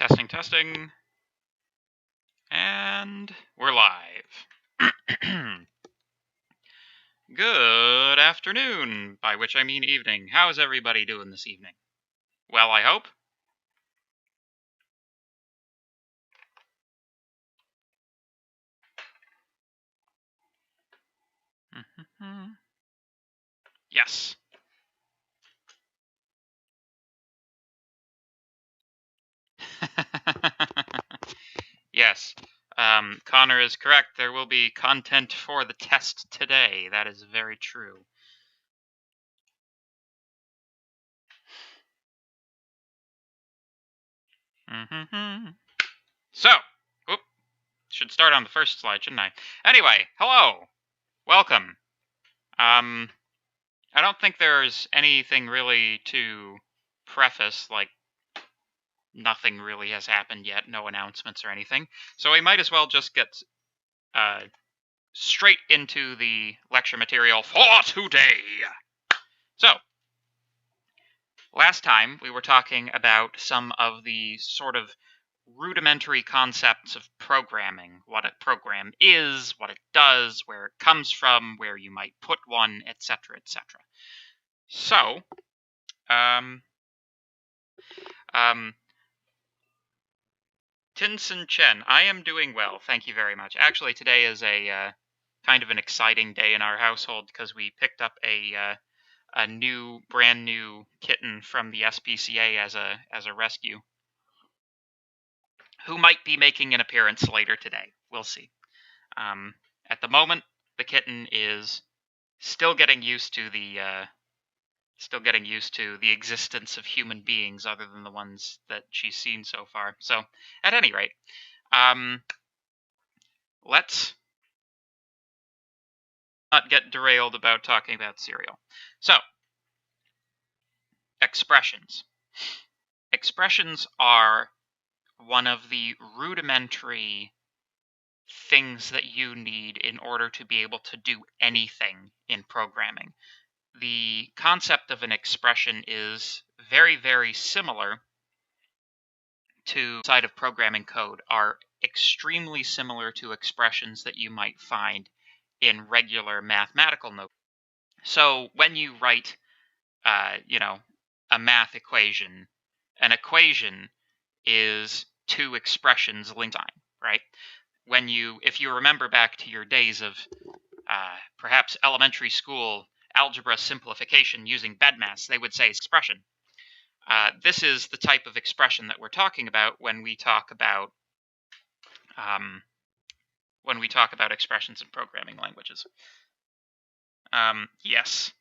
Testing, testing. And we're live. Good afternoon, by which I mean evening. How's everybody doing this evening? Well, I hope. Yes. Yes. Connor is correct. There will be content for the test today. That is very true. So, should start on the first slide, shouldn't I? Anyway, hello. Welcome. I don't think there's anything really to preface, like nothing really has happened yet, no announcements or anything. So we might as well just get straight into the lecture material for today. So, last time we were talking about some of the sort of rudimentary concepts of programming, what a program is, what it does, where it comes from, where you might put one, etc., etc. So, Tinson Chen, I am doing well, thank you very much. Actually, today is a kind of an exciting day in our household because we picked up a brand new kitten from the SPCA as a rescue, who might be making an appearance later today. We'll see. At the moment, the kitten is still getting used to the existence of human beings other than the ones that she's seen so far. So, at any rate, let's not get derailed about talking about cereal. So, expressions. Expressions are one of the rudimentary things that you need in order to be able to do anything in programming. The concept of an expression is very, very similar to side of programming code, are extremely similar to expressions that you might find in regular mathematical notation. So when you write, a math equation, an equation is two expressions linked in, right? If you remember back to your days of perhaps elementary school algebra simplification using BEDMAS, they would say expression. This is the type of expression that we're talking about when we talk about expressions in programming languages. Yes,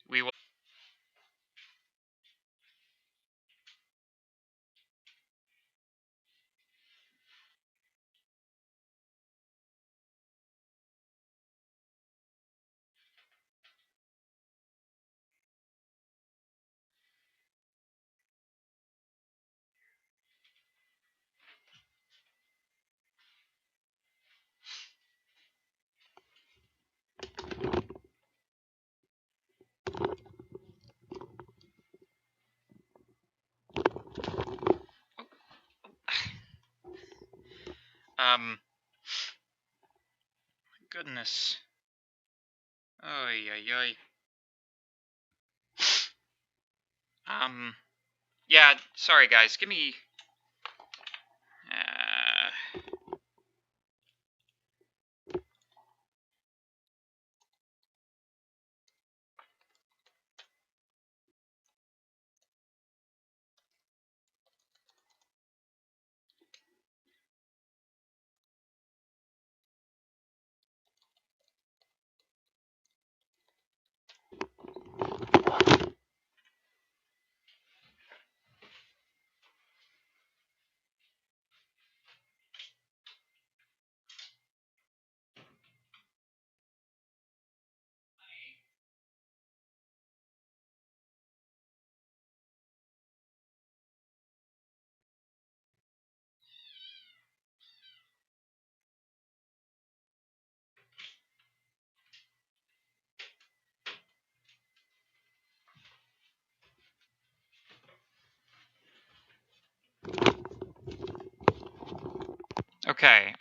we will. Goodness. Oy, oy, oy. Yeah, sorry guys, give me... Okay.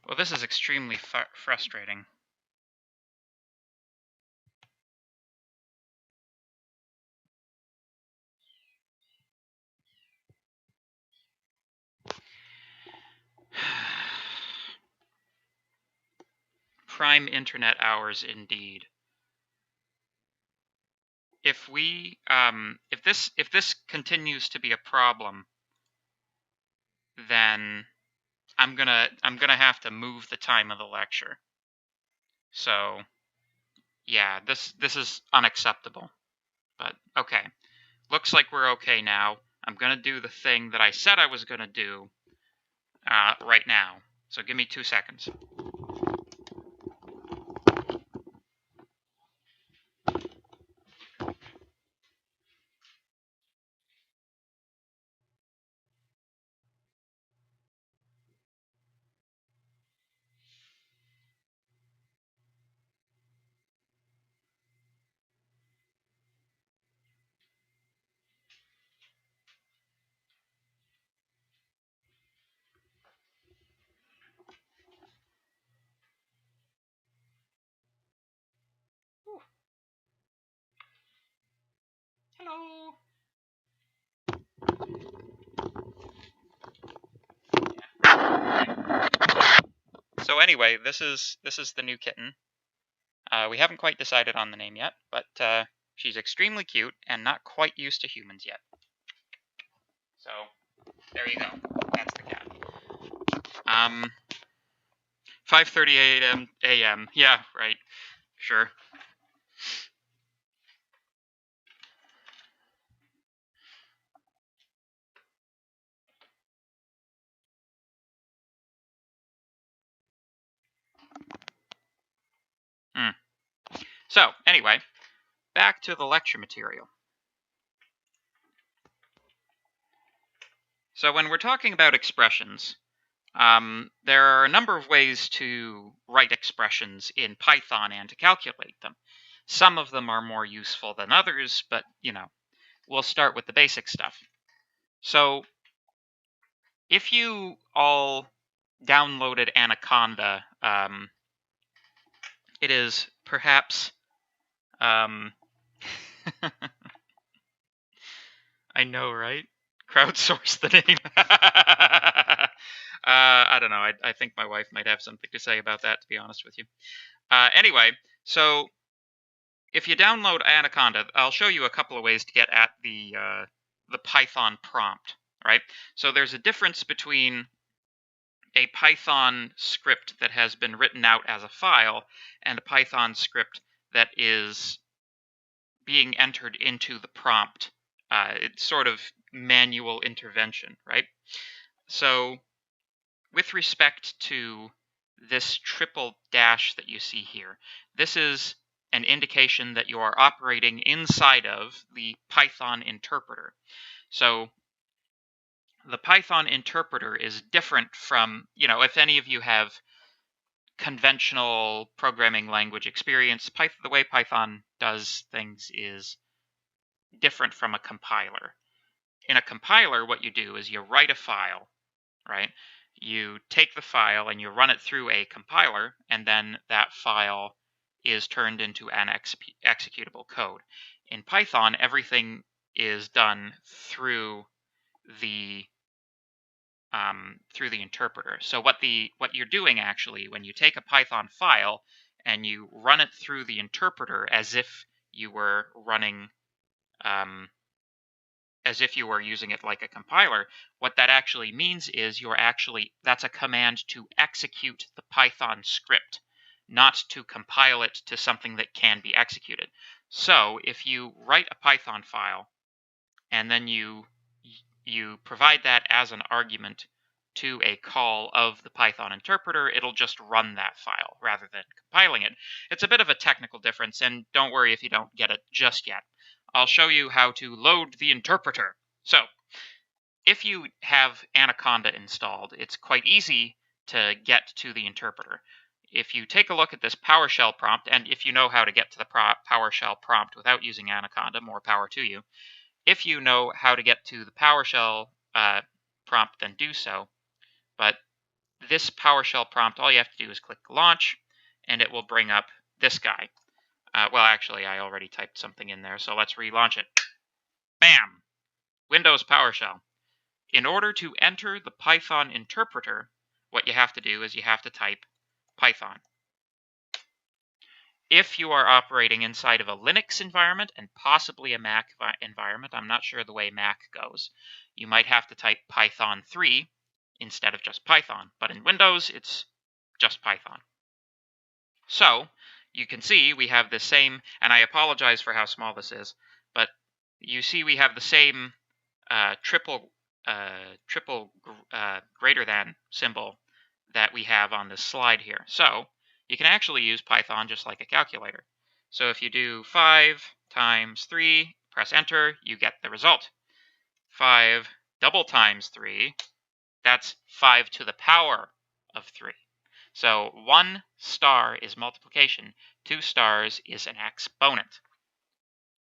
Well, this is extremely frustrating. Prime internet hours indeed. If we if this continues to be a problem, then I'm gonna have to move the time of the lecture. So yeah, this is unacceptable. But okay. Looks like we're okay now. I'm gonna do the thing that I said I was gonna do right now. So give me 2 seconds. Ooh. Hello. So anyway, this is the new kitten. We haven't quite decided on the name yet, but she's extremely cute and not quite used to humans yet. So there you go. That's the cat. 5:30 a.m. Yeah, right. Sure. So anyway, back to the lecture material. So when we're talking about expressions, there are a number of ways to write expressions in Python and to calculate them. Some of them are more useful than others, but, you know, we'll start with the basic stuff. So if you all downloaded Anaconda, it is perhaps... I know, right? Crowdsource the name. I don't know. I think my wife might have something to say about that, to be honest with you. Anyway, so if you download Anaconda, I'll show you a couple of ways to get at the Python prompt, right? So there's a difference between a Python script that has been written out as a file and a Python script that is being entered into the prompt. It's sort of manual intervention, right? So with respect to this triple dash that you see here, this is an indication that you are operating inside of the Python interpreter. So the Python interpreter is different from, you know, if any of you have conventional programming language experience, the way Python does things is different from a compiler. In a compiler, what you do is you write a file, right? You take the file and you run it through a compiler, and then that file is turned into an executable code. In Python, everything is done through the interpreter. So what you're doing actually, when you take a Python file and you run it through the interpreter as if you were running as if you were using it like a compiler, what that actually means is that's a command to execute the Python script. not to compile it to something that can be executed. So if you write a Python file and then you provide that as an argument to a call of the Python interpreter, it'll just run that file rather than compiling it. It's a bit of a technical difference, and don't worry if you don't get it just yet. I'll show you how to load the interpreter. So, if you have Anaconda installed, it's quite easy to get to the interpreter. If you take a look at this PowerShell prompt, and if you know how to get to the PowerShell prompt without using Anaconda, more power to you. If you know how to get to the PowerShell prompt, then do so. But this PowerShell prompt, all you have to do is click launch, and it will bring up this guy. Well, actually, I already typed something in there, so let's relaunch it. Bam! Windows PowerShell. In order to enter the Python interpreter, what you have to do is you have to type Python. If you are operating inside of a Linux environment and possibly a Mac environment, I'm not sure the way Mac goes, you might have to type Python 3 instead of just Python. But in Windows, it's just Python. So, you can see we have the same, and I apologize for how small this is, but you see we have the same triple greater than symbol that we have on this slide here. So, you can actually use Python just like a calculator. So if you do 5 times 3, press enter, you get the result. 5 double times 3, that's 5 to the power of 3. So 1 star is multiplication, 2 stars is an exponent.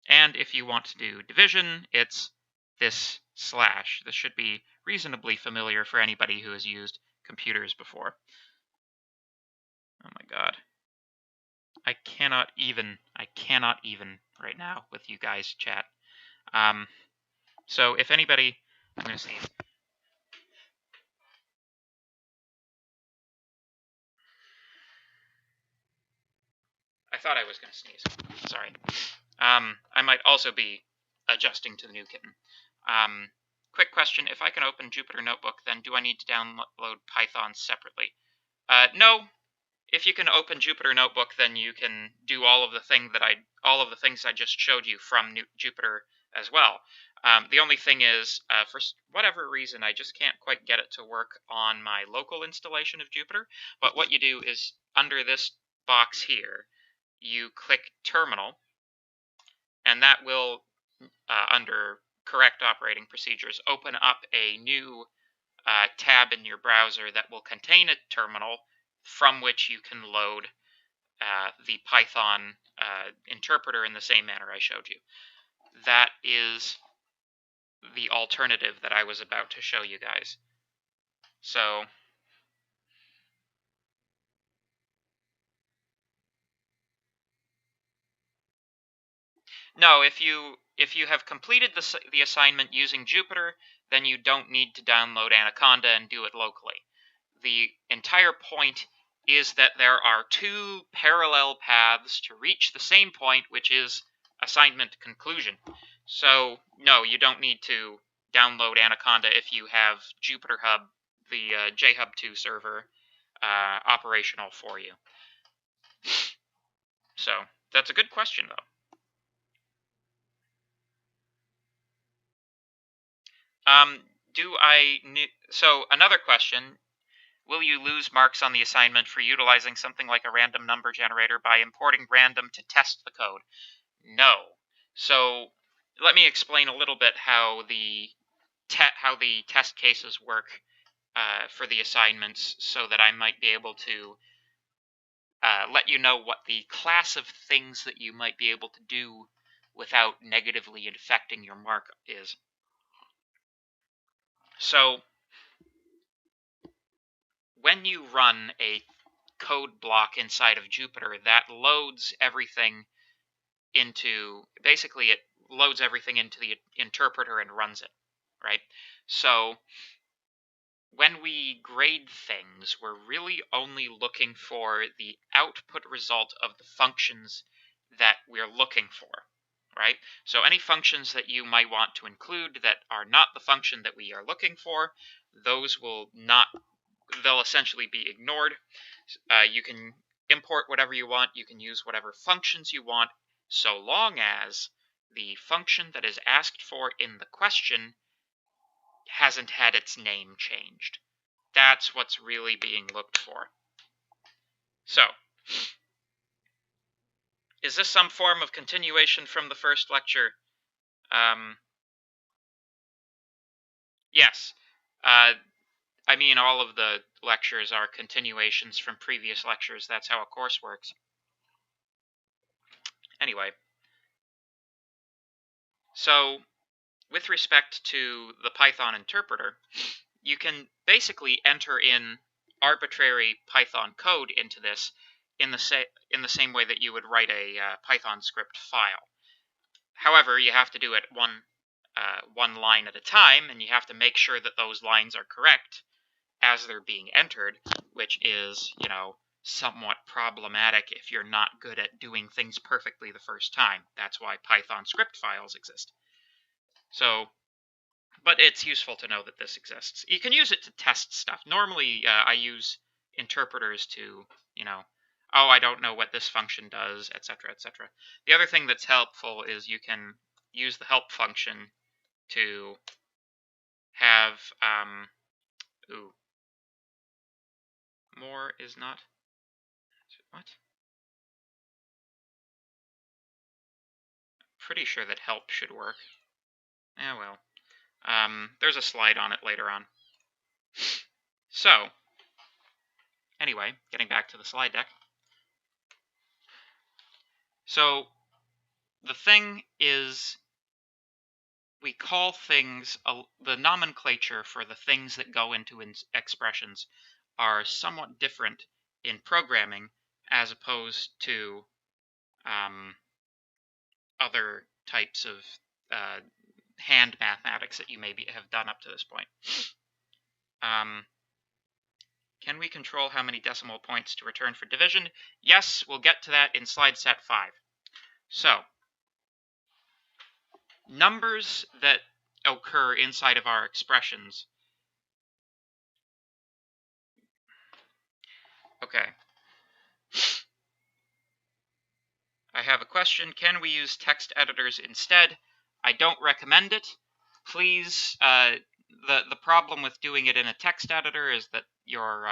And if you want to do division, it's this slash. This should be reasonably familiar for anybody who has used computers before. Oh my god. I cannot even right now with you guys chat. So if anybody, I'm going to sneeze. I thought I was going to sneeze. Sorry. I might also be adjusting to the new kitten. Quick question, if I can open Jupyter Notebook, then do I need to download Python separately? No. If you can open Jupyter Notebook, then you can do all of the things I just showed you from Jupyter as well. The only thing is, for whatever reason, I just can't quite get it to work on my local installation of Jupyter. But what you do is, under this box here, you click Terminal, and that will, under Correct Operating Procedures, open up a new tab in your browser that will contain a terminal from which you can load the Python interpreter in the same manner I showed you. That is the alternative that I was about to show you guys. So, no, if you have completed the assignment using Jupyter, then you don't need to download Anaconda and do it locally. The entire point is that there are 2 parallel paths to reach the same point, which is assignment conclusion. So, no, you don't need to download Anaconda if you have Jupyter Hub, the JHub2 server, operational for you. So, that's a good question, though. So, another question. Will you lose marks on the assignment for utilizing something like a random number generator by importing random to test the code? No. So let me explain a little bit how the test cases work for the assignments, so that I might be able to let you know what the class of things that you might be able to do without negatively affecting your mark is. So when you run a code block inside of Jupyter, that loads everything into, basically it loads everything into the interpreter and runs it, right? So when we grade things, we're really only looking for the output result of the functions that we're looking for, right? So any functions that you might want to include that are not the function that we are looking for, those will not, they'll essentially be ignored. You can import whatever you want. You can use whatever functions you want, so long as the function that is asked for in the question hasn't had its name changed. That's what's really being looked for. So, is this some form of continuation from the first lecture? Yes. I mean, all of the lectures are continuations from previous lectures. That's how a course works. Anyway, so with respect to the Python interpreter, you can basically enter in arbitrary Python code into this in the same way that you would write a Python script file. However, you have to do it one line at a time, and you have to make sure that those lines are correct as they're being entered, which is, somewhat problematic if you're not good at doing things perfectly the first time. That's why Python script files exist. So, but it's useful to know that this exists. You can use it to test stuff. Normally, I use interpreters to, oh, I don't know what this function does, etc., etc. The other thing that's helpful is you can use the help function to have, more is not, what? Pretty sure that help should work. Well. There's a slide on it later on. So, anyway, getting back to the slide deck. So, the thing is, we call things, the nomenclature for the things that go into expressions are somewhat different in programming as opposed to other types of hand mathematics that you maybe have done up to this point. Can we control how many decimal points to return for division? Yes, we'll get to that in slide set 5. So, numbers that occur inside of our expressions. Okay. I have a question. Can we use text editors instead? I don't recommend it. Please, the problem with doing it in a text editor is that your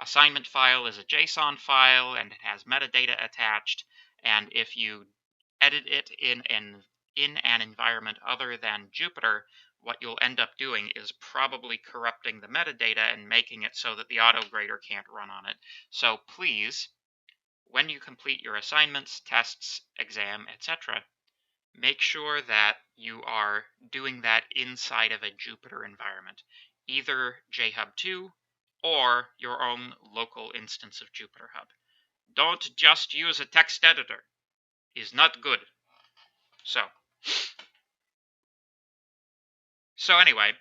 assignment file is a JSON file and it has metadata attached, and if you edit it in an environment other than Jupyter, what you'll end up doing is probably corrupting the metadata and making it so that the autograder can't run on it. So please, when you complete your assignments, tests, exam, etc., make sure that you are doing that inside of a Jupyter environment, either JHub2 or your own local instance of Jupyter Hub. Don't just use a text editor. It's not good. So anyway,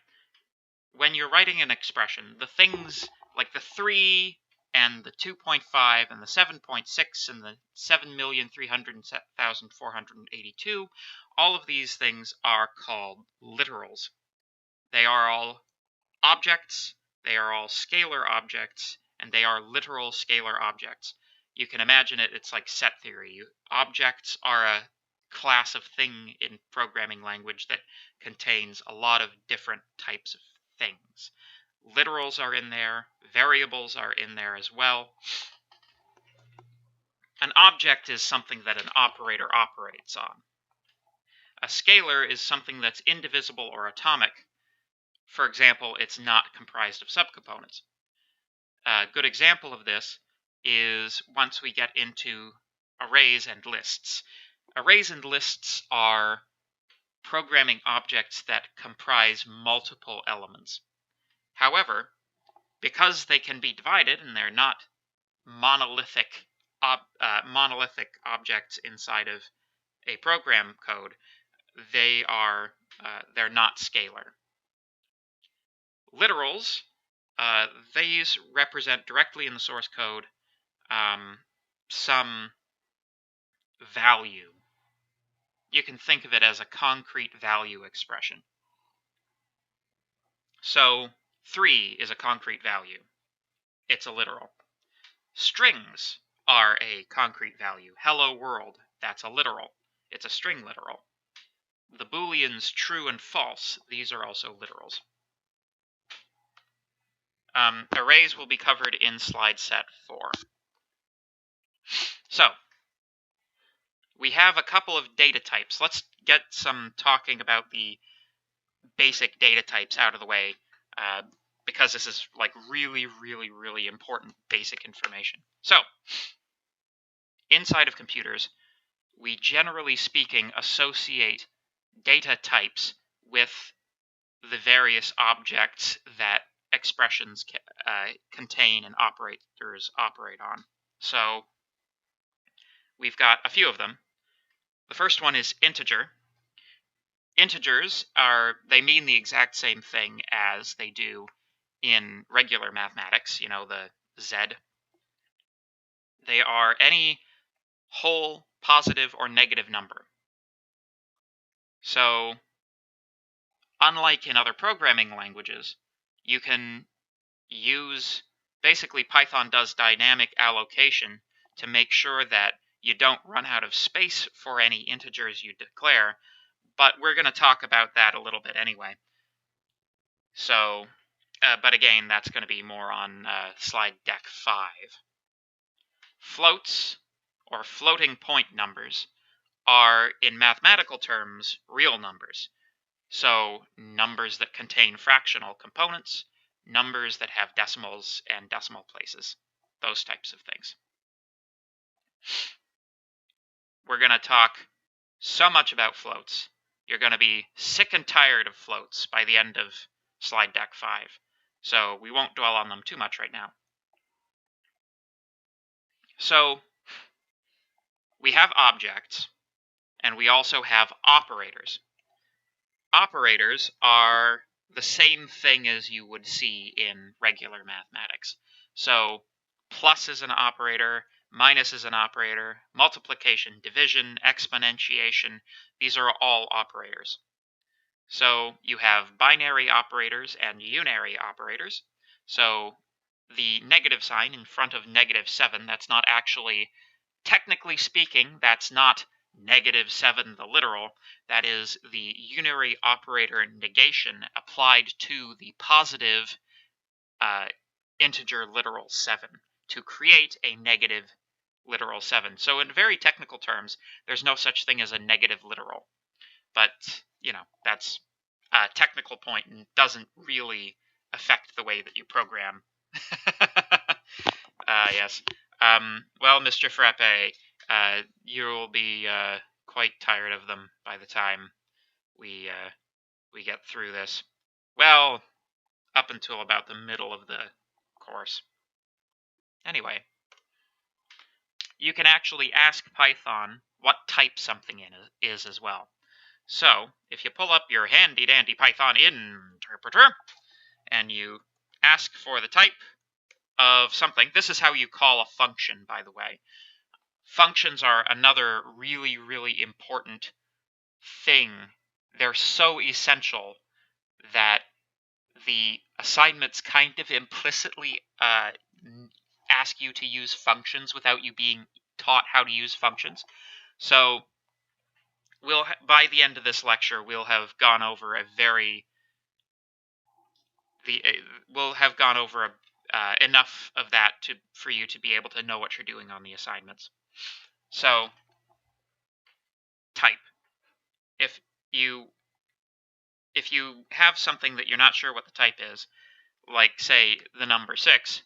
when you're writing an expression, the things like the 3 and the 2.5 and the 7.6 and the 7,300,482, all of these things are called literals. They are all objects, they are all scalar objects, and they are literal scalar objects. You can imagine it's like set theory. Objects are a class of thing in programming language that contains a lot of different types of things. Literals are in there, variables are in there as well. An object is something that an operator operates on. A scalar is something that's indivisible or atomic. For example, it's not comprised of subcomponents. A good example of this is once we get into arrays and lists. Arrays and lists are programming objects that comprise multiple elements. However, because they can be divided and they're not monolithic objects inside of a program code, they're not scalar. Literals, these represent directly in the source code some value. You can think of it as a concrete value expression. So 3 is a concrete value. It's a literal. Strings are a concrete value. Hello world, that's a literal. It's a string literal. The Booleans true and false, these are also literals. Arrays will be covered in slide set 4. So, we have a couple of data types. Let's get some talking about the basic data types out of the way, because this is like really, really, really important basic information. So, inside of computers, we generally speaking associate data types with the various objects that expressions contain and operators operate on. So we've got a few of them. The first one is integer. Integers they mean the exact same thing as they do in regular mathematics, you know, the Z. They are any whole, positive, or negative number. So unlike in other programming languages, you can use, basically Python does dynamic allocation to make sure that you don't run out of space for any integers you declare, but we're going to talk about that a little bit anyway. So, but again, that's going to be more on slide deck 5. Floats, or floating point numbers, are, in mathematical terms, real numbers. So numbers that contain fractional components, numbers that have decimals and decimal places, those types of things. We're going to talk so much about floats. You're going to be sick and tired of floats by the end of slide deck 5. So we won't dwell on them too much right now. So we have objects, and we also have operators. Operators are the same thing as you would see in regular mathematics. So plus is an operator, minus is an operator, multiplication, division, exponentiation, these are all operators. So you have binary operators and unary operators. So the negative sign in front of -7, that's not actually, technically speaking, that's not -7 the literal, that is the unary operator negation applied to the positive integer literal 7 to create a negative literal 7. So in very technical terms, there's no such thing as a negative literal. But, you know, that's a technical point and doesn't really affect the way that you program. Yes. Well, Mr. Frappe, you will be quite tired of them by the time we get through this. Well, up until about the middle of the course. Anyway, you can actually ask Python what type something is as well. So, if you pull up your handy-dandy Python interpreter, and you ask for the type of something, this is how you call a function, by the way. Functions are another really, really important thing. They're so essential that the assignments kind of implicitly ask you to use functions without you being taught how to use functions. So by the end of this lecture, we'll have gone over enough of that for you to be able to know what you're doing on the assignments. So, type. If you have something that you're not sure what the type is, like say the number 6,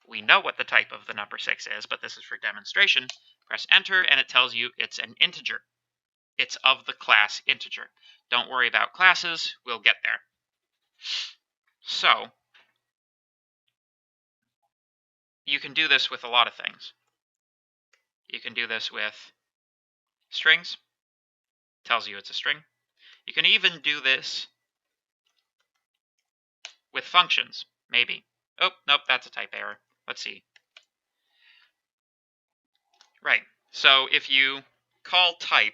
we know what the type of the number 6 is, but this is for demonstration. Press enter and it tells you it's an integer. It's of the class integer. Don't worry about classes, we'll get there. So, you can do this with a lot of things. You can do this with strings. Tells you it's a string. You can even do this with functions, maybe. Oh, nope, that's a type error. Let's see. Right, so if you call type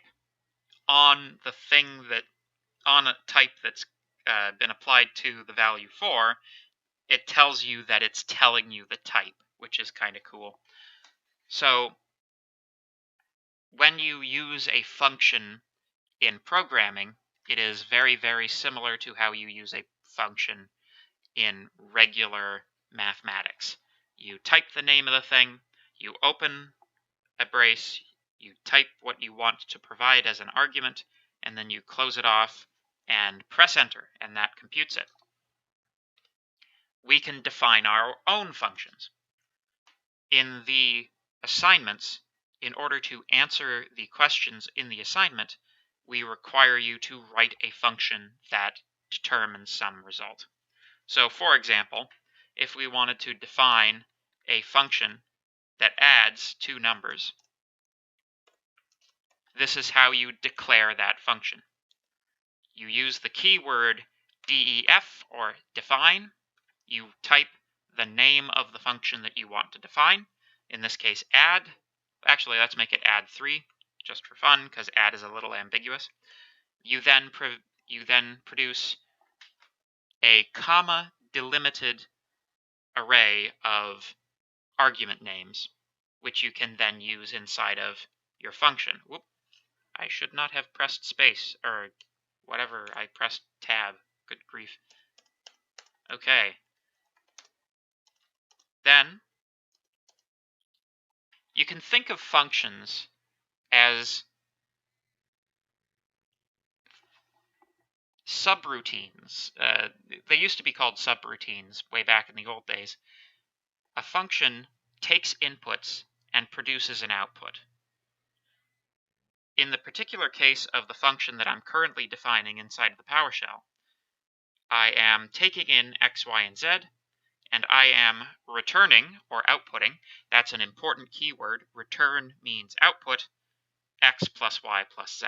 on the thing on a type that's been applied to the value 4, it tells you that it's telling you the type, which is kind of cool. So when you use a function in programming, it is very, very similar to how you use a function in regular mathematics. You type the name of the thing, you open a brace, you type what you want to provide as an argument, and then you close it off and press enter, and that computes it. We can define our own functions. In the assignments, in order to answer the questions in the assignment, we require you to write a function that determines some result. So, for example, if we wanted to define a function that adds two numbers, this is how you declare that function. You use the keyword def, or define. You type the name of the function that you want to define. In this case, add. Actually, let's make it add3, just for fun, because add is a little ambiguous. You then produce a comma-delimited array of argument names, which you can then use inside of your function. Whoop! I should not have pressed space, or whatever, I pressed tab. Good grief. Okay. Then, you can think of functions as subroutines. They used to be called subroutines way back in the old days. A function takes inputs and produces an output. In the particular case of the function that I'm currently defining inside of the PowerShell, I am taking in x, y, and z, and I am returning, or outputting, that's an important keyword, return means output, x plus y plus z.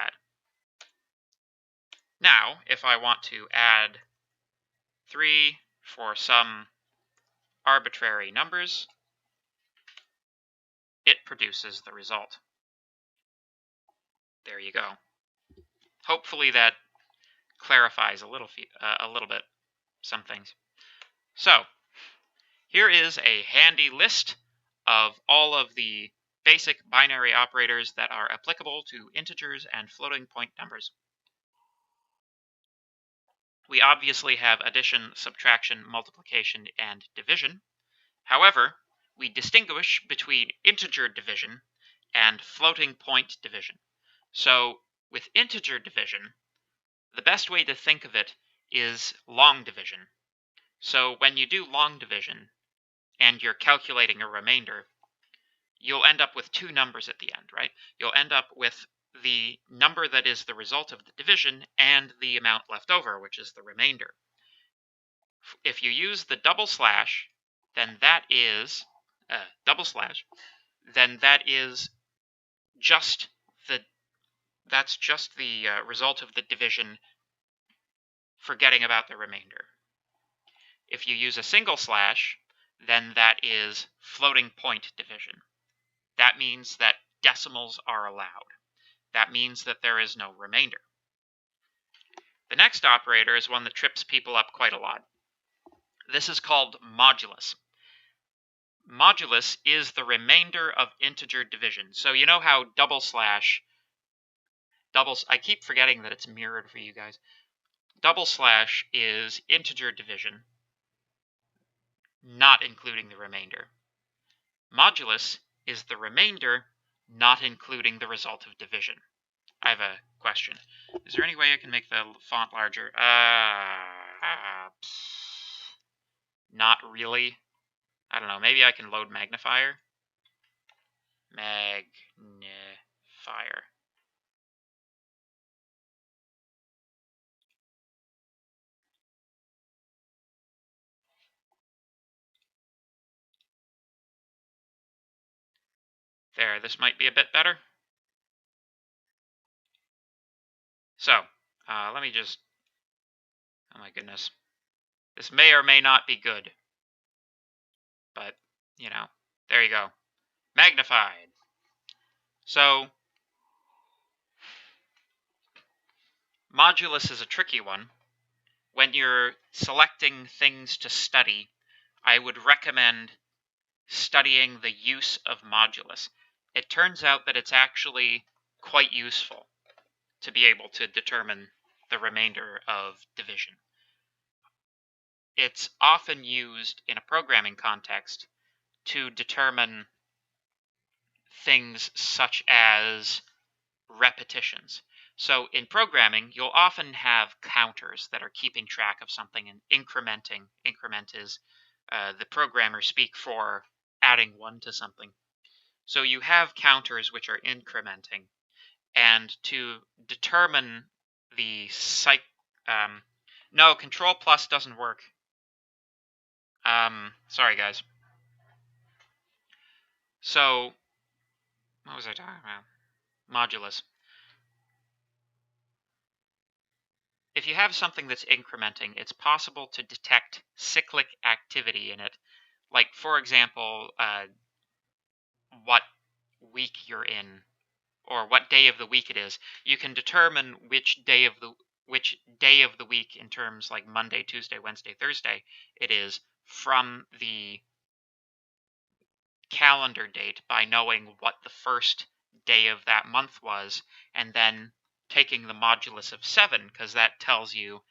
Now, if I want to add 3 for some arbitrary numbers, it produces the result. There you go. Hopefully that clarifies a little bit some things. So, here is a handy list of all of the basic binary operators that are applicable to integers and floating point numbers. We obviously have addition, subtraction, multiplication, and division. However, we distinguish between integer division and floating point division. So, with integer division, the best way to think of it is long division. So, when you do long division, and you're calculating a remainder, you'll end up with two numbers at the end, right? You'll end up with the number that is the result of the division and the amount left over, which is the remainder. If you use the double slash, then that is just the result of the division, forgetting about the remainder. If you use a single slash, then that is floating point division. That means that decimals are allowed. That means that there is no remainder. The next operator is one that trips people up quite a lot. This is called modulus. Modulus is the remainder of integer division. So you know how I keep forgetting that it's mirrored for you guys. Double slash is integer division, not including the remainder. Modulus is the remainder, not including the result of division. I have a question. Is there any way I can make the font larger? Not really. I don't know. Maybe I can load magnifier. Magnifier. There, this might be a bit better. So, let me just... Oh my goodness. This may or may not be good. But, you know, there you go. Magnified. So, modulus is a tricky one. When you're selecting things to study, I would recommend studying the use of modulus. It turns out that it's actually quite useful to be able to determine the remainder of division. It's often used in a programming context to determine things such as repetitions. So in programming, you'll often have counters that are keeping track of something and incrementing. Increment is the programmer speak for adding one to something. So you have counters which are incrementing, and to determine the no, Control plus doesn't work. Sorry guys. So what was I talking about? Modulus. If you have something that's incrementing, it's possible to detect cyclic activity in it. Like, for example, what week you're in, or what day of the week it is. You can determine which day of the week in terms like Monday, Tuesday, Wednesday, Thursday it is from the calendar date by knowing what the first day of that month was, and then taking the modulus of 7, because that tells you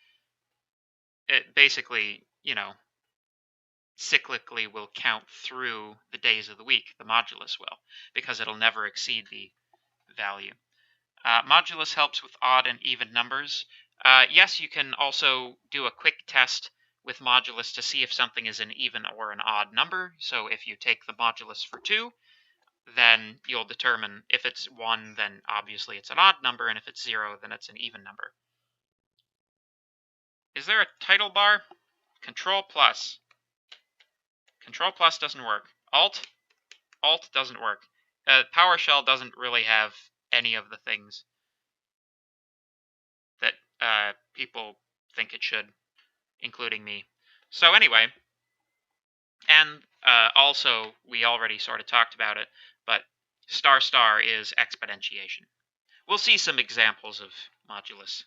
it basically, cyclically will count through the days of the week. The modulus will, because it'll never exceed the value. Modulus helps with odd and even numbers. Yes, you can also do a quick test with modulus to see if something is an even or an odd number. So if you take the modulus for 2, then you'll determine if it's 1, then obviously it's an odd number, and if it's 0, then it's an even number. Is there a title bar? Control plus. Control plus doesn't work. Alt doesn't work. PowerShell doesn't really have any of the things that people think it should, including me. So anyway, and also we already sort of talked about it, but ** is exponentiation. We'll see some examples of modulus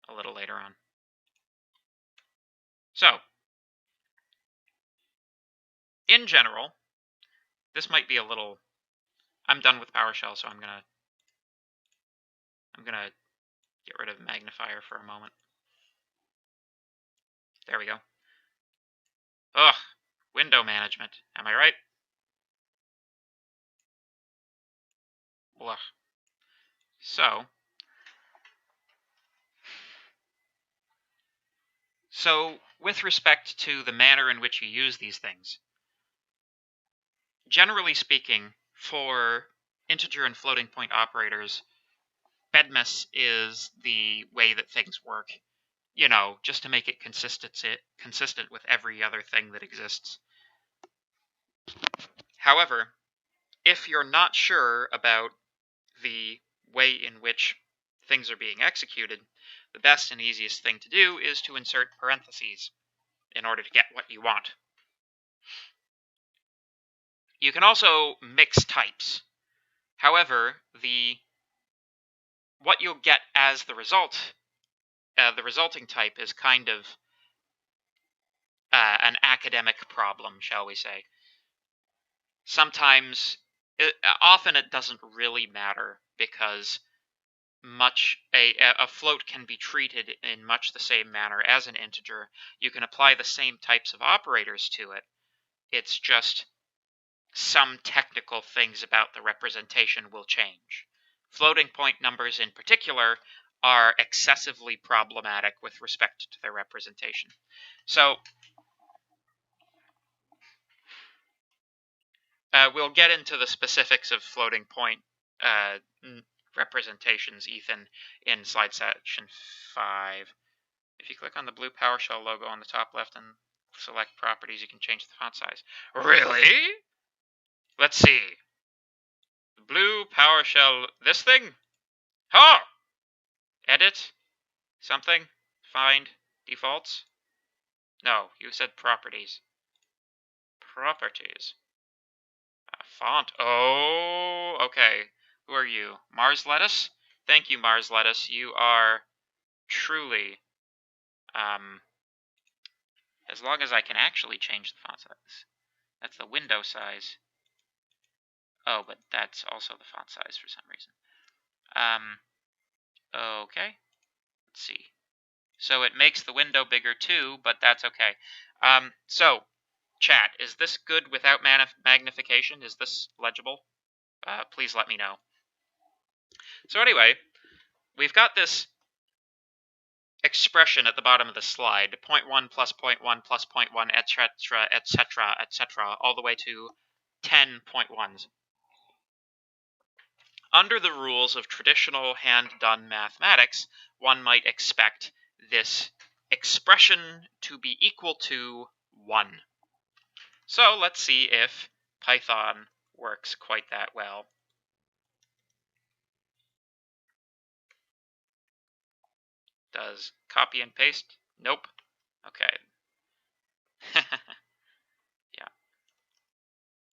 a little later on. So, in general, this might be a little... I'm done with PowerShell, so I'm gonna get rid of magnifier for a moment. There we go. Ugh, window management. Am I right? Ugh. So, with respect to the manner in which you use these things, generally speaking, for integer and floating point operators, bedmas is the way that things work. Just to make it consistent with every other thing that exists. However, if you're not sure about the way in which things are being executed, the best and easiest thing to do is to insert parentheses in order to get what you want. You can also mix types. However, what you'll get as the result, the resulting type is kind of an academic problem, shall we say. Often it doesn't really matter, because a float can be treated in much the same manner as an integer. You can apply the same types of operators to it. It's just some technical things about the representation will change. Floating point numbers in particular are excessively problematic with respect to their representation. So we'll get into the specifics of floating point representations, Ethan, in slide section 5. If you click on the blue PowerShell logo on the top left and select properties, you can change the font size. Really? Let's see. The blue PowerShell, this thing? Oh! Edit? Something? Find defaults? No, you said properties. Properties. Font. Oh, okay. Who are you? Mars Lettuce? Thank you, Mars Lettuce. You are truly, as long as I can actually change the font size. That's the window size. Oh, but that's also the font size for some reason. Okay. Let's see. So it makes the window bigger too, but that's okay. So, chat, is this good without magnification? Is this legible? Please let me know. So anyway, we've got this expression at the bottom of the slide, 0.1 plus 0.1 plus 0.1, etc., etc., etc., all the way to 10 0.1s. Under the rules of traditional hand-done mathematics, one might expect this expression to be equal to 1. So let's see if Python works quite that well. Does copy and paste? Nope. Okay. Yeah.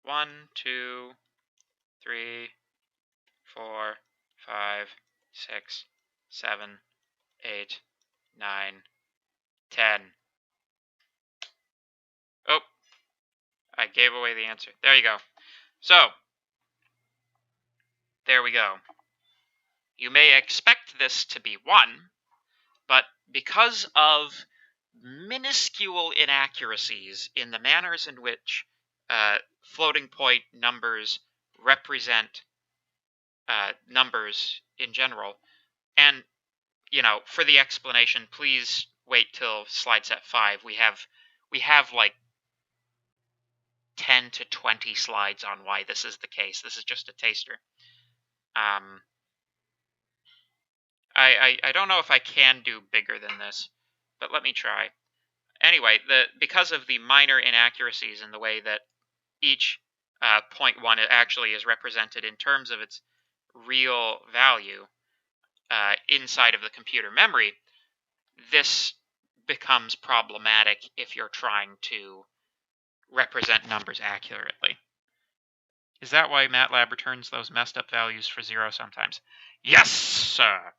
1, 2, 3, 4, 5, 6, 7, 8, 9, 10. Oh, I gave away the answer. There you go. So, there we go. You may expect this to be 1, but because of minuscule inaccuracies in the manners in which floating point numbers represent numbers in general, and for the explanation, please wait till slide set 5. We have like 10 to 20 slides on why this is the case. This is just a taster. I don't know if I can do bigger than this, but let me try. Anyway, because of the minor inaccuracies in the way that each 0.1 actually is represented in terms of its real value inside of the computer memory, this becomes problematic if you're trying to represent numbers accurately. Is that why MATLAB returns those messed up values for 0 sometimes? Yes, sir!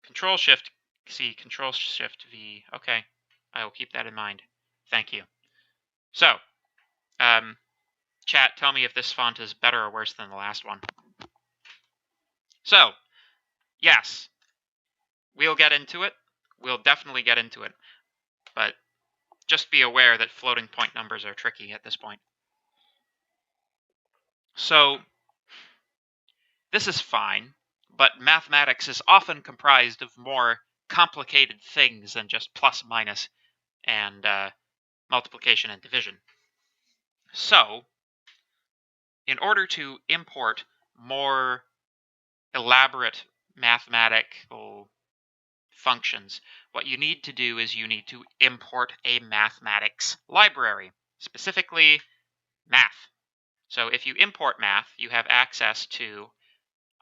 Control-Shift-C, Control-Shift-V. Okay, I will keep that in mind. Thank you. So, chat, tell me if this font is better or worse than the last one. So, yes, we'll get into it. We'll definitely get into it. But just be aware that floating point numbers are tricky at this point. So, this is fine, but mathematics is often comprised of more complicated things than just plus, minus, and multiplication and division. So, in order to import more elaborate mathematical functions, what you need to do is you need to import a mathematics library, specifically math. So if you import math, you have access to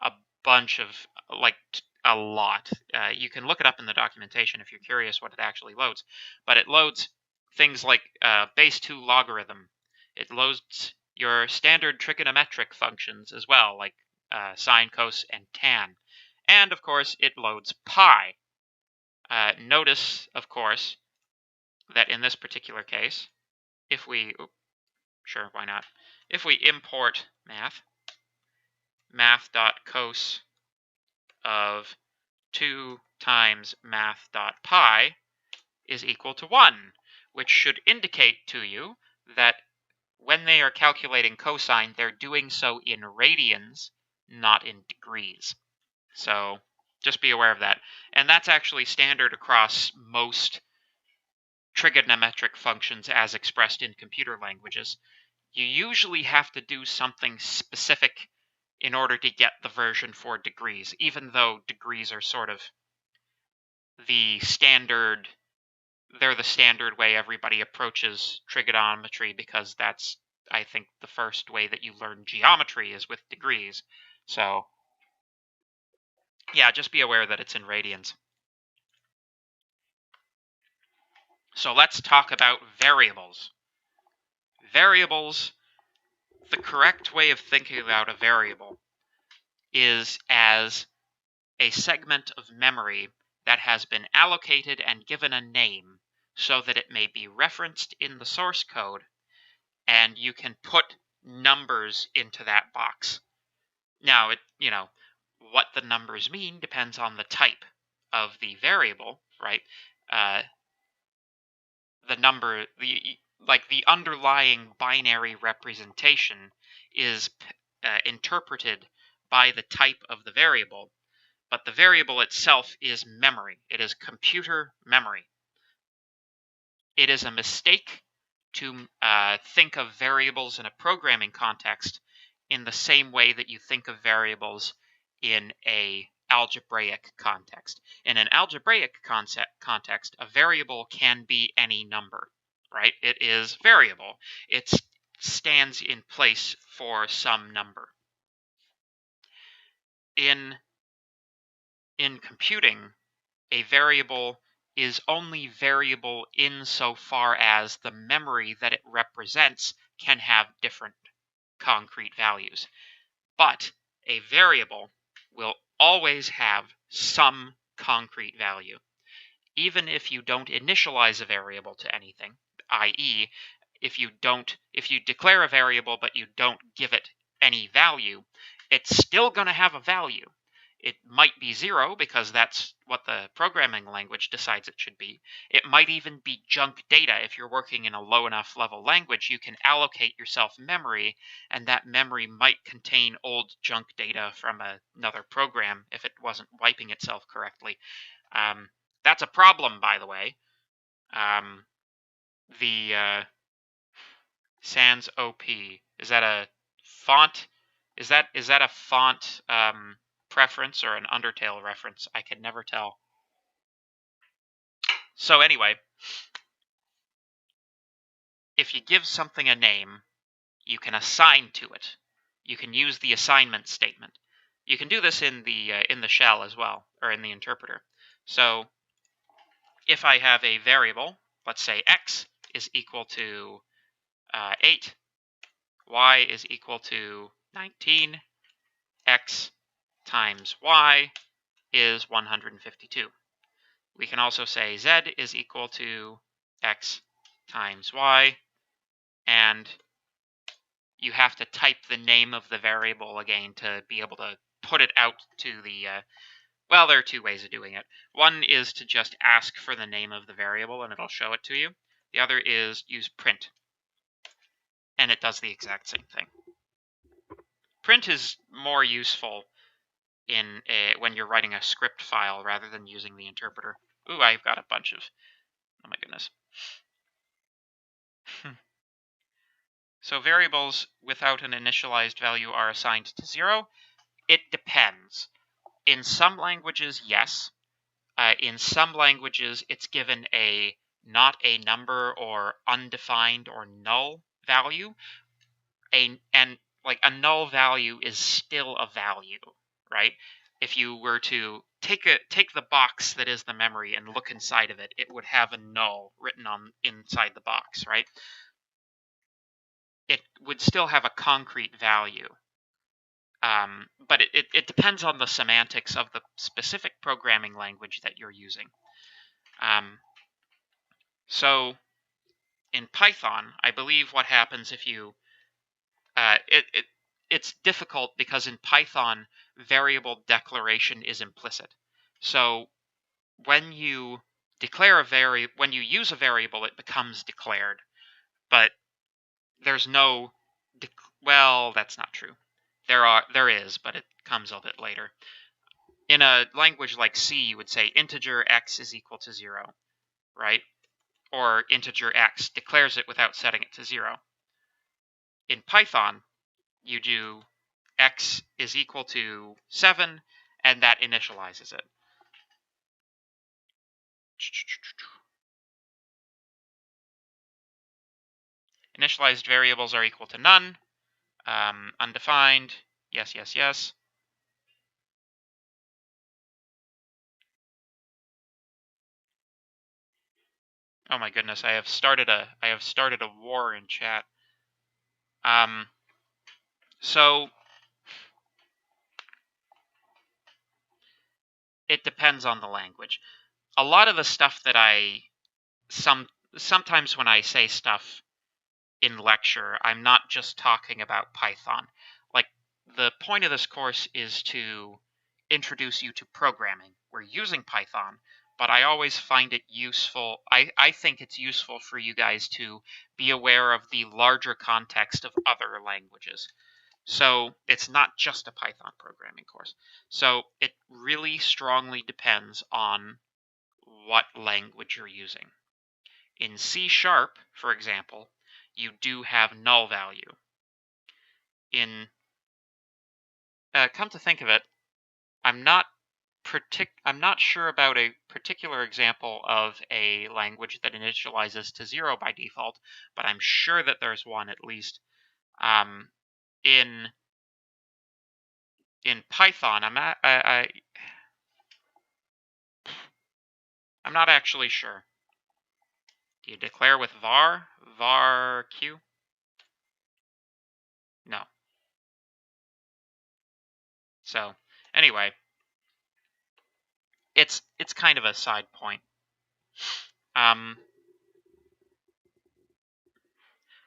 a bunch of, like, a lot. You can look it up in the documentation if you're curious what it actually loads. But it loads things like base 2 logarithm. It loads your standard trigonometric functions as well, like sine, cos, and tan. And, of course, it loads pi. Notice, of course, that in this particular case, if we... sure, why not? If we import math.cos of 2 times math.pi is equal to 1, which should indicate to you that when they are calculating cosine, they're doing so in radians, not in degrees. So just be aware of that. And that's actually standard across most trigonometric functions as expressed in computer languages. You usually have to do something specific in order to get the version for degrees, even though degrees are sort of the standard, they're the standard way everybody approaches trigonometry, because that's, I think, the first way that you learn geometry is with degrees. So, yeah, just be aware that it's in radians. So let's talk about variables. Variables, the correct way of thinking about a variable is as a segment of memory that has been allocated and given a name so that it may be referenced in the source code and you can put numbers into that box. Now, what the numbers mean depends on the type of the variable, right? The underlying binary representation is interpreted by the type of the variable, but the variable itself is memory. It is computer memory. It is a mistake to think of variables in a programming context in the same way that you think of variables in a algebraic context. In an algebraic context, a variable can be any number, right? It is variable. It stands in place for some number. In computing, a variable is only variable insofar as the memory that it represents can have different concrete values. But a variable will always have some concrete value. Even if you don't initialize a variable to anything, i.e., if you declare a variable but you don't give it any value, it's still going to have a value. It might be 0 because that's what the programming language decides it should be. It might even be junk data. If you're working in a low enough level language, you can allocate yourself memory, and that memory might contain old junk data from another program if it wasn't wiping itself correctly. That's a problem, by the way. The sans OP, is that a font? Is that a font preference or an Undertale reference? I can never tell. So anyway, if you give something a name, you can assign to it. You can use the assignment statement. You can do this in the shell as well, or in the interpreter. So if I have a variable, let's say x is equal to 8, y is equal to 19, x times y is 152. We can also say z is equal to x times y, and you have to type the name of the variable again to be able to put it out to the, well, there are two ways of doing it. One is to just ask for the name of the variable and it'll show it to you. The other is use print, and it does the exact same thing. Print is more useful when you're writing a script file rather than using the interpreter. Ooh, I've got a bunch of, oh my goodness. So variables without an initialized value are assigned to 0. It depends. In some languages, yes. In some languages, it's given not a number or undefined or null value. And like a null value is still a value, right? If you were to take the box that is the memory and look inside of it, it would have a null written inside the box, right? It would still have a concrete value. But it depends on the semantics of the specific programming language that you're using. So in Python, I believe what happens if you it's difficult because in Python, variable declaration is implicit. So when you declare when you use a variable, it becomes declared. But there's no, well, that's not true. There is, but it comes a bit later. In a language like C, you would say integer x is equal to 0, right? Or integer x declares it without setting it to 0. In Python, you do x is equal to 7, and that initializes it. Initialized variables are equal to none. Undefined, yes, yes, yes. Oh my goodness, I have started a war in chat. So it depends on the language. A lot of the stuff that sometimes when I say stuff in lecture, I'm not just talking about Python. Like, the point of this course is to introduce you to programming. We're using Python, but I always find it useful. I think it's useful for you guys to be aware of the larger context of other languages. So it's not just a Python programming course. So it really strongly depends on what language you're using. In C#, for example, you do have null value. In come to think of it, I'm not sure about a particular example of a language that initializes to 0 by default, but I'm sure that there's one at least. In Python, I'm not actually sure. Do you declare with var q? No. So anyway, it's kind of a side point.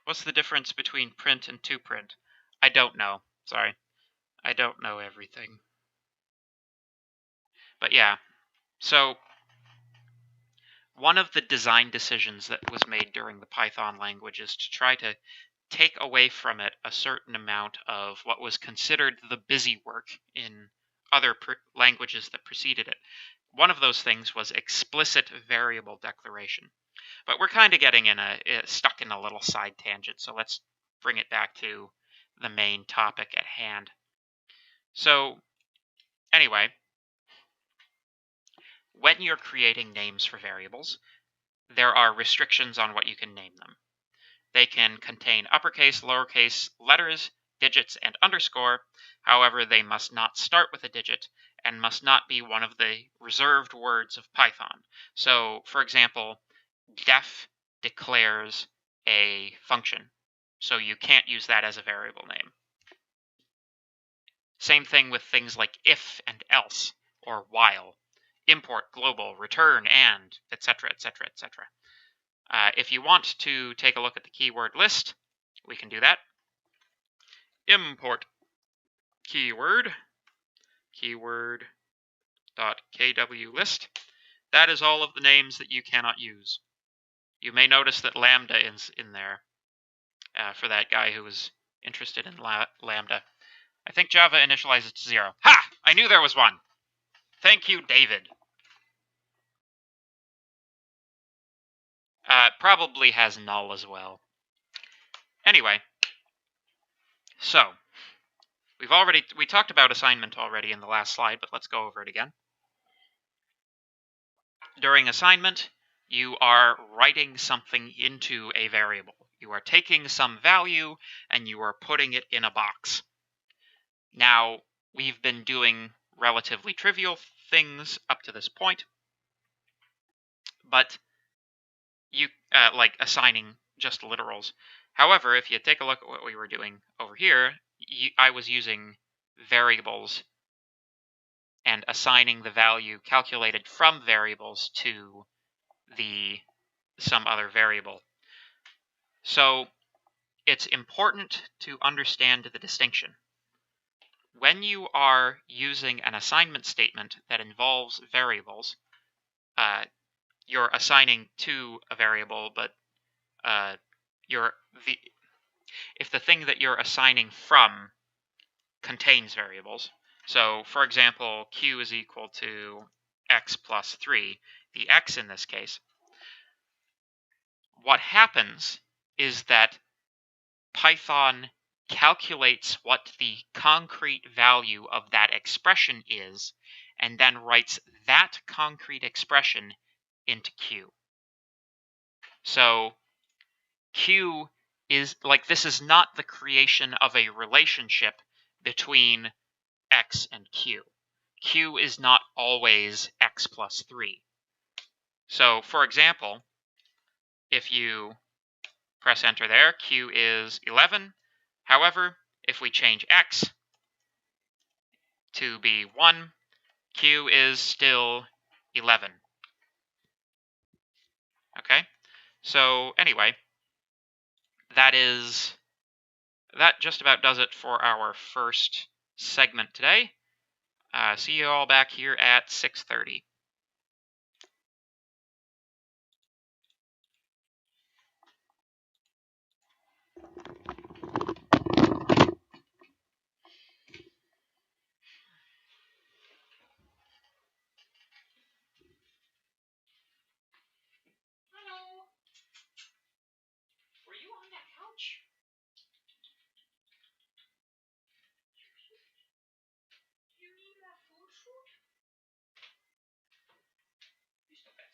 What's the difference between print and toPrint? I don't know. Sorry. I don't know everything. But yeah. So one of the design decisions that was made during the Python language is to try to take away from it a certain amount of what was considered the busy work in other languages that preceded it. One of those things was explicit variable declaration. But we're kind of getting stuck in a little side tangent, so let's bring it back to the main topic at hand. So anyway, when you're creating names for variables, there are restrictions on what you can name them. They can contain uppercase, lowercase letters, digits, and underscore. However, they must not start with a digit and must not be one of the reserved words of Python. So, for example, def declares a function, so you can't use that as a variable name. Same thing with things like if and else, or while, import, global, return, and, etc., etc., etc. If you want to take a look at the keyword list, we can do that. Import keyword .kwlist. That is all of the names that you cannot use. You may notice that lambda is in there for that guy who was interested in lambda. I think Java initializes to 0. Ha! I knew there was one. Thank you, David. Probably has null as well. Anyway, so we talked about assignment already in the last slide, but let's go over it again. During assignment, you are writing something into a variable. You are taking some value and you are putting it in a box. Now, we've been doing relatively trivial things up to this point, but you like assigning just literals. However, if you take a look at what we were doing over here, I was using variables and assigning the value calculated from variables to some other variable. So it's important to understand the distinction. When you are using an assignment statement that involves variables, you're assigning to a variable, but if the thing that you're assigning from contains variables. So, for example, q is equal to x plus 3, the x in this case. What happens is that Python calculates what the concrete value of that expression is, and then writes that concrete expression into Q. So Q is like, this is not the creation of a relationship between X and Q. Q is not always X plus 3. So, for example, if you press enter there, Q is 11. However, if we change X to be 1, Q is still 11. Okay? So, anyway, that just about does it for our first segment today. See you all back here at 6:30. Hello. Were you on that couch? You need that food? You still bet.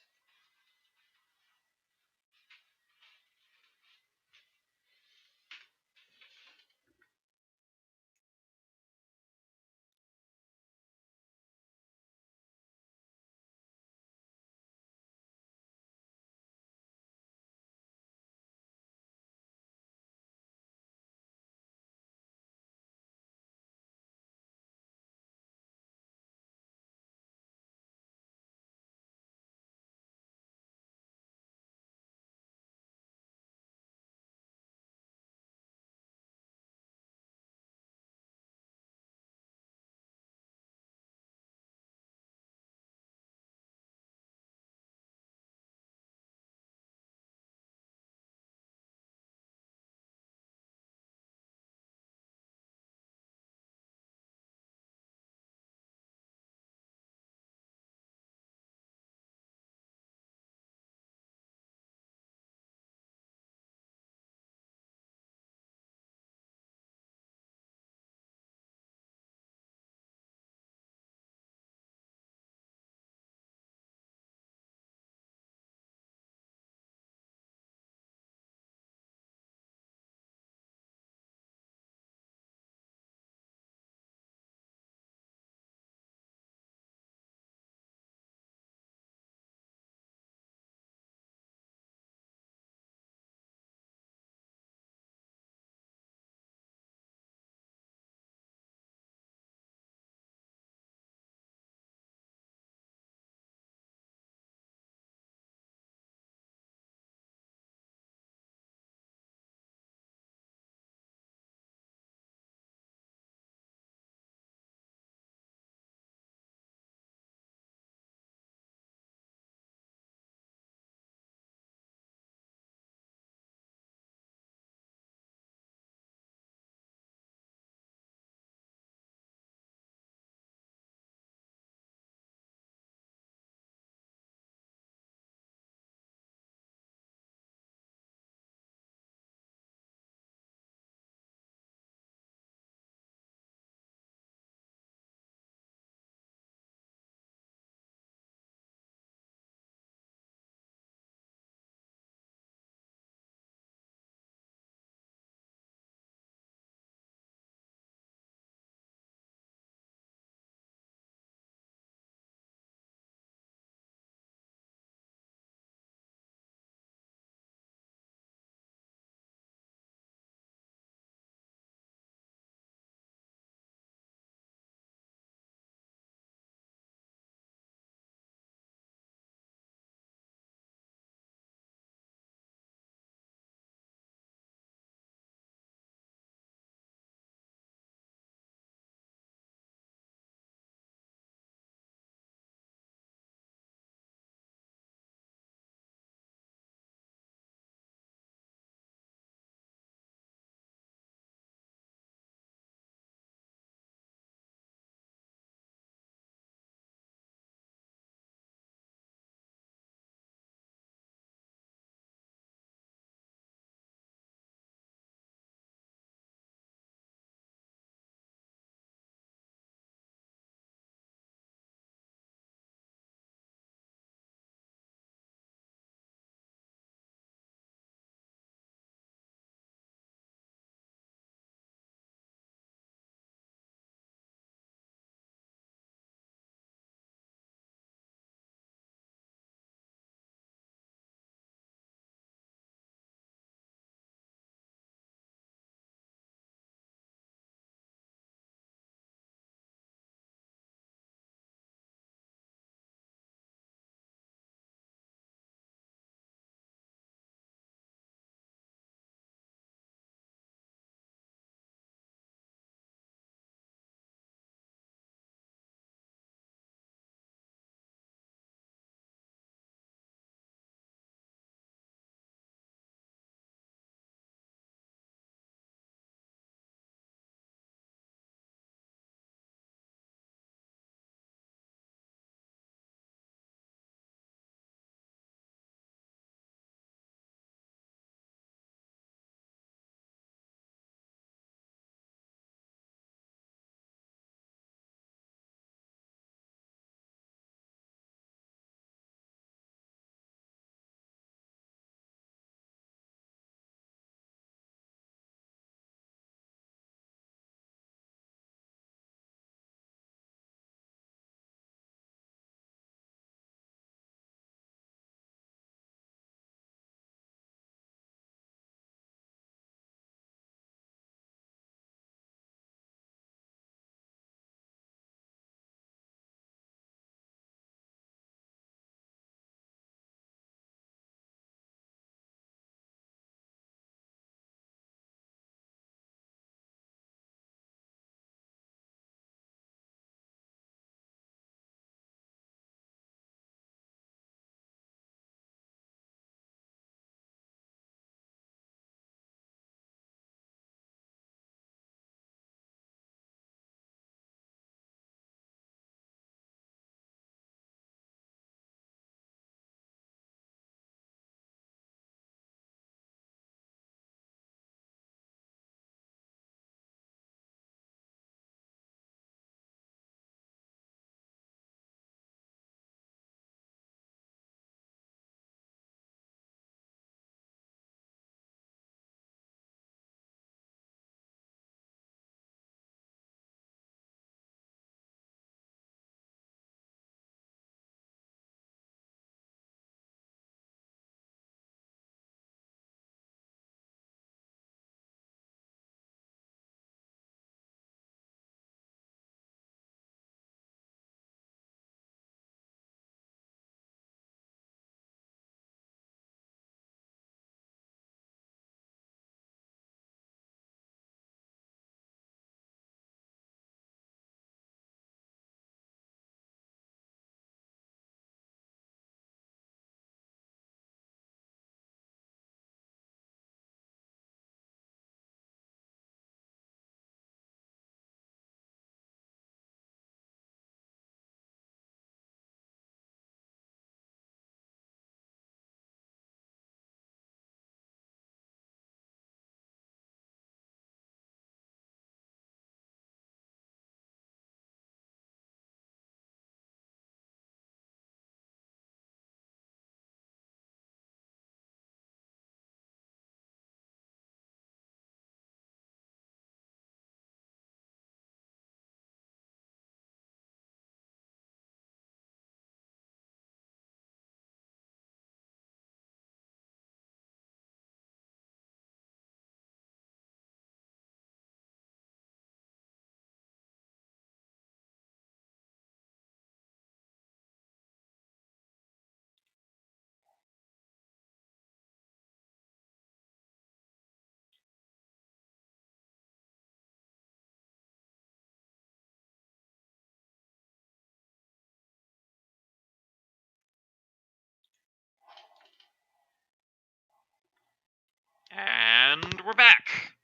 And we're back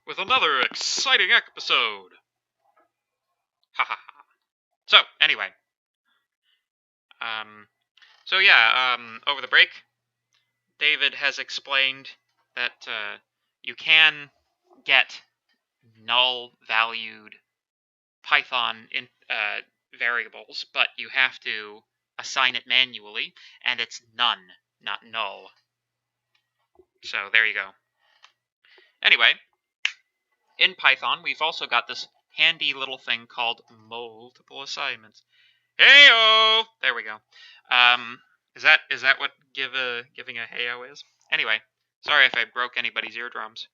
with another exciting episode. Ha ha ha. So, anyway. Over the break, David has explained that you can get null-valued Python variables, but you have to assign it manually, and it's none, not null. So there you go. Anyway, in Python, we've also got this handy little thing called multiple assignments. Heyo! There we go. Is that what giving a heyo is? Anyway, sorry if I broke anybody's eardrums.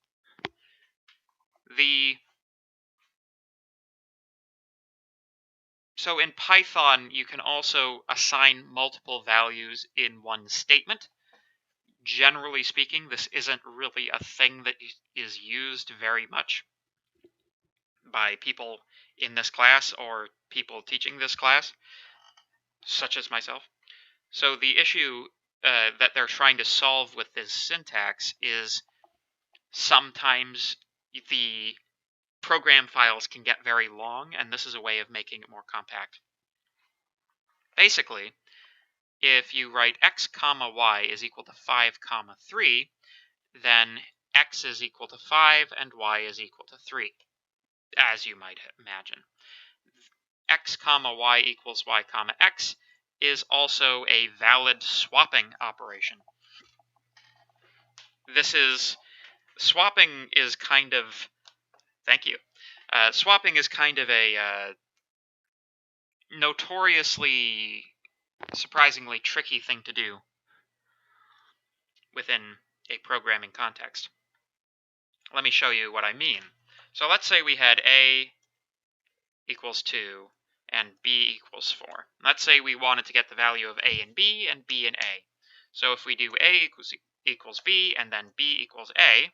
So in Python, you can also assign multiple values in one statement. Generally speaking, this isn't really a thing that is used very much by people in this class or people teaching this class, such as myself. So the issue that they're trying to solve with this syntax is sometimes the program files can get very long, and this is a way of making it more compact. Basically, if you write x comma y is equal to 5 comma 3, then x is equal to 5 and y is equal to 3, as you might imagine. X comma y equals y comma x is also a valid swapping operation. Swapping is kind of, thank you. Swapping is kind of a notoriously, surprisingly tricky thing to do within a programming context. Let me show you what I mean. So let's say we had A equals 2 and B equals 4. Let's say we wanted to get the value of A and B in A. So if we do A equals B and then B equals A,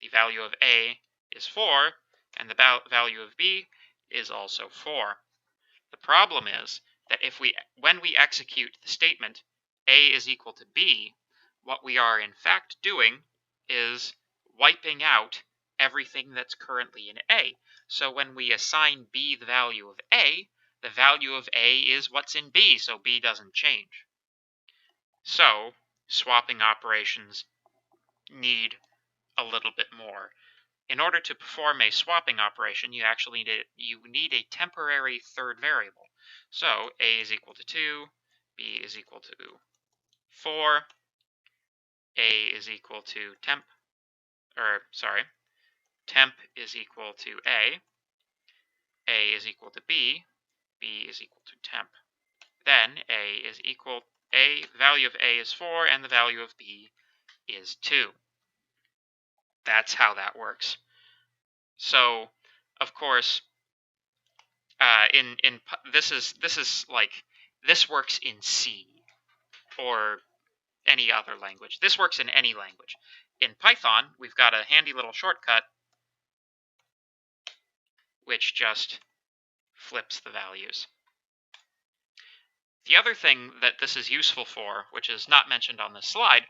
the value of A is 4 and the value of B is also 4. The problem is that when we execute the statement A is equal to B, what we are in fact doing is wiping out everything that's currently in A. So when we assign B the value of A is what's in B, so B doesn't change. So swapping operations need a little bit more. In order to perform a swapping operation, you actually need a temporary third variable. So A is equal to 2, B is equal to 4, A is equal to temp is equal to A is equal to B is equal to temp. Then the value of A is 4 and the value of B is 2. That's how that works. So, of course, this works in C or any other language. This works in any language. In Python, we've got a handy little shortcut which just flips the values. The other thing that this is useful for, which is not mentioned on this slide,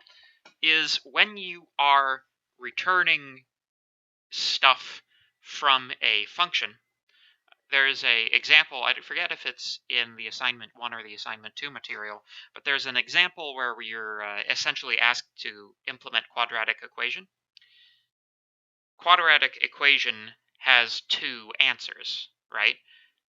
is when you are returning stuff from a function. There's an example, I forget if it's in the assignment 1 or the assignment 2 material, but there's an example where you're essentially asked to implement quadratic equation. Quadratic equation has 2 answers, right?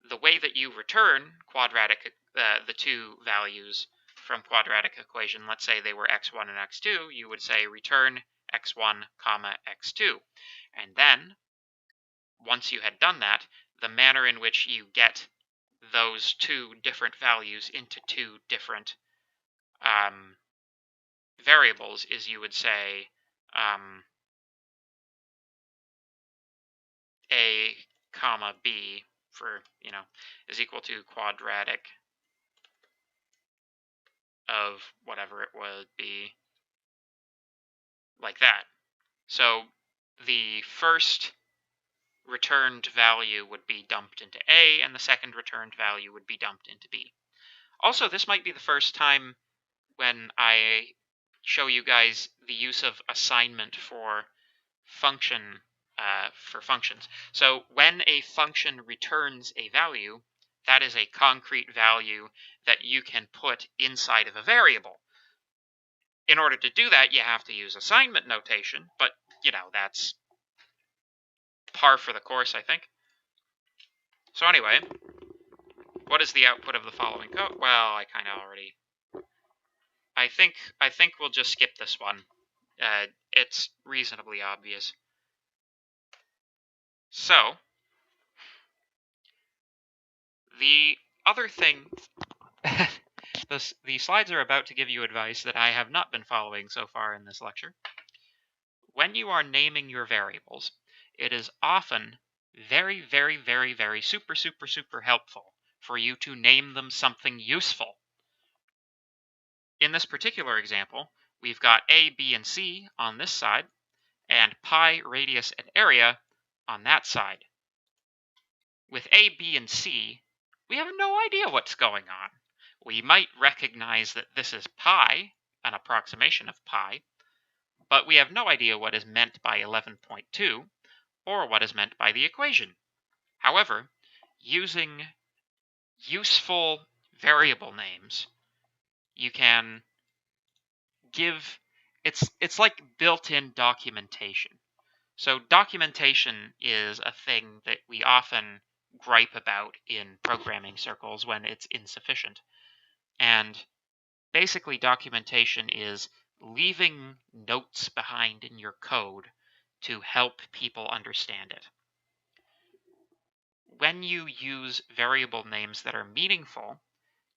The way that you return the 2 values from quadratic equation, let's say they were x1 and x2, you would say return x1, comma, x2. And then, once you had done that, the manner in which you get those 2 different values into 2 different variables is you would say A comma B is equal to quadratic of whatever it would be, like that. So the first returned value would be dumped into A, and the second returned value would be dumped into B. Also, this might be the first time when I show you guys the use of assignment for functions. So when a function returns a value, that is a concrete value that you can put inside of a variable. In order to do that, you have to use assignment notation, but, you know, that's par for the course, I think. So anyway, what is the output of the following code? Well, I kind of already... I think we'll just skip this one. It's reasonably obvious. So, the other thing... the slides are about to give you advice that I have not been following so far in this lecture. When you are naming your variables, it is often very, very, very, very super, super, super helpful for you to name them something useful. In this particular example, we've got A, B, and C on this side, and pi, radius, and area on that side. With A, B, and C, we have no idea what's going on. We might recognize that this is pi, an approximation of pi, but we have no idea what is meant by 11.2 or what is meant by the equation. However, using useful variable names, you can give... It's like built-in documentation. So documentation is a thing that we often gripe about in programming circles when it's insufficient. And basically documentation is leaving notes behind in your code to help people understand it. When you use variable names that are meaningful,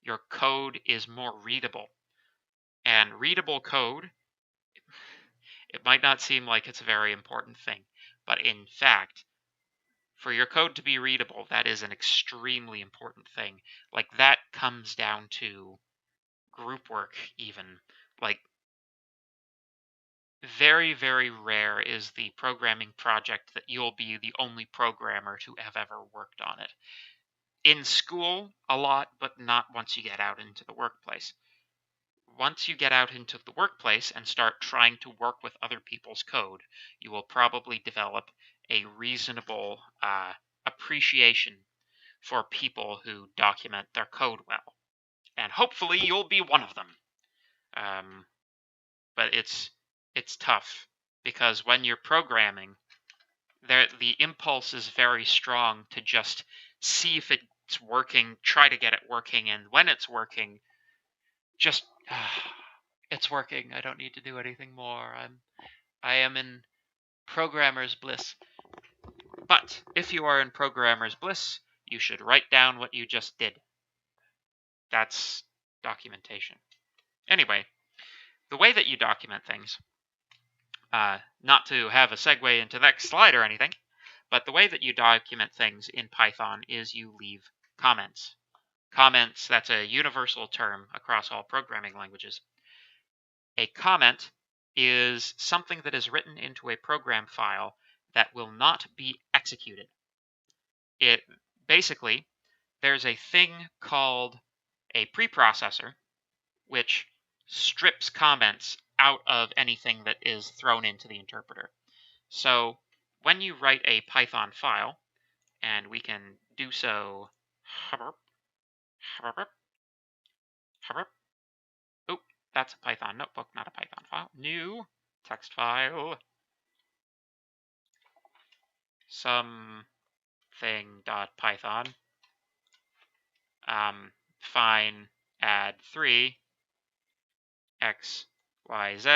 your code is more readable. And readable code, it might not seem like it's a very important thing, but in fact, for your code to be readable, that is an extremely important thing. Like, that comes down to group work, even. Like, very, very rare is the programming project that you'll be the only programmer to have ever worked on it. In school, a lot, but not once you get out into the workplace. Once you get out into the workplace and start trying to work with other people's code, you will probably develop a reasonable appreciation for people who document their code well. And hopefully you'll be one of them. But it's tough, because when you're programming, the impulse is very strong to just see if it's working, try to get it working, and when it's working, just... it's working. I don't need to do anything more. I am in programmer's bliss. But if you are in programmer's bliss, you should write down what you just did. That's documentation. Anyway, the way that you document things, not to have a segue into the next slide or anything, but the way that you document things in Python is you leave comments. Comments, that's a universal term across all programming languages. A comment is something that is written into a program file that will not be executed. Basically, there's a thing called a preprocessor, which strips comments out of anything that is thrown into the interpreter. So when you write a Python file, and we can do so... Oh, that's a Python notebook, not a Python file. New text file. Something.python. Fine, add 3, x, y, z.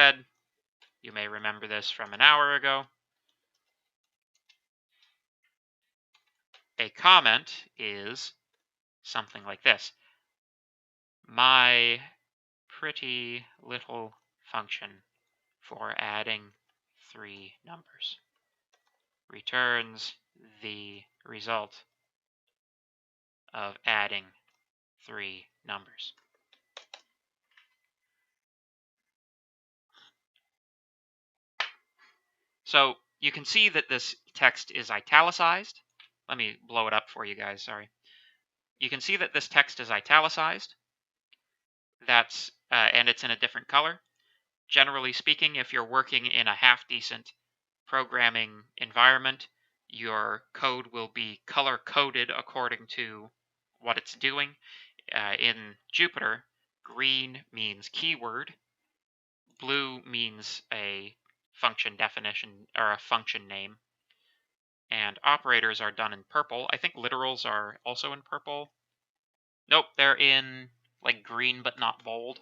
You may remember this from an hour ago. A comment is something like this. My pretty little function for adding 3 numbers returns the result of adding 3 numbers. So you can see that this text is italicized. Let me blow it up for you guys, sorry. You can see that this text is italicized. And it's in a different color. Generally speaking, if you're working in a half-decent programming environment, your code will be color-coded according to what it's doing. In Jupyter, green means keyword, blue means a function definition or a function name, and operators are done in purple. I think literals are also in purple. Nope, they're in like green but not bold.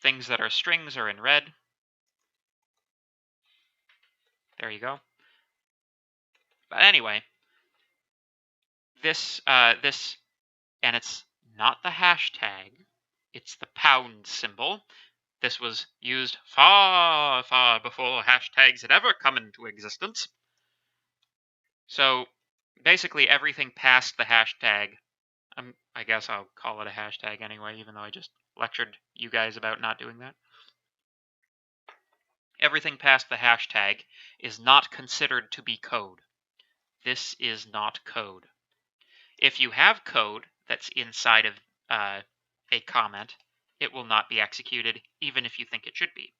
Things that are strings are in red. There you go. But anyway, this, and it's not the hashtag, it's the pound symbol. This was used far, far before hashtags had ever come into existence. So basically everything past the hashtag, I guess I'll call it a hashtag anyway, even though I just lectured you guys about not doing that. Everything past the hashtag is not considered to be code. This is not code. If you have code that's inside of a comment, it will not be executed, even if you think it should be.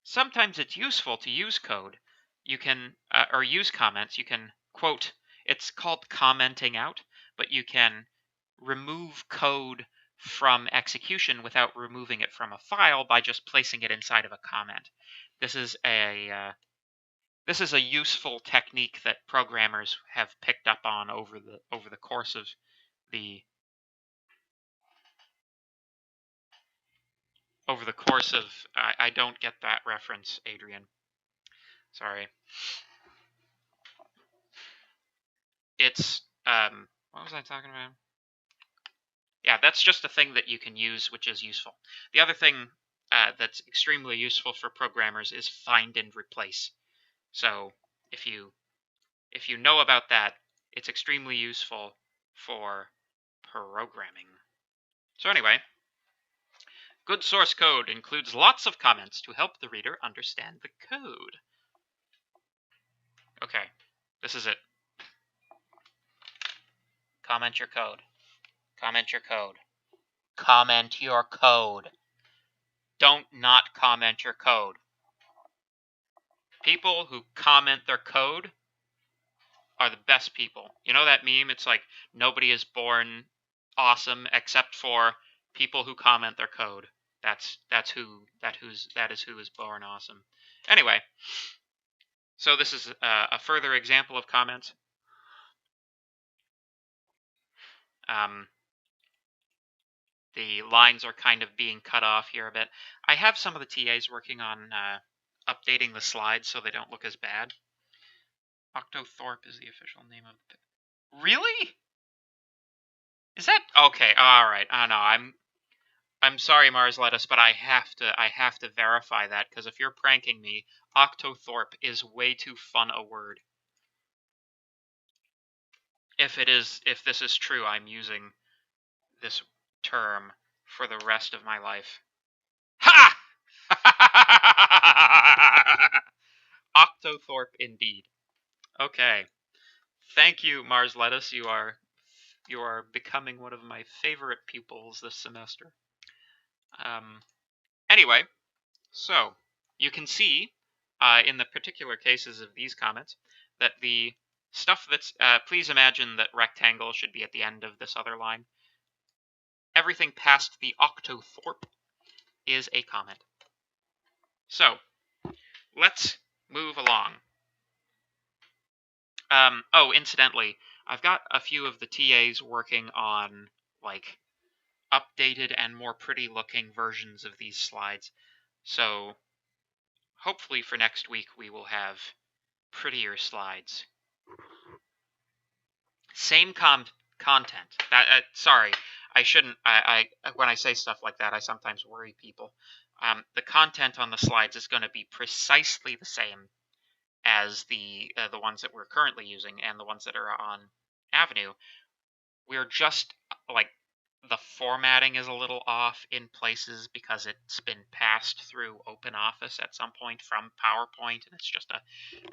Sometimes it's useful to use code. You can, or use comments. You can, quote, it's called commenting out, but you can remove code from execution without removing it from a file by just placing it inside of a comment. This is a useful technique that programmers have picked up on over the course of I don't get that reference, Adrian. Sorry. It's what was I talking about? Yeah, that's just a thing that you can use, which is useful. The other thing that's extremely useful for programmers is find and replace. So if you know about that, it's extremely useful for programming. So anyway, good source code includes lots of comments to help the reader understand the code. Okay, this is it. Comment your code. Comment your code. Comment your code. Don't not comment your code. People who comment their code are the best people. You know that meme? It's like nobody is born awesome except for people who comment their code. That is who is born awesome. Anyway, so this is a further example of comments. The lines are kind of being cut off here a bit. I have some of the TAs working on updating the slides so they don't look as bad. Octothorpe is the official name of the... Really? Is that... Okay, alright. I know, I'm sorry, Mars Lettuce, but I have to verify that, because if you're pranking me, Octothorpe is way too fun a word. If this is true, I'm using this term for the rest of my life. Ha! Octothorpe indeed. Okay. Thank you, Mars Lettuce. You are becoming one of my favorite pupils this semester. Anyway, so you can see in the particular cases of these comments that the stuff that's please imagine that rectangle should be at the end of this other line. Everything past the Octothorpe is a comment. So let's move along. Oh, incidentally, I've got a few of the TAs working on like updated and more pretty looking versions of these slides. So hopefully for next week we will have prettier slides. Same content. Sorry, I shouldn't. When I say stuff like that, I sometimes worry people. The content on the slides is going to be precisely the same as the ones that we're currently using and the ones that are on Avenue. We're just like the formatting is a little off in places because it's been passed through OpenOffice at some point from PowerPoint, and it's just a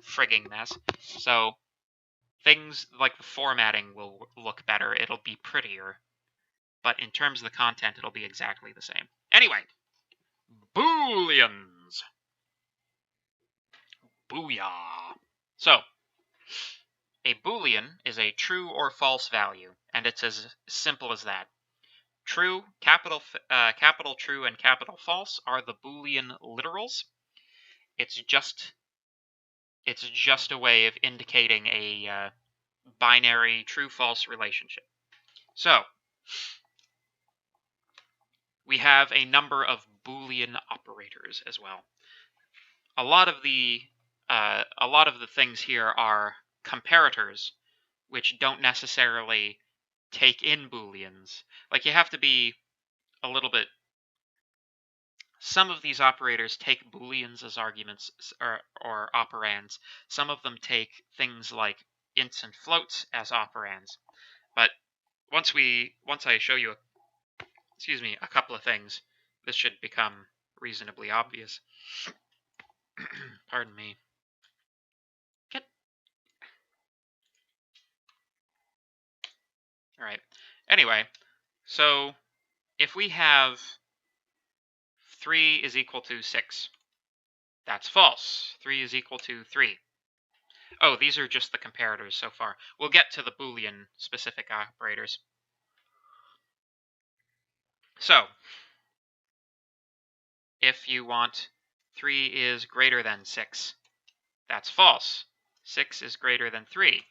frigging mess. So things like the formatting will look better. It'll be prettier. But in terms of the content, it'll be exactly the same. Anyway, Booleans. Booyah. So, a Boolean is a true or false value, and it's as simple as that. True, capital true, and capital false are the Boolean literals. It's just a way of indicating a binary true-false relationship. So, we have a number of Boolean operators as well. A lot of the things here are comparators, which don't necessarily take in Booleans. Like, you have to be a little bit... Some of these operators take Booleans as arguments or operands. Some of them take things like ints and floats as operands. But once I show you a couple of things, this should become reasonably obvious. Pardon me. All right. Anyway, so if we have 3 is equal to 6, that's false. 3 is equal to 3. Oh, these are just the comparators so far. We'll get to the Boolean specific operators. So, if you want 3 is greater than 6, that's false. 6 is greater than 3.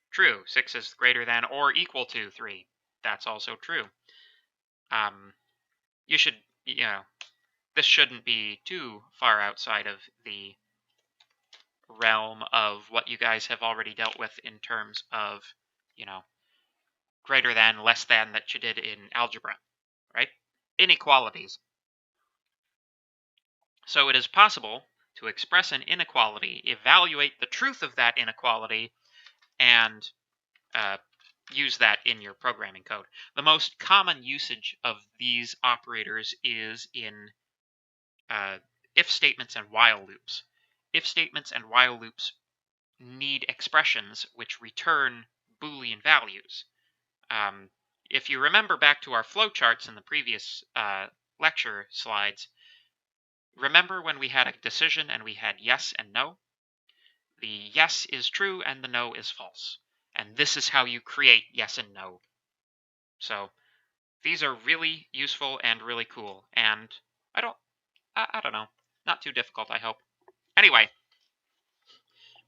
True. 6 is greater than or equal to 3. That's also true. You should, this shouldn't be too far outside of the realm of what you guys have already dealt with in terms of, greater than, less than that you did in algebra, right? Inequalities. So it is possible to express an inequality, evaluate the truth of that inequality, and use that in your programming code. The most common usage of these operators is in if statements and while loops. If statements and while loops need expressions which return Boolean values. If you remember back to our flowcharts in the previous lecture slides, remember when we had a decision and we had yes and no? The yes is true and the no is false. And this is how you create yes and no. So these are really useful and really cool. And I don't know. Not too difficult, I hope. Anyway,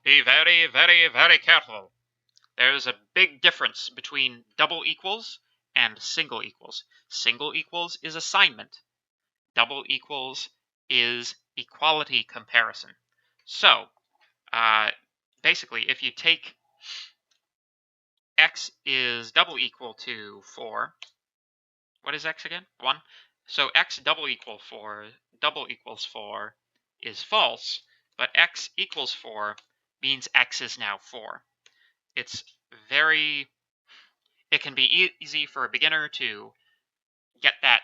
be very, very, very careful. There's a big difference between double equals and single equals. Single equals is assignment. Double equals is equality comparison. So, basically, if you take x is double equal to 4, what is x again? 1. So x double equals 4 is false, but x equals 4 means x is now 4. It can be easy for a beginner to get that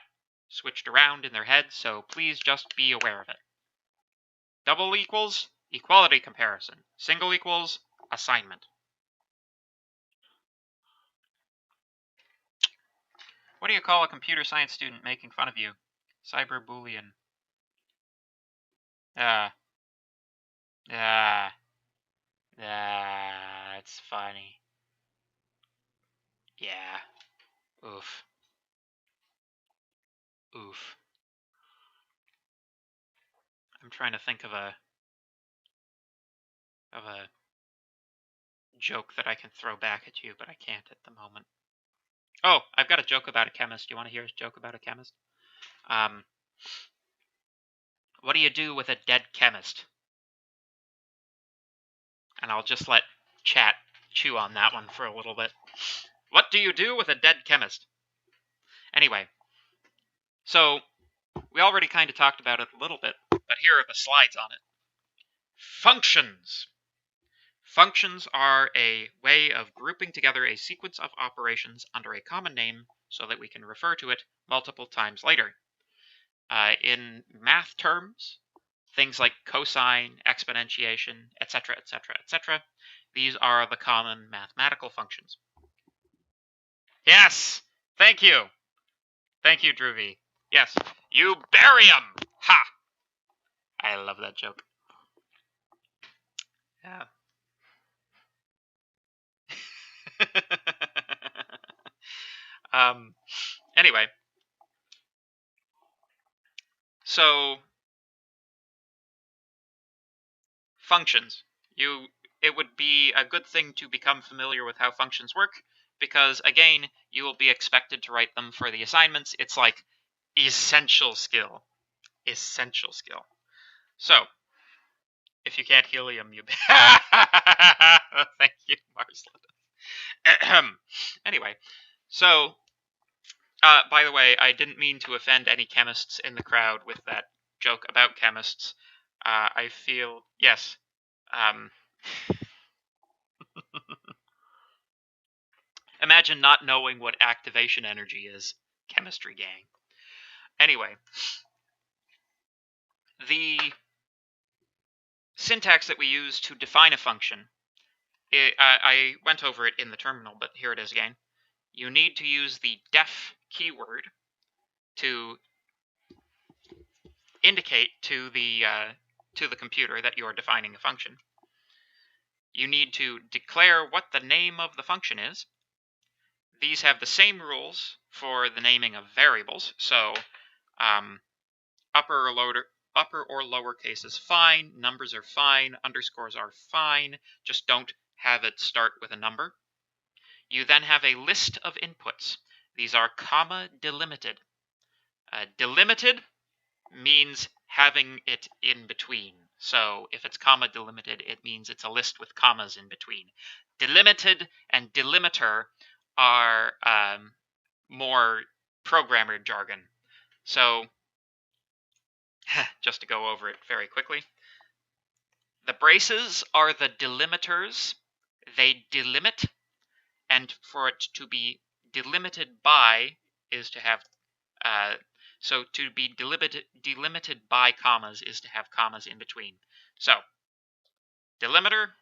switched around in their head, so please just be aware of it. Double equals, equality comparison. Single equals, assignment. What do you call a computer science student making fun of you? Cyber Boolean. It's funny. Yeah. Oof. Oof. I'm trying to think of a joke that I can throw back at you, but I can't at the moment. Oh, I've got a joke about a chemist. Do you want to hear a joke about a chemist? What do you do with a dead chemist? And I'll just let chat chew on that one for a little bit. What do you do with a dead chemist? Anyway, so we already kind of talked about it a little bit, but here are the slides on it. Functions. Functions are a way of grouping together a sequence of operations under a common name so that we can refer to it multiple times later. In math terms, things like cosine, exponentiation, etc., etc., etc., these are the common mathematical functions. Yes! Thank you! Thank you, Druvy. Yes, You bury him! Ha! I love that joke. Yeah. Anyway. So, functions. It would be a good thing to become familiar with how functions work, because, again, you will be expected to write them for the assignments. It's like essential skill. Essential skill. So, if you can't helium, you... Thank you, Marsland. Anyway, so, by the way, I didn't mean to offend any chemists in the crowd with that joke about chemists. I feel... Yes. Imagine not knowing what activation energy is. Chemistry gang. Anyway, the syntax that we use to define a function, I went over it in the terminal, but here it is again. You need to use the def keyword to indicate to the computer that you are defining a function. You need to declare what the name of the function is. These have the same rules for the naming of variables, so upper or lowercase is fine, numbers are fine, underscores are fine, just don't have it start with a number. You then have a list of inputs. These are comma delimited. Delimited means having it in between. So if it's comma delimited, it means it's a list with commas in between. Delimited and delimiter are more programmer jargon. So just to go over it very quickly, the braces are the delimiters. They delimit, and for it to be delimited by is to have so to be delimited by commas is to have commas in between. So, delimiter,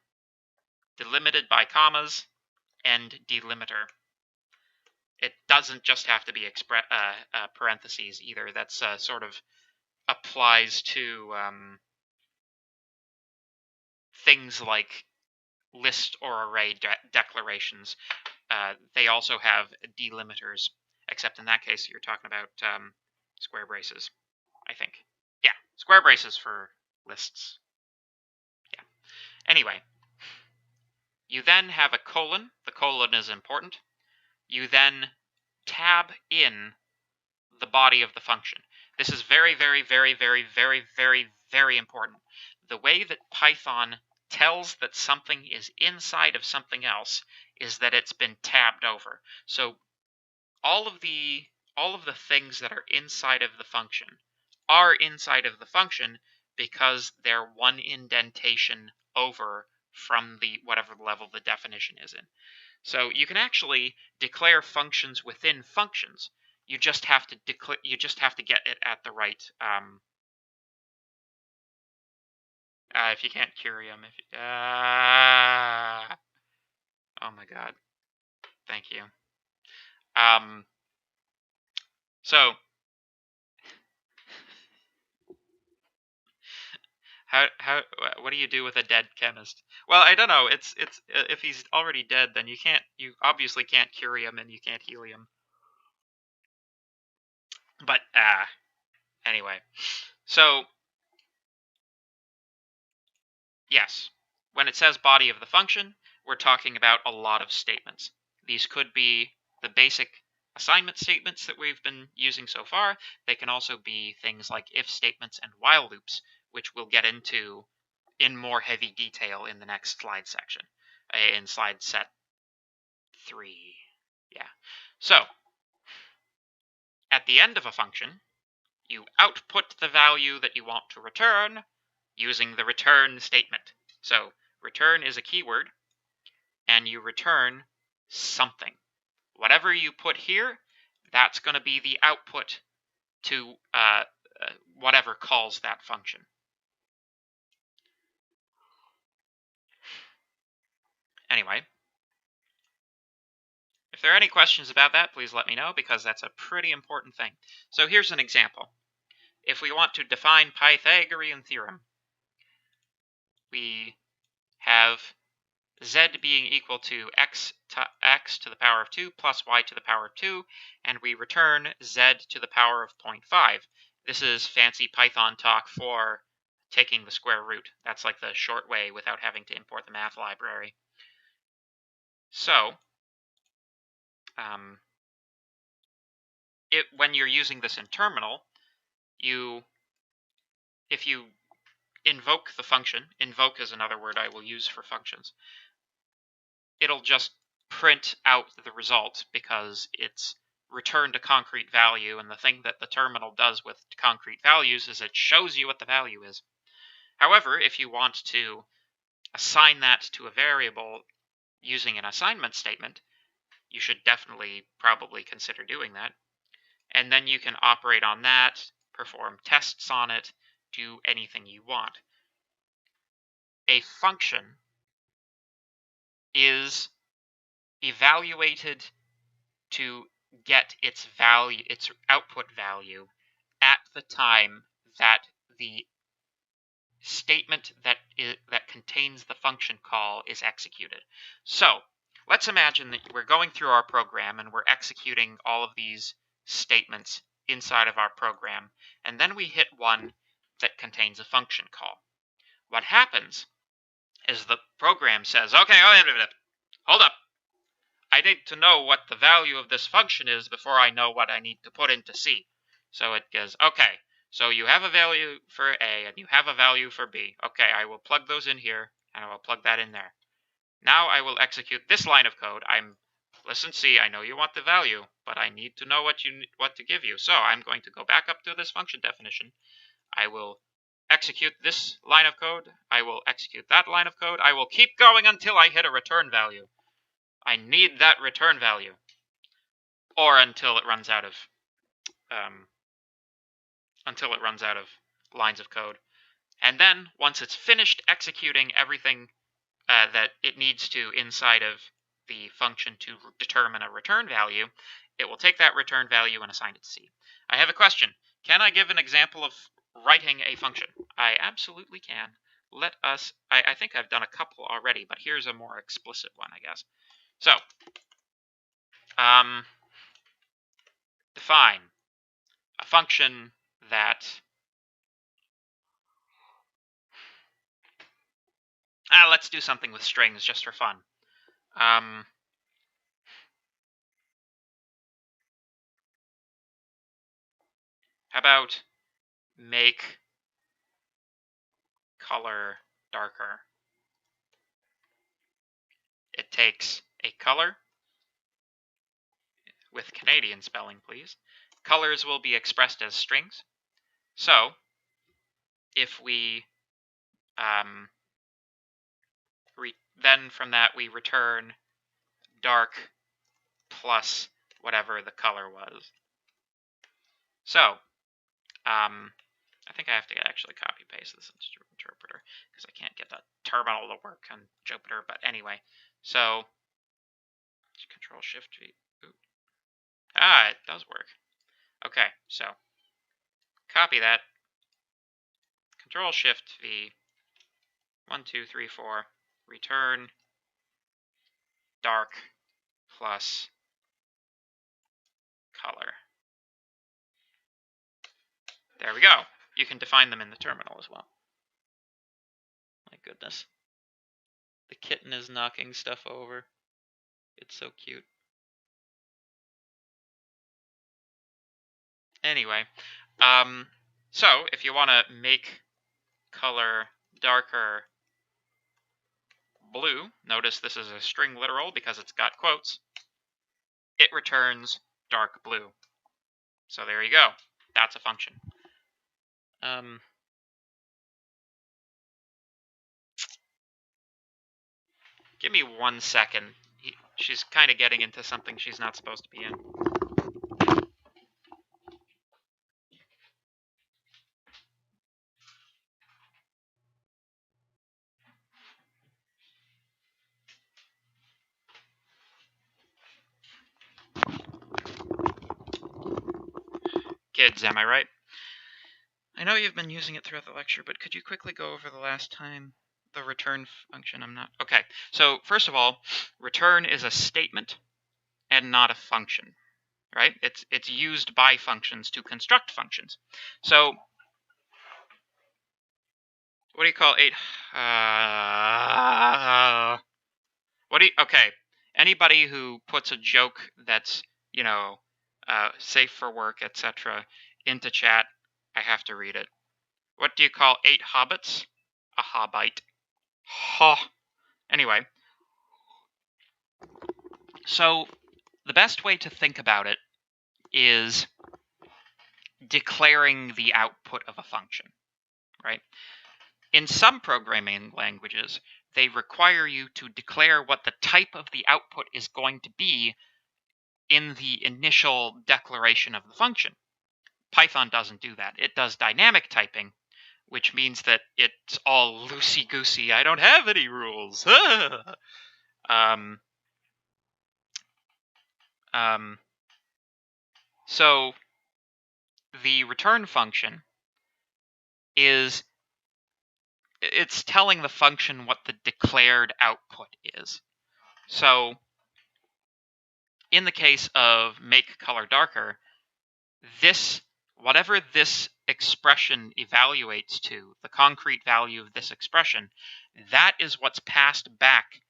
delimited by commas, and delimiter. It doesn't just have to be parentheses either. That's sort of applies to things like list or array declarations. They also have delimiters, except in that case you're talking about square braces, I think. Yeah, square braces for lists. Yeah. Anyway, you then have a colon. The colon is important. You then tab in the body of the function. This is very, very, very, very, very, very, very important. The way that Python tells that something is inside of something else is that it's been tabbed over. So all of the things that are inside of the function are inside of the function because they're one indentation over from the whatever level the definition is in. So you can actually declare functions within functions. You just have to get it at the right. If you can't curium, oh my god, thank you. So what do you do with a dead chemist? Well, I don't know. It's if he's already dead, then you obviously can't cure him and you can't heal him. But anyway, so yes, when it says body of the function, we're talking about a lot of statements. These could be the basic assignment statements that we've been using so far. They can also be things like if statements and while loops, which we'll get into in more heavy detail in the next slide section, in slide set 3. Yeah. So, at the end of a function, you output the value that you want to return using the return statement. So, return is a keyword, and you return something. Whatever you put here, that's going to be the output to whatever calls that function. Anyway, if there are any questions about that, please let me know, because that's a pretty important thing. So here's an example. if we want to define Pythagorean theorem, we have z being equal to x to the power of 2 plus y to the power of 2, and we return z to the power of 0.5. This is fancy Python talk for taking the square root. That's like the short way without having to import the math library. So, when you're using this in terminal, if you invoke the function, invoke is another word I will use for functions, it'll just print out the result because it's returned a concrete value, and the thing that the terminal does with concrete values is it shows you what the value is. However, if you want to assign that to a variable using an assignment statement, you should probably consider doing that. And then you can operate on that, perform tests on it, do anything you want. A function is evaluated to get its value, its output value, at the time that the statement that contains the function call is executed. So let's imagine that we're going through our program and we're executing all of these statements inside of our program, and then we hit one that contains a function call. What happens is the program says, okay, hold up. I need to know what the value of this function is before I know what I need to put into C. So it goes, okay, so you have a value for A and you have a value for B. Okay, I will plug those in here and I will plug that in there. Now I will execute this line of code. Listen, C, I know you want the value, but I need to know what to give you. So I'm going to go back up to this function definition. I will execute this line of code. I will execute that line of code. I will keep going until I hit a return value. I need that return value, or until it runs out of lines of code. And then once it's finished executing everything that it needs to inside of the function to determine a return value, it will take that return value and assign it to C. I have a question. Can I give an example of writing a function? I absolutely can. I think I've done a couple already, but here's a more explicit one, I guess. So, define a function that let's do something with strings just for fun. How about make color darker? It takes a color, with Canadian spelling, please. Colors will be expressed as strings. So, if we then from that we return dark plus whatever the color was. So, I think I have to actually copy paste this into Jupyter because I can't get the terminal to work on Jupyter. But anyway, so Control Shift V. Ooh. It does work. Okay, so copy that. Control Shift V. 1, 2, 3, 4. Return dark plus color. There we go. You can define them in the terminal as well. My goodness. The kitten is knocking stuff over. It's so cute. Anyway, so if you want to make color darker blue, notice this is a string literal because it's got quotes, it returns dark blue. So there you go. That's a function. Give me 1 second. She's kind of getting into something she's not supposed to be in. Kids, am I right? I know you've been using it throughout the lecture, but could you quickly go over the last time the return function? Okay, so first of all, return is a statement and not a function, right? It's used by functions to construct functions. So what do you call 8? Okay, anybody who puts a joke that's, you know, safe for work, etc., into chat, I have to read it. What do you call 8 hobbits? A hobbite. Ha. Anyway, so the best way to think about it is declaring the output of a function, right? In some programming languages, they require you to declare what the type of the output is going to be in the initial declaration of the function. Python doesn't do that. It does dynamic typing, which means that it's all loosey-goosey. I don't have any rules. So the return function it's telling the function what the declared output is. So in the case of make color darker, whatever this expression evaluates to, the concrete value of this expression, that is what's passed back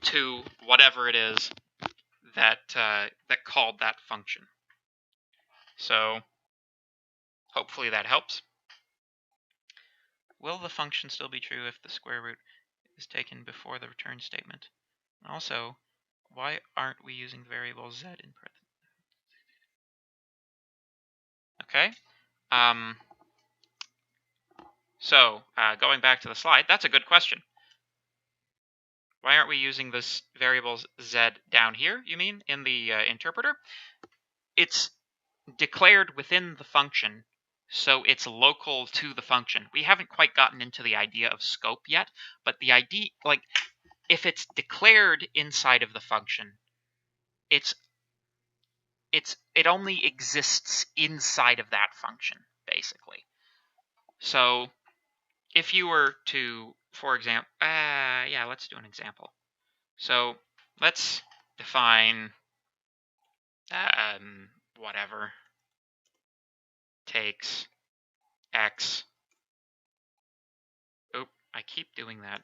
to whatever it is that called that function. So hopefully that helps. Will the function still be true if the square root is taken before the return statement? Also, why aren't we using the variable z in parentheses? Okay. So going back to the slide, that's a good question. Why aren't we using this variable z down here, you mean, in the interpreter? It's declared within the function, so it's local to the function. We haven't quite gotten into the idea of scope yet, but the idea, like, if it's declared inside of the function, it only exists inside of that function, basically. So if you were to, for example, yeah, let's do an example. So let's define whatever takes x. Oop, I keep doing that.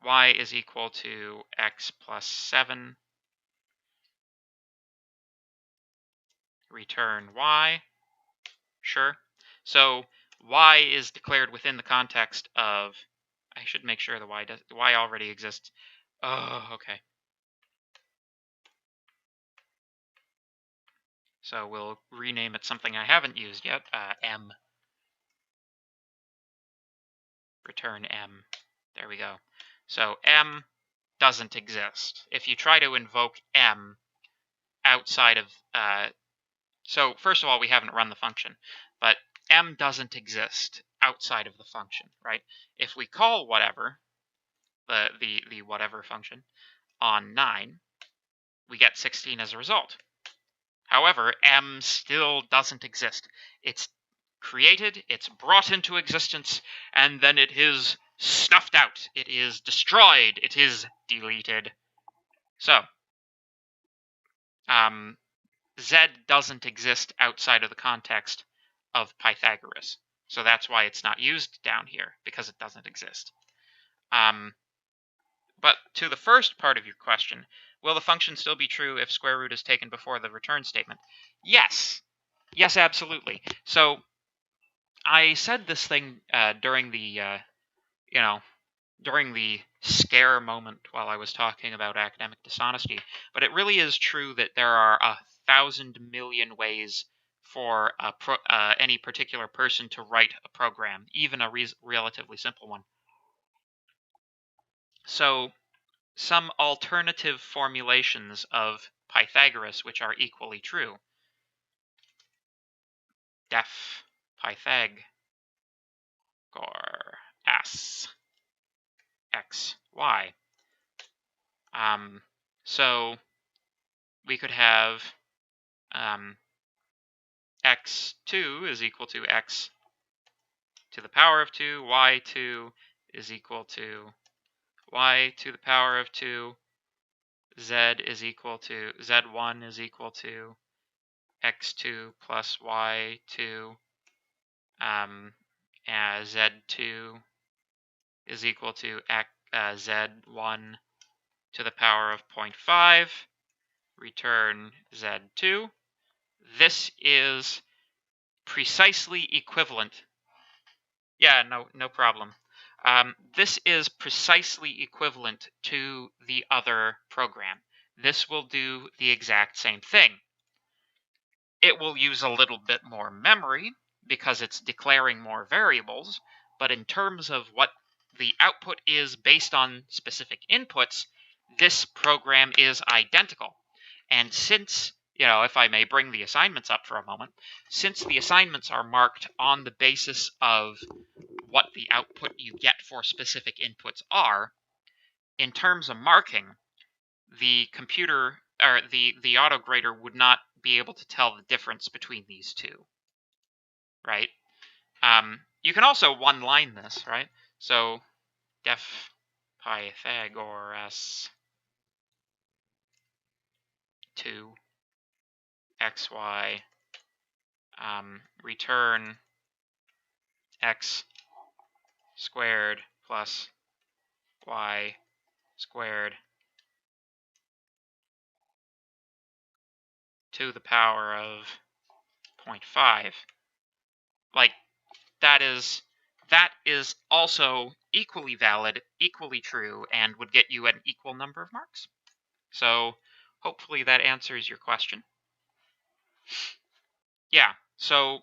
Y is equal to x plus 7. Return y. Sure. So y is declared within the context of. I should make sure the y already exists. Oh, okay. So we'll rename it something I haven't used yet. M. Return M. There we go. So M doesn't exist. If you try to invoke M outside of... so first of all, we haven't run the function, but M doesn't exist outside of the function, right? If we call whatever, the whatever function, on 9, we get 16 as a result. However, M still doesn't exist. It's created, it's brought into existence, and then it is snuffed out. It is destroyed. It is deleted. So, Z doesn't exist outside of the context of Pythagoras. So that's why it's not used down here, because it doesn't exist. But to the first part of your question, will the function still be true if square root is taken before the return statement? Yes. Yes, absolutely. So I said this thing during the, during the scare moment while I was talking about academic dishonesty, but it really is true that there are 1,000 million ways for any particular person to write a program, even a relatively simple one. So some alternative formulations of Pythagoras which are equally true. Def Pythag or s x y. So we could have x2 is equal to x to the power of 2, y2 is equal to y to the power of 2, z1 is equal to x2 plus y2, z2 is equal to z1 to the power of 0.5, return z2. This is precisely equivalent. Yeah, no problem. This is precisely equivalent to the other program. This will do the exact same thing. It will use a little bit more memory because it's declaring more variables, but in terms of what the output is based on specific inputs, this program is identical. And since, if I may bring the assignments up for a moment, since the assignments are marked on the basis of what the output you get for specific inputs are, in terms of marking, the computer or the autograder would not be able to tell the difference between these two, right? You can also one-line this, right? So def Pythagoras 2 xy return x squared plus y squared to the power of 0.5. Like, that is also equally valid, equally true, and would get you an equal number of marks. So hopefully that answers your question. Yeah, so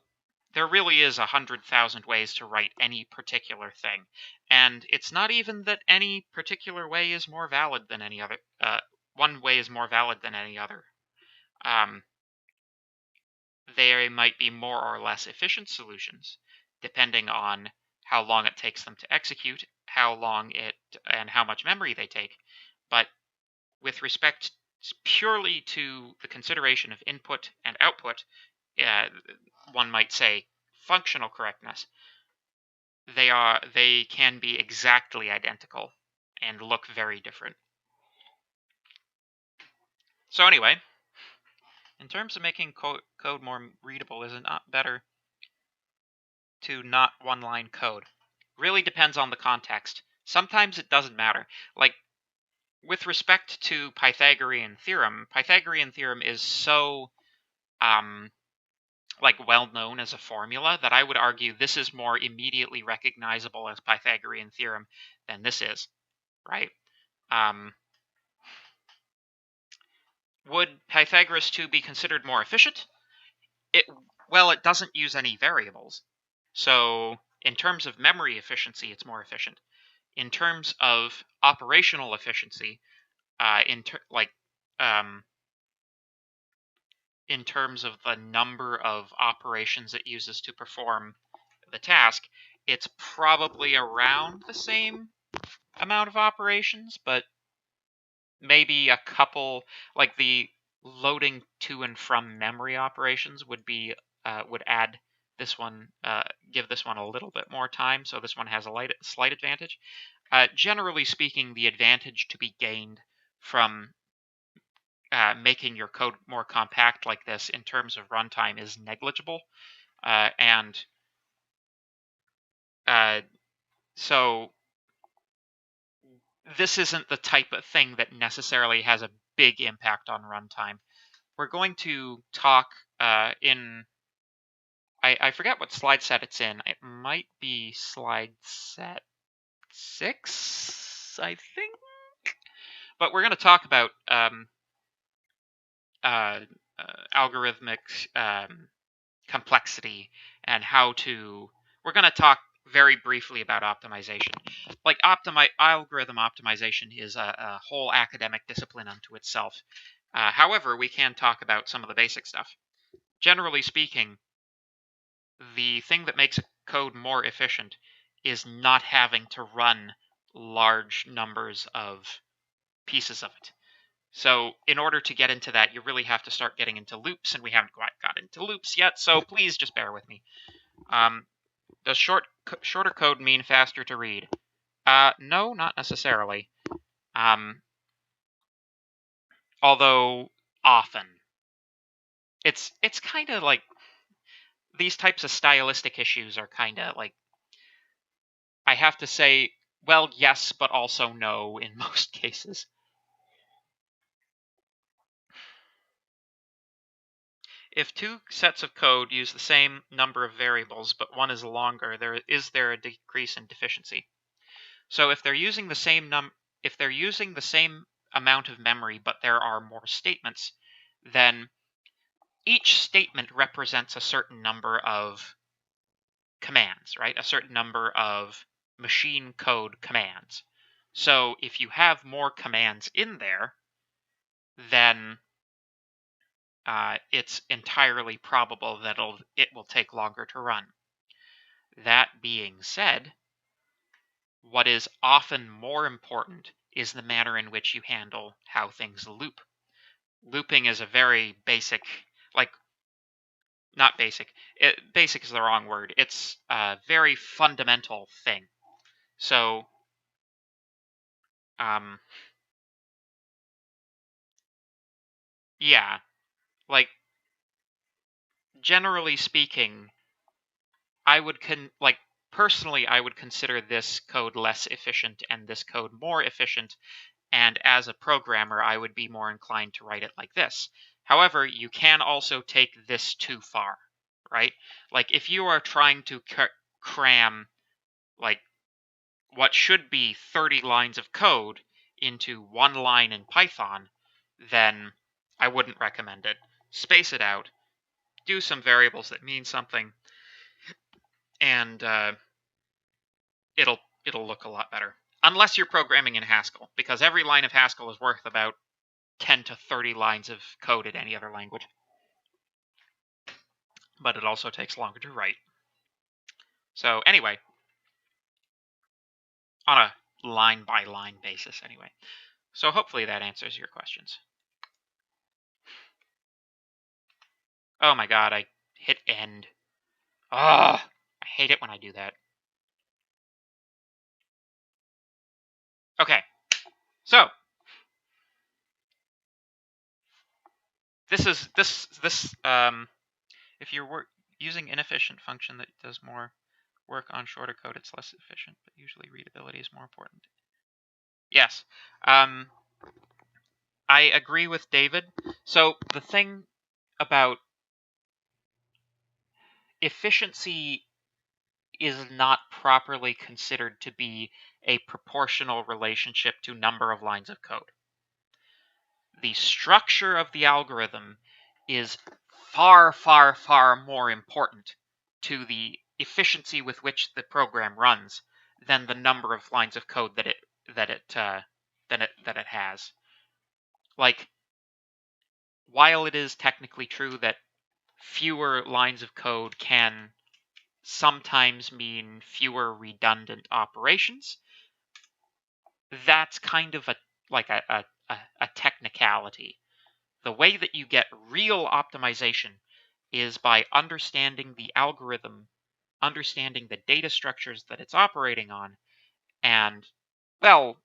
there really is 100,000 ways to write any particular thing. And it's not even that any particular way is more valid than any other. One way is more valid than any other. They might be more or less efficient solutions, depending on how long it takes them to execute, and how much memory they take. But with respect purely to the consideration of input and output, one might say functional correctness, they can be exactly identical and look very different. So anyway, in terms of making code more readable, is it not better to not one-line code? Really depends on the context. Sometimes it doesn't matter. Like, with respect to Pythagorean theorem is so well known as a formula that I would argue this is more immediately recognizable as Pythagorean theorem than this is, right? Would Pythagoras 2 be considered more efficient? Well, it doesn't use any variables. So in terms of memory efficiency, it's more efficient. In terms of operational efficiency, in terms of the number of operations it uses to perform the task, it's probably around the same amount of operations, but maybe a couple, like the loading to and from memory operations would add this one, give this one a little bit more time, so this one has a slight advantage. Generally speaking, the advantage to be gained from making your code more compact like this in terms of runtime is negligible, so this isn't the type of thing that necessarily has a big impact on runtime. We're going to talk in... I forget what slide set it's in. It might be slide set 6, I think? But we're going to talk about algorithmic complexity and how to... We're going to talk very briefly about optimization. Like, algorithm optimization is a whole academic discipline unto itself. However, we can talk about some of the basic stuff. Generally speaking, the thing that makes a code more efficient is not having to run large numbers of pieces of it. So in order to get into that, you really have to start getting into loops, and we haven't quite got into loops yet, so please just bear with me. Does shorter code mean faster to read? No, not necessarily. Although often. It's kind of like these types of stylistic issues are kind of like, I have to say, well, yes, but also no in most cases. If two sets of code use the same number of variables, but one is longer, is there a decrease in efficiency? So if they're using the same amount of memory, but there are more statements, then each statement represents a certain number of commands, right? A certain number of machine code commands. So if you have more commands in there, then it's entirely probable that it will take longer to run. That being said, what is often more important is the manner in which you handle how things loop. Looping is a very basic, not basic, basic is the wrong word. It's a very fundamental thing. So, yeah, like, generally speaking, personally, I would consider this code less efficient and this code more efficient. And as a programmer, I would be more inclined to write it like this. However, you can also take this too far, right? Like if you are trying to cram like what should be 30 lines of code into one line in Python, then I wouldn't recommend it. Space it out, do some variables that mean something, and it'll look a lot better. Unless you're programming in Haskell, because every line of Haskell is worth about 10 to 30 lines of code in any other language. But it also takes longer to write. So anyway, on a line-by-line basis anyway. So hopefully that answers your questions. Oh my god, I hit end. Ugh, I hate it when I do that. Okay, so if you're using inefficient function that does more work on shorter code, it's less efficient, but usually readability is more important. Yes, I agree with David. So the thing about efficiency is not properly considered to be a proportional relationship to number of lines of code. The structure of the algorithm is far, far, far more important to the efficiency with which the program runs than the number of lines of code that it has. Like, while it is technically true that fewer lines of code can sometimes mean fewer redundant operations, that's kind of a technicality. The way that you get real optimization is by understanding the algorithm, understanding the data structures that it's operating on, and, well,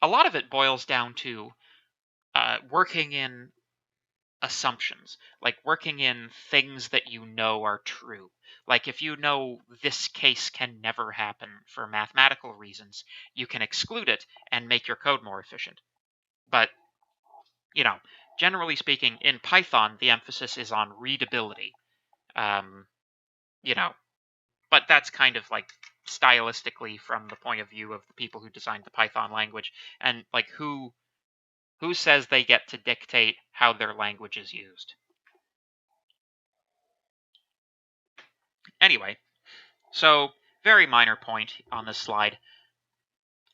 a lot of it boils down to working in assumptions, like working in things that you know are true. Like if you know this case can never happen for mathematical reasons, you can exclude it and make your code more efficient. But, generally speaking, in Python, the emphasis is on readability. But that's kind of like stylistically from the point of view of the people who designed the Python language, and like who says they get to dictate how their language is used. Anyway, so very minor point on this slide.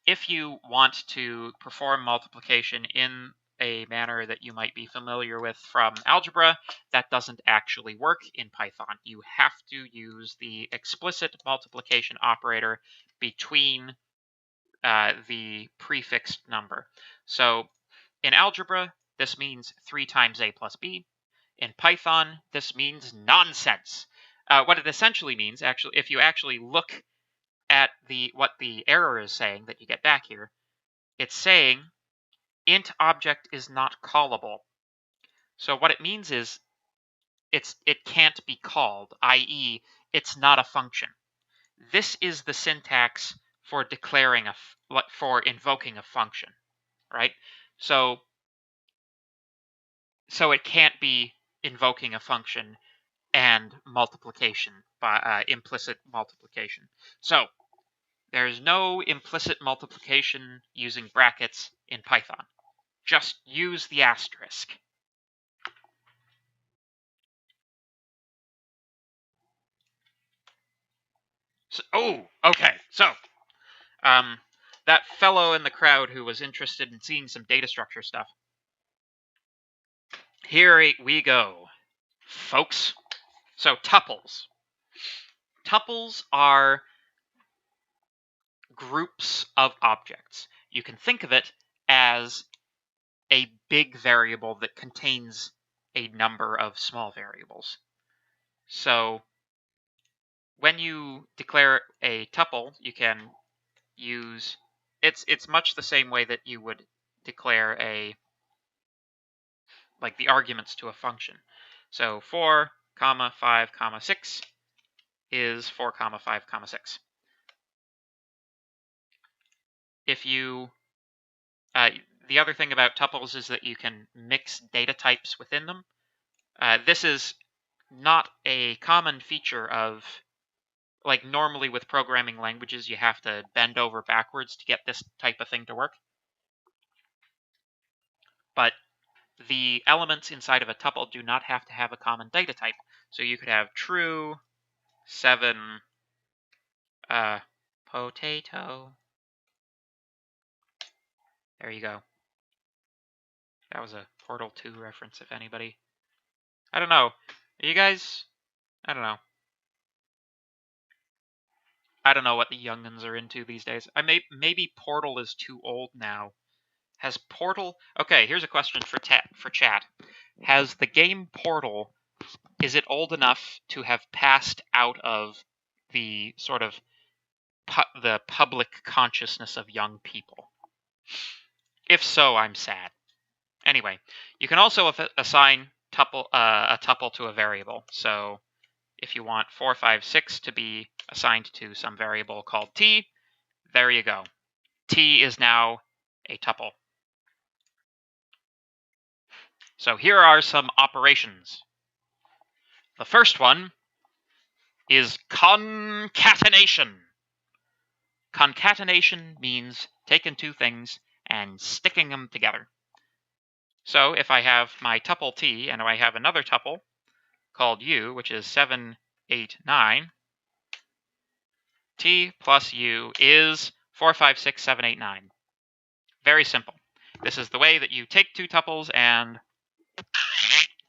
If you want to perform multiplication in a manner that you might be familiar with from algebra, that doesn't actually work in Python. You have to use the explicit multiplication operator between the prefixed number. So In algebra, this means 3 times a plus b. In Python, this means nonsense. What it essentially means, actually, if you actually look at what the error is saying that you get back here, it's saying int object is not callable. So what it means is it can't be called, i.e., it's not a function. This is the syntax for declaring for invoking a function, right? So it can't be invoking a function and multiplication by implicit multiplication. So there's no implicit multiplication using brackets in Python. Just use the asterisk. So, okay. So, that fellow in the crowd who was interested in seeing some data structure stuff. Here we go, folks. So, tuples. Tuples are groups of objects. You can think of it as a big variable that contains a number of small variables. So when you declare a tuple, you can use it's much the same way that you would declare the arguments to a function. So 4, 5, 6 is 4, 5, 6. If you the other thing about tuples is that you can mix data types within them. This is not a common feature of, like, normally with programming languages, you have to bend over backwards to get this type of thing to work. But the elements inside of a tuple do not have to have a common data type. So you could have true, 7, potato. There you go. That was a Portal 2 reference, if anybody. I don't know. Are you guys... I don't know. I don't know what the young'uns are into these days. Maybe Portal is too old now. Has Portal... Okay, here's a question for chat. Has the game Portal... Is it old enough to have passed out of the sort of the public consciousness of young people? If so, I'm sad. Anyway, you can also assign a tuple to a variable. So if you want 4, 5, 6 to be assigned to some variable called t, there you go. T is now a tuple. So here are some operations. The first one is concatenation. Concatenation means taking two things and sticking them together. So if I have my tuple t and I have another tuple called u, which is 7, 8, 9, t plus u is 4, 5, 6, 7, 8, 9. Very simple. This is the way that you take two tuples and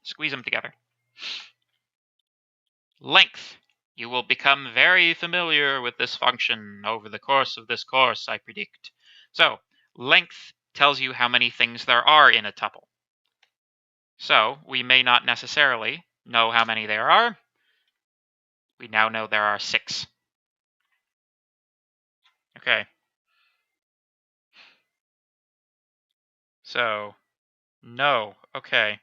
squeeze them together. Length. You will become very familiar with this function over the course of this course, I predict. So, length tells you how many things there are in a tuple. So, we may not necessarily know how many there are. We now know there are 6. Okay. So, no. Okay.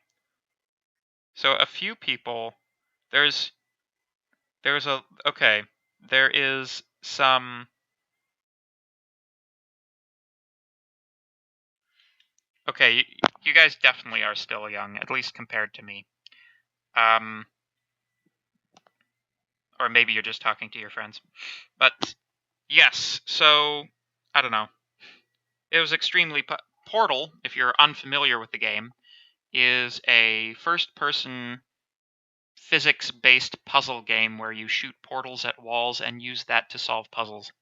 So a few people, there is some, okay, you guys definitely are still young, at least compared to me. Or maybe you're just talking to your friends. But yes, so, I don't know. It was extremely... Portal, if you're unfamiliar with the game, is a first-person physics-based puzzle game where you shoot portals at walls and use that to solve puzzles.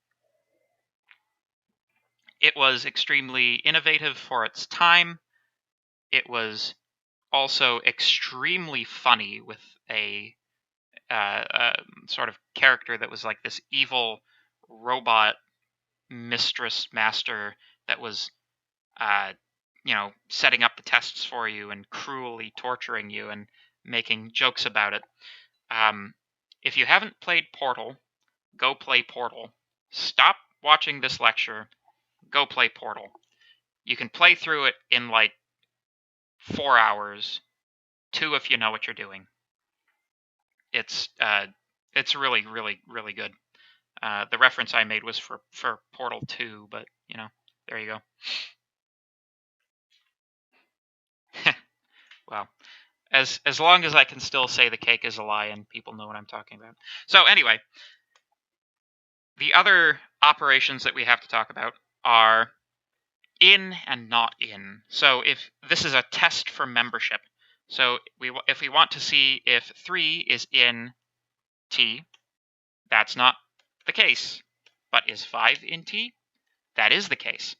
It was extremely innovative for its time. It was also extremely funny with a sort of character that was like this evil robot master that was, setting up the tests for you and cruelly torturing you and making jokes about it. If you haven't played Portal, go play Portal. Stop watching this lecture. Go play Portal. You can play through it in like 4 hours, 2 if you know what you're doing. It's really, really, really good. The reference I made was for Portal 2, but there you go. Well, as long as I can still say the cake is a lie and people know what I'm talking about. So anyway, the other operations that we have to talk about are in and not in. So if this is a test for membership, so if we want to see if 3 is in T, that's not the case. But is 5 in T? That is the case.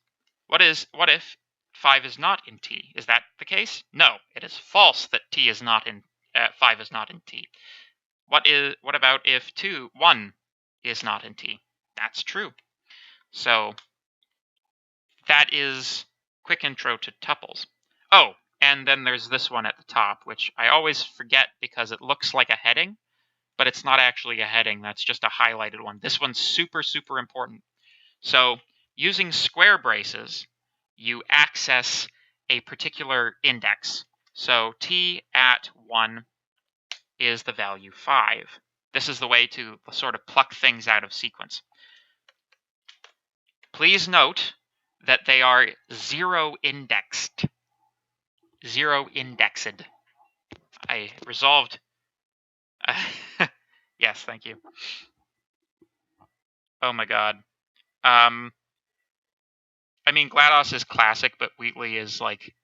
What if 5 is not in T? Is that the case? No, it is false that 5 is not in T. What about if 1 is not in T? That's true. So that is quick intro to tuples. Oh, and then there's this one at the top, which I always forget because it looks like a heading, but it's not actually a heading. That's just a highlighted one. This one's super, super important. So using square braces, you access a particular index. So T at 1 is the value 5. This is the way to sort of pluck things out of sequence. Please note that they are 0 indexed. 0 indexed. I resolved. Yes, thank you. Oh my god. I mean, GLaDOS is classic, but Wheatley is like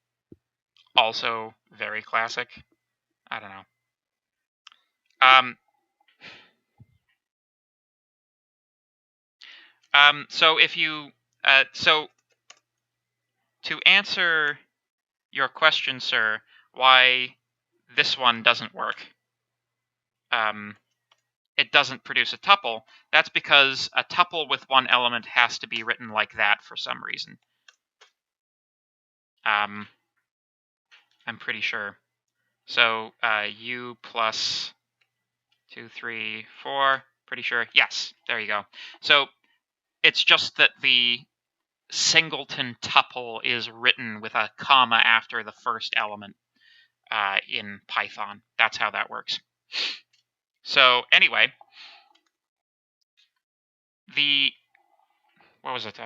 also very classic. I don't know. So if you so to answer your question, sir, why this one doesn't work, it doesn't produce a tuple, that's because a tuple with one element has to be written like that for some reason. I'm pretty sure. So U plus 2, 3, 4, pretty sure. Yes, there you go. So it's just that the singleton tuple is written with a comma after the first element in Python. That's how that works. So anyway, what was it?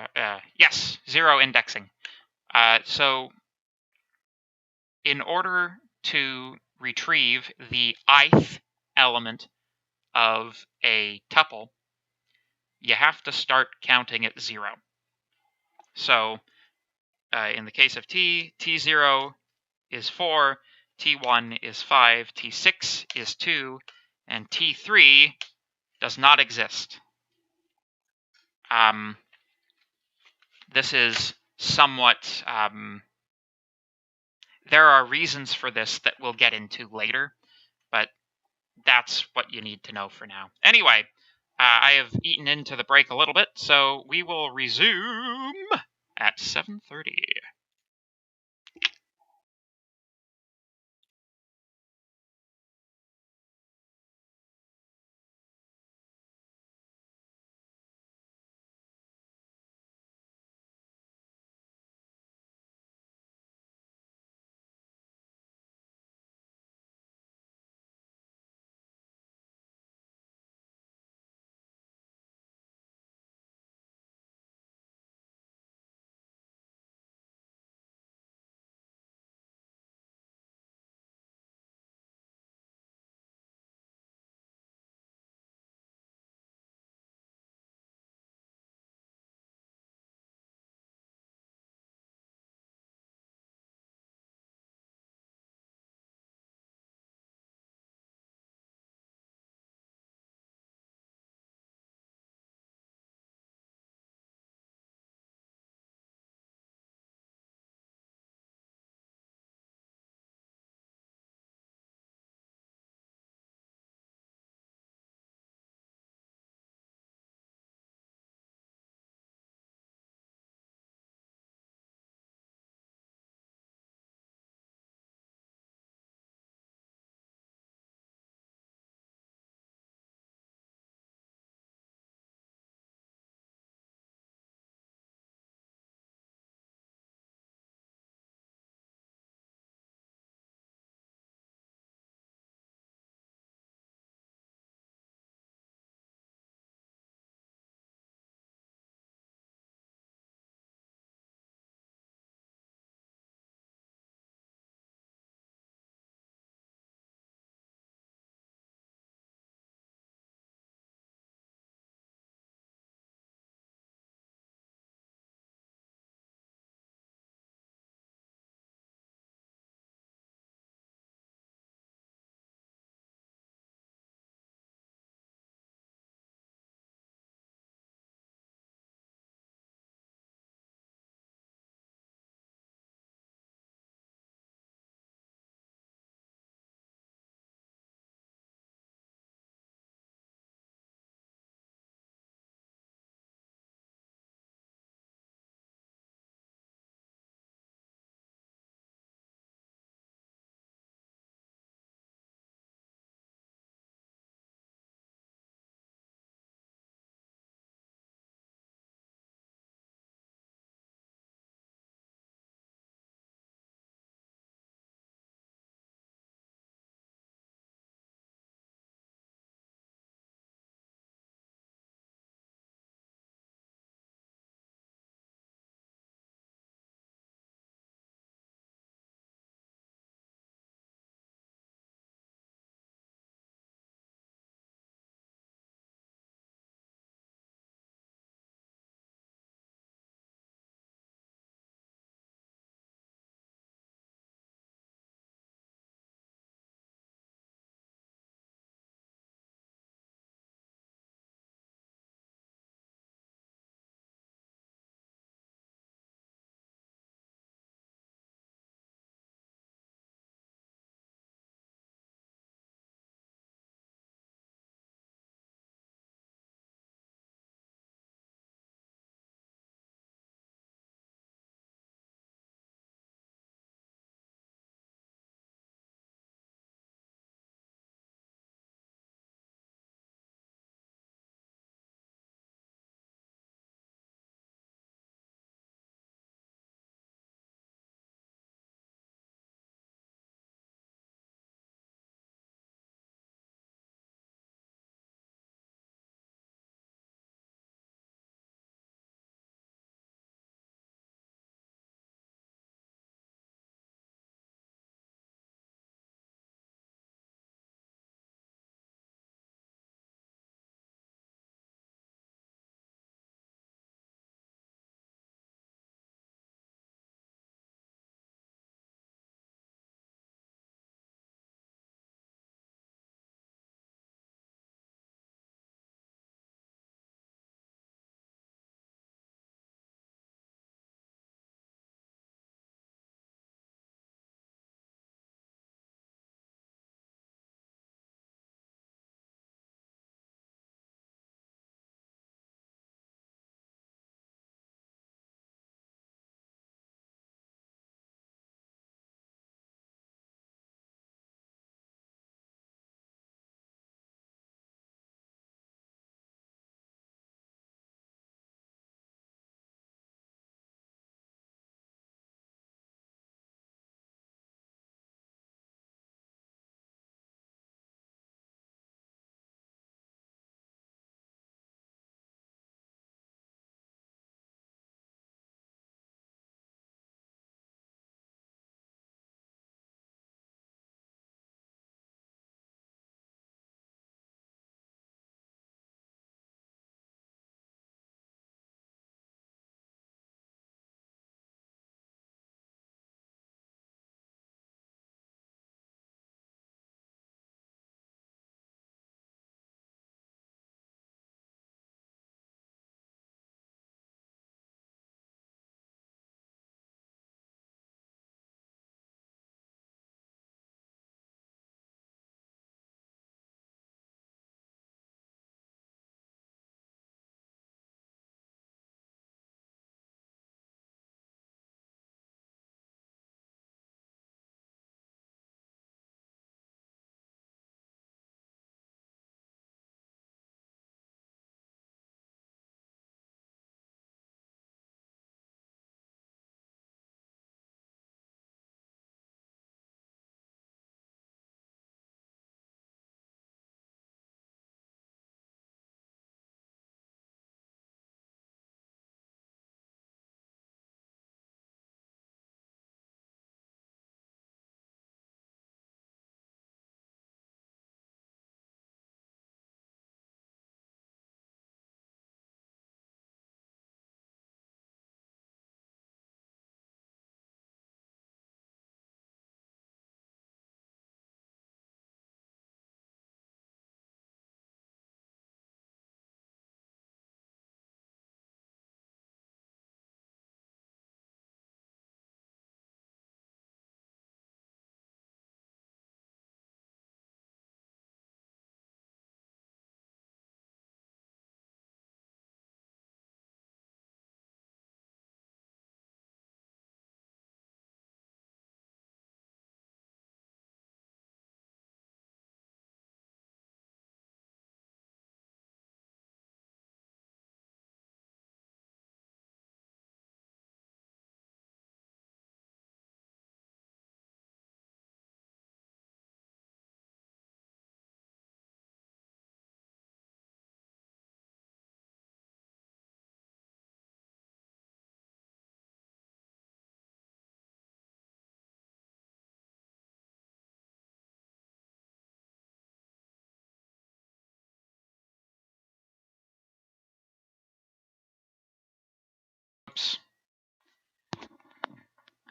Yes, 0 indexing. So in order to retrieve the ith element of a tuple, you have to start counting at 0. So in the case of T, T0 is 4, T1 is 5, T6 is 2, and T3 does not exist. This is somewhat... there are reasons for this that we'll get into later, but that's what you need to know for now. Anyway, I have eaten into the break a little bit, so we will resume at 7:30.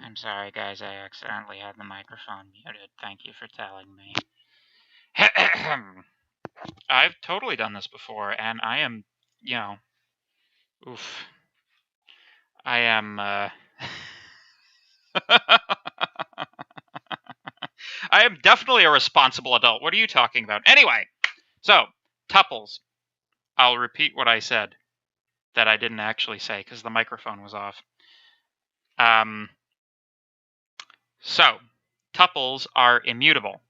I'm sorry, guys. I accidentally had the microphone muted. Thank you for telling me. I've totally done this before, and I am, you know, oof. I am, I am definitely a responsible adult. What are you talking about? Anyway, so, tuples. I'll repeat what I said that I didn't actually say because the microphone was off. So, tuples are immutable.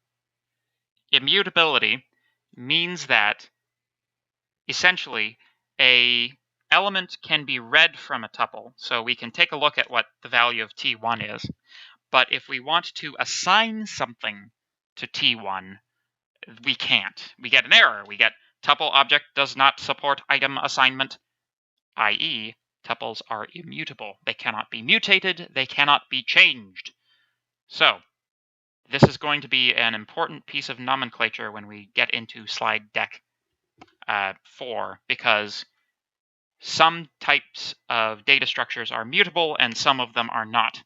Immutability means that, essentially, a element can be read from a tuple. So we can take a look at what the value of t1 is. But if we want to assign something to t1, we can't. We get an error. We get tuple object does not support item assignment, i.e., tuples are immutable. They cannot be mutated. They cannot be changed. So this is going to be an important piece of nomenclature when we get into slide deck 4, because some types of data structures are mutable and some of them are not.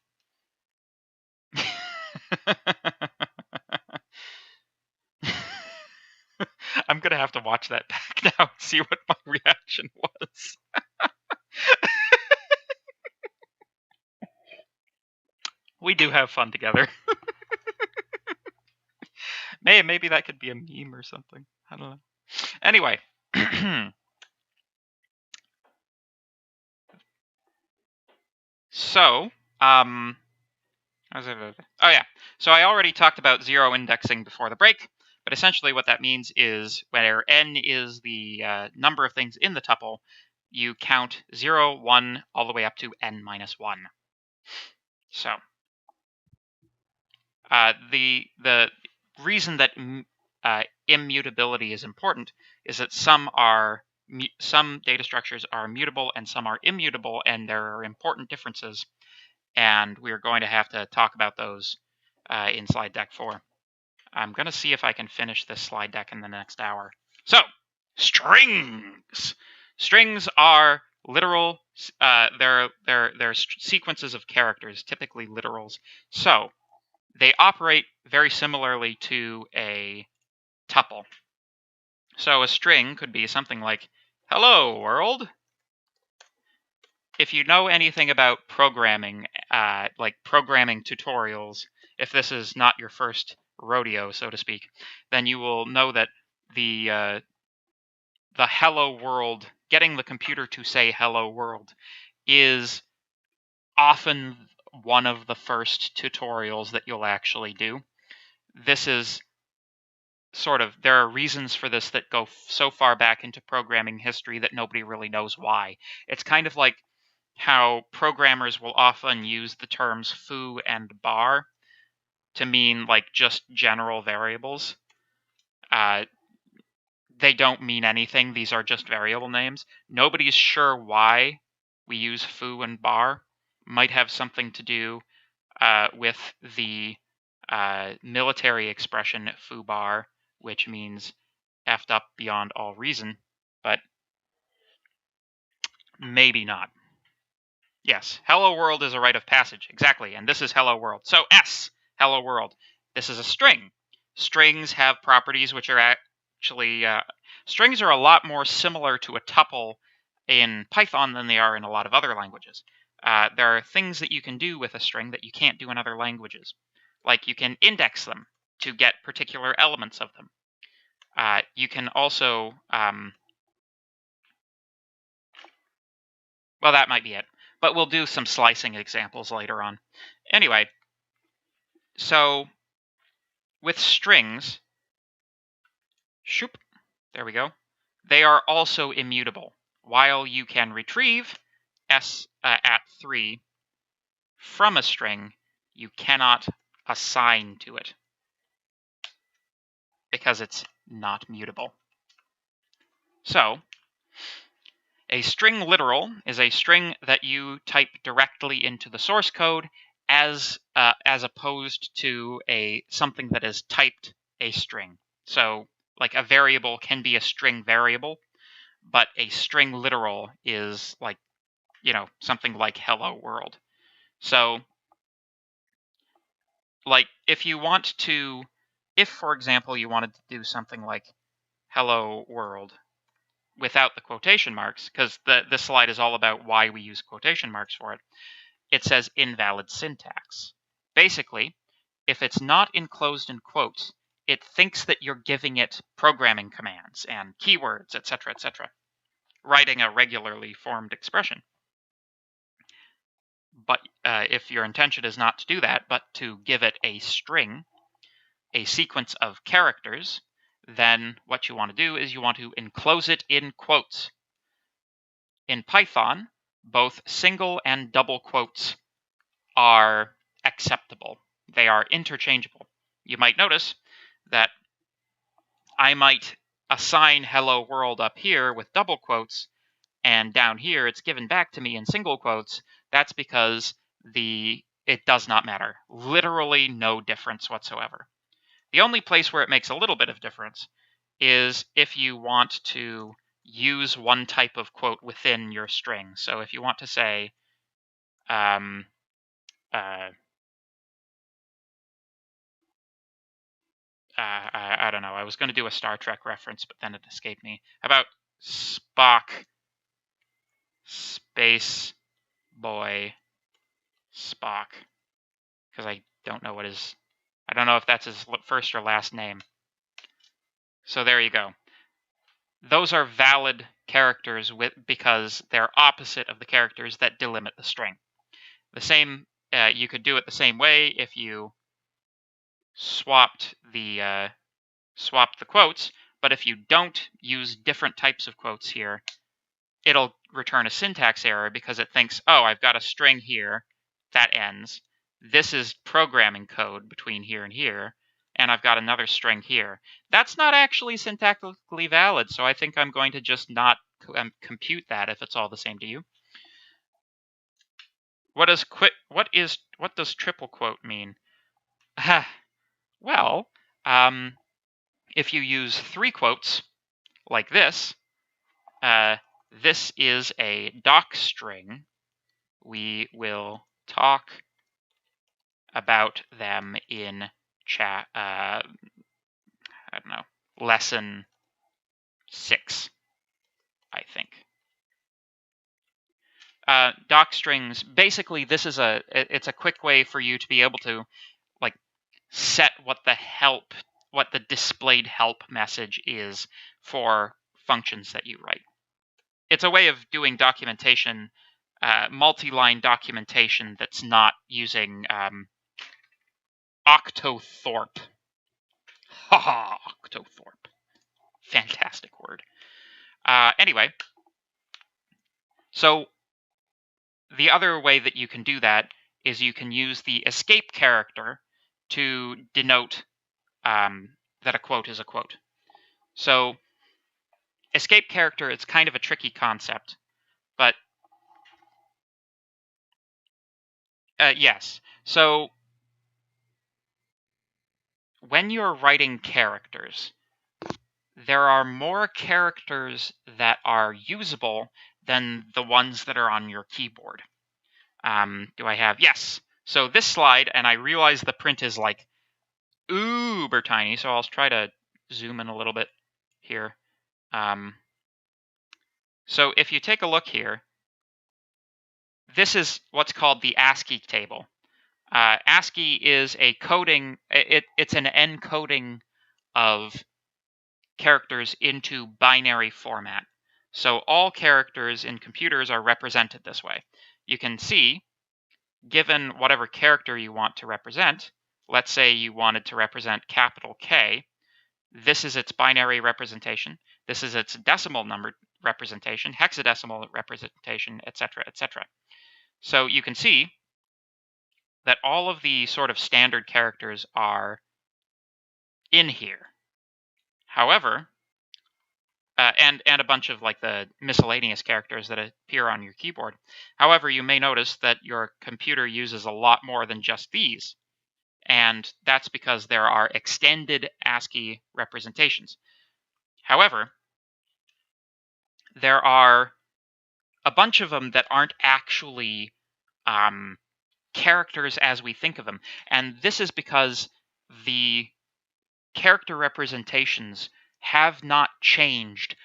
I'm going to have to watch that back now and see what my reaction was. We do have fun together. Maybe that could be a meme or something. I don't know. Anyway. So, oh yeah. So I already talked about zero indexing before the break, but essentially what that means is where n is the number of things in the tuple, you count 0, 1, all the way up to n minus 1. So the reason that immutability is important is that some data structures are mutable and some are immutable, and there are important differences. And we're going to have to talk about those in slide deck 4. I'm going to see if I can finish this slide deck in the next hour. So, strings. Strings are literal. They're sequences of characters, typically literals. So they operate very similarly to a tuple. So a string could be something like, "Hello, world." If you know anything about programming, like programming tutorials, if this is not your first rodeo, so to speak, then you will know that the hello world, getting the computer to say hello world, is often one of the first tutorials that you'll actually do. This is there are reasons for this that go so far back into programming history that nobody really knows why. It's kind of like how programmers will often use the terms foo and bar to mean like just general variables. They don't mean anything. These are just variable names. Nobody's sure why we use foo and bar. Might have something to do with the military expression foo bar, which means effed up beyond all reason, but maybe not. Yes, hello world is a rite of passage, exactly, and this is hello world. So S, hello world. This is a string. Strings have properties which are actually, strings are a lot more similar to a tuple in Python than they are in a lot of other languages. There are things that you can do with a string that you can't do in other languages. Like you can index them to get particular elements of them. You can also, well, that might be it. But we'll do some slicing examples later on. Anyway, so with strings, shoop, there we go, they are also immutable. While you can retrieve s at 3 from a string, you cannot assign to it because it's not mutable. So a string literal is a string that you type directly into the source code as opposed to something that is typed a string. So like a variable can be a string variable, but a string literal is like, something like hello world. So like if you want to, if for example you wanted to do something like hello world without the quotation marks, because this slide is all about why we use quotation marks for it, it says invalid syntax. Basically, if it's not enclosed in quotes, it thinks that you're giving it programming commands and keywords, etc., writing a regularly formed expression. But if your intention is not to do that, but to give it a string, a sequence of characters, then what you want to do is you want to enclose it in quotes. In Python, both single and double quotes are acceptable. They are interchangeable. You might notice that I might assign hello world up here with double quotes, and down here it's given back to me in single quotes. That's because it does not matter. Literally no difference whatsoever. The only place where it makes a little bit of difference is if you want to use one type of quote within your string. So if you want to say, I don't know, I was going to do a Star Trek reference, but then it escaped me. How about Spock, Space Boy, Spock? Because I don't know I don't know if that's his first or last name. So there you go. Those are valid characters because they're opposite of the characters that delimit the string. The same, you could do it the same way if you swapped the quotes, but if you don't use different types of quotes here, it'll return a syntax error because it thinks, oh, I've got a string here that ends. This is programming code between here and here, and I've got another string here. That's not actually syntactically valid, so I think I'm going to just not compute that if it's all the same to you. What does triple quote mean? Well, if you use 3 quotes like this, this is a doc string. We will talk about them in chat. I don't know, lesson 6, I think. Doc strings. Basically, this is it's a quick way for you to be able to like set what the displayed help message is for functions that you write. It's a way of doing documentation, multi-line documentation that's not using Octothorpe. Haha, Octothorpe. Fantastic word. Anyway, so the other way that you can do that is you can use the escape character to denote that a quote is a quote. So escape character, it's kind of a tricky concept, but yes. So when you're writing characters, there are more characters that are usable than the ones that are on your keyboard. Do I have? Yes. So this slide, and I realize the print is like uber tiny, so I'll try to zoom in a little bit here. So if you take a look here, this is what's called the Ascii table. Ascii is a coding, it's an encoding of characters into binary format. So all characters in computers are represented this way. You can see, given whatever character you want to represent, let's say you wanted to represent capital K, this is its binary representation, this is its decimal number representation, hexadecimal representation, etc., etc. So you can see that all of the sort of standard characters are in here. However, and a bunch of like the miscellaneous characters that appear on your keyboard. However, you may notice that your computer uses a lot more than just these. And that's because there are extended Ascii representations. However, there are a bunch of them that aren't actually characters as we think of them. And this is because the character representations have not changed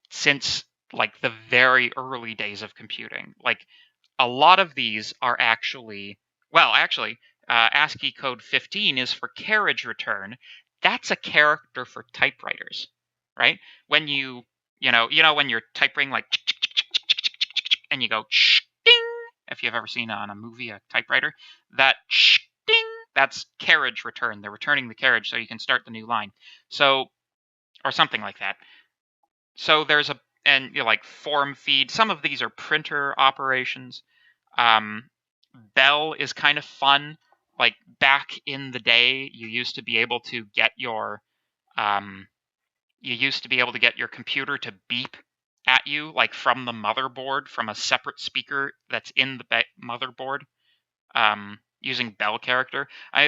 since like the very early days of computing. Like a lot of these are actually, well, actually, ASCII code 15 is for carriage return. That's a character for typewriters, right? When you know when you're typing like and you go ding. If you've ever seen on a movie a typewriter, that ding, that's carriage return. They're returning the carriage so you can start the new line. So, or something like that. So there's and like form feed. Some of these are printer operations. Bell is kind of fun. Like back in the day, you used to be able to get your computer to beep at you, like from the motherboard, from a separate speaker that's in the motherboard, using bell character. I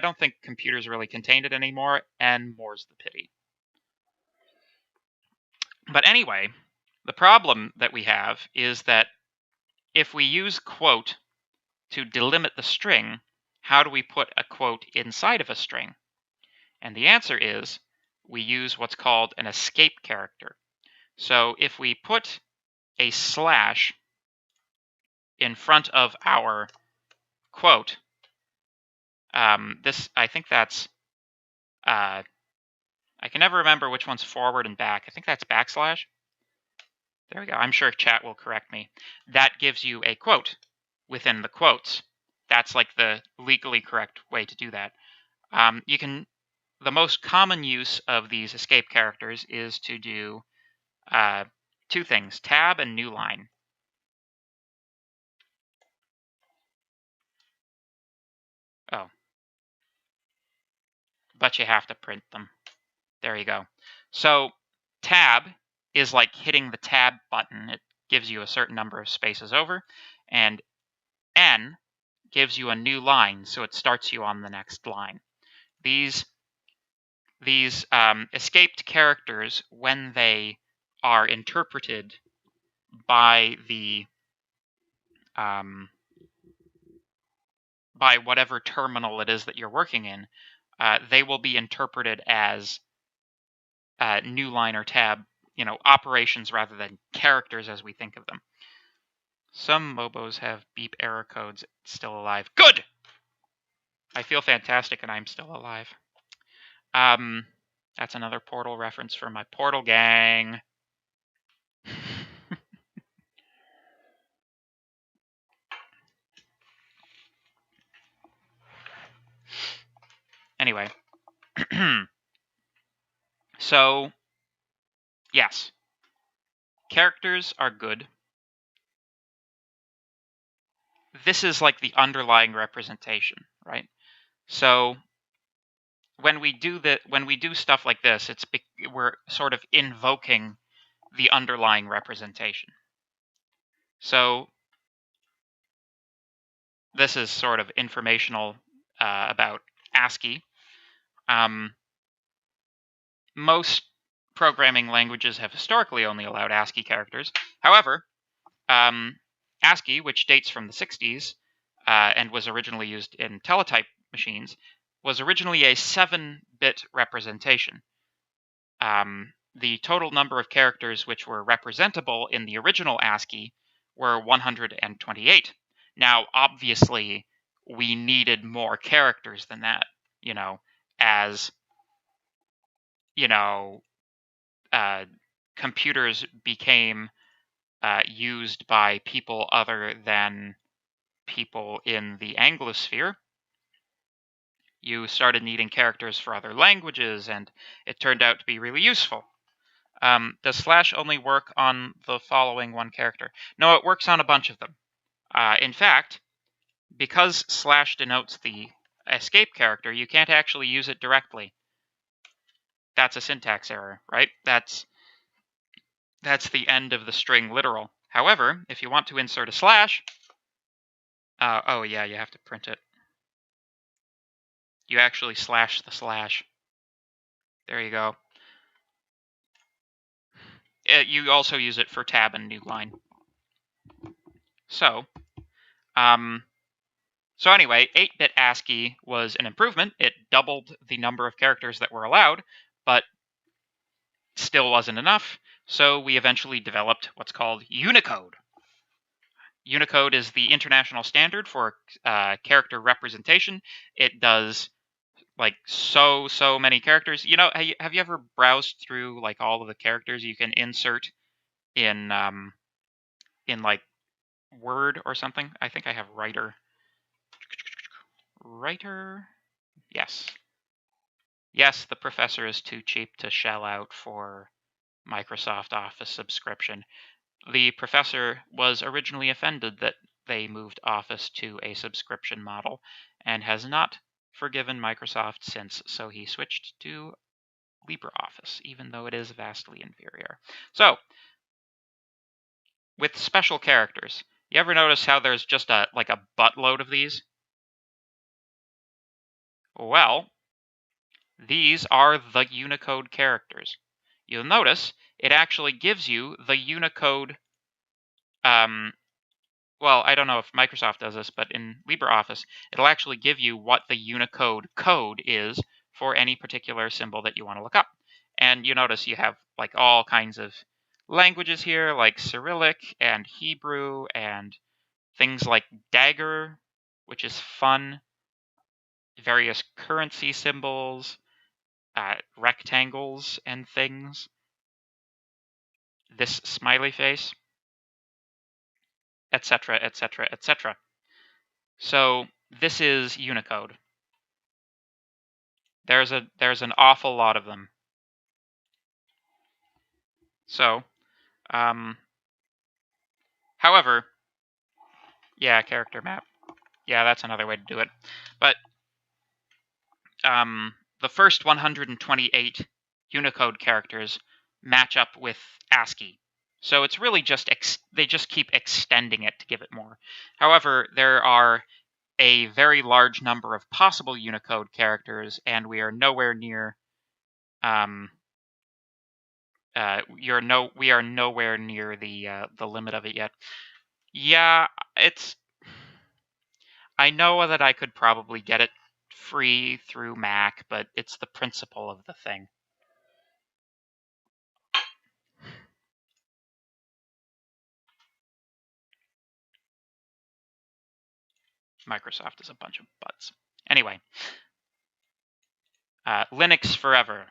don't think computers really contain it anymore, and more's the pity. But anyway, the problem that we have is that if we use quote to delimit the string, how do we put a quote inside of a string? And the answer is we use what's called an escape character. So if we put a slash in front of our quote, I think that's, I can never remember which one's forward and back. I think that's backslash. There we go. I'm sure chat will correct me. That gives you a quote within the quotes. That's like the legally correct way to do that. The most common use of these escape characters is to do two things, tab and new line. Oh. But you have to print them. There you go. So tab is like hitting the tab button. It gives you a certain number of spaces over. And N gives you a new line, so it starts you on the next line. These escaped characters, when they are interpreted by by whatever terminal it is that you're working in, they will be interpreted as new line or tab, operations rather than characters as we think of them. Some Mobos have beep error codes still alive. Good! I feel fantastic and I'm still alive. That's another Portal reference for my Portal gang. Anyway. So, yes. Characters are good. This is like the underlying representation, right? So when we do stuff like this, we're sort of invoking the underlying representation. So this is sort of informational about ASCII. Most programming languages have historically only allowed ASCII characters. However, ASCII, which dates from the 60s and was originally used in teletype machines, was originally a 7-bit representation. The total number of characters which were representable in the original ASCII were 128. Now, obviously, we needed more characters than that, as, computers became used by people other than people in the Anglosphere. You started needing characters for other languages, and it turned out to be really useful. Does slash only work on the following one character? No, it works on a bunch of them. In fact, because slash denotes the escape character, you can't actually use it directly. That's a syntax error, right? That's the end of the string literal. However, if you want to insert a slash, oh yeah, you have to print it. You actually slash the slash. There you go. You also use it for tab and new line. So, So anyway, 8-bit ASCII was an improvement. It doubled the number of characters that were allowed, but still wasn't enough. So we eventually developed what's called Unicode. Unicode is the international standard for character representation. It does like so many characters. You know, have you ever browsed through like all of the characters you can insert in like Word or something? I think I have Writer. Yes. Yes, the professor is too cheap to shell out for Microsoft Office subscription. The professor was originally offended that they moved Office to a subscription model and has not forgiven Microsoft since, so he switched to LibreOffice, even though it is vastly inferior. So, with special characters, you ever notice how there's just a buttload of these? Well, these are the Unicode characters. You'll notice it actually gives you the Unicode. Well, I don't know if Microsoft does this, but in LibreOffice, it'll actually give you what the Unicode code is for any particular symbol that you want to look up. And you notice you have like all kinds of languages here, like Cyrillic and Hebrew and things like dagger, which is fun, various currency symbols, rectangles and things, this smiley face, etc., etc., etc. So this is Unicode. There's an awful lot of them. So, however, yeah, character map. Yeah, that's another way to do it. But the first 128 Unicode characters match up with ASCII. So it's really just, they just keep extending it to give it more. However, there are a very large number of possible Unicode characters, and we are nowhere near, we are nowhere near the limit of it yet. Yeah, I know that I could probably get it free through Mac, but it's the principle of the thing. Microsoft is a bunch of butts. Anyway, Linux forever.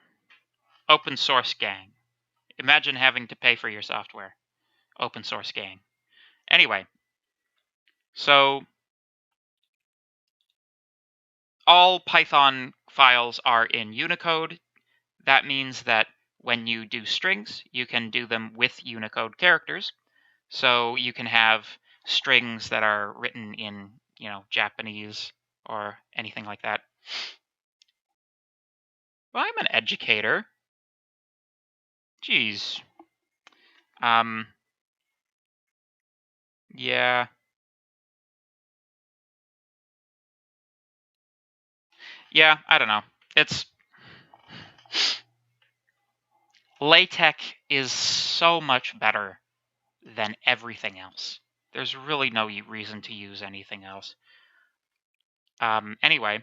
Open source gang. Imagine having to pay for your software. Open source gang. Anyway, so all Python files are in Unicode. That means that when you do strings, you can do them with Unicode characters. So you can have strings that are written in, Japanese or anything like that. Well, I'm an educator. Jeez. Yeah. Yeah, I don't know. LaTeX is so much better than everything else. There's really no reason to use anything else. Anyway,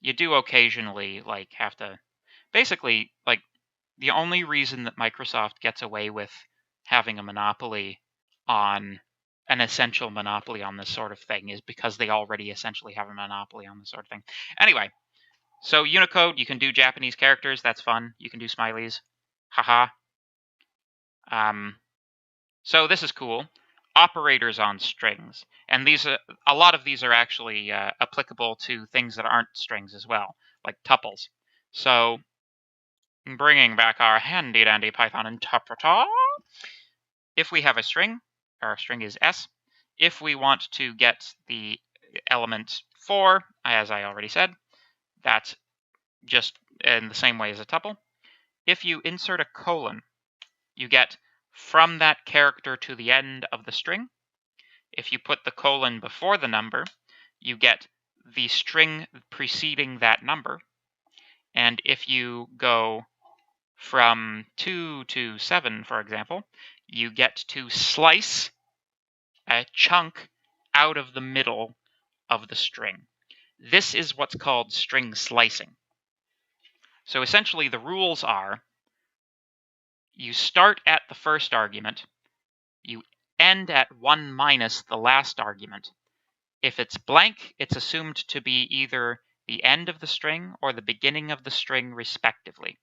you do occasionally, have to... Basically, the only reason that Microsoft gets away with having a monopoly on... an essential monopoly on this sort of thing is because they already essentially have a monopoly on this sort of thing. Anyway, so Unicode, you can do Japanese characters. That's fun. You can do smileys. Haha. So this is cool. Operators on strings. And a lot of these are actually applicable to things that aren't strings as well, like tuples. So bringing back our handy-dandy Python interpreter, if we have a string, our string is S. If we want to get the element 4, as I already said, that's just in the same way as a tuple. If you insert a colon, you get from that character to the end of the string. If you put the colon before the number, you get the string preceding that number. And if you go from 2 to 7, for example, you get to slice a chunk out of the middle of the string. This is what's called string slicing. So essentially the rules are, you start at the first argument, you end at 1 minus the last argument. If it's blank, it's assumed to be either the end of the string or the beginning of the string, respectively.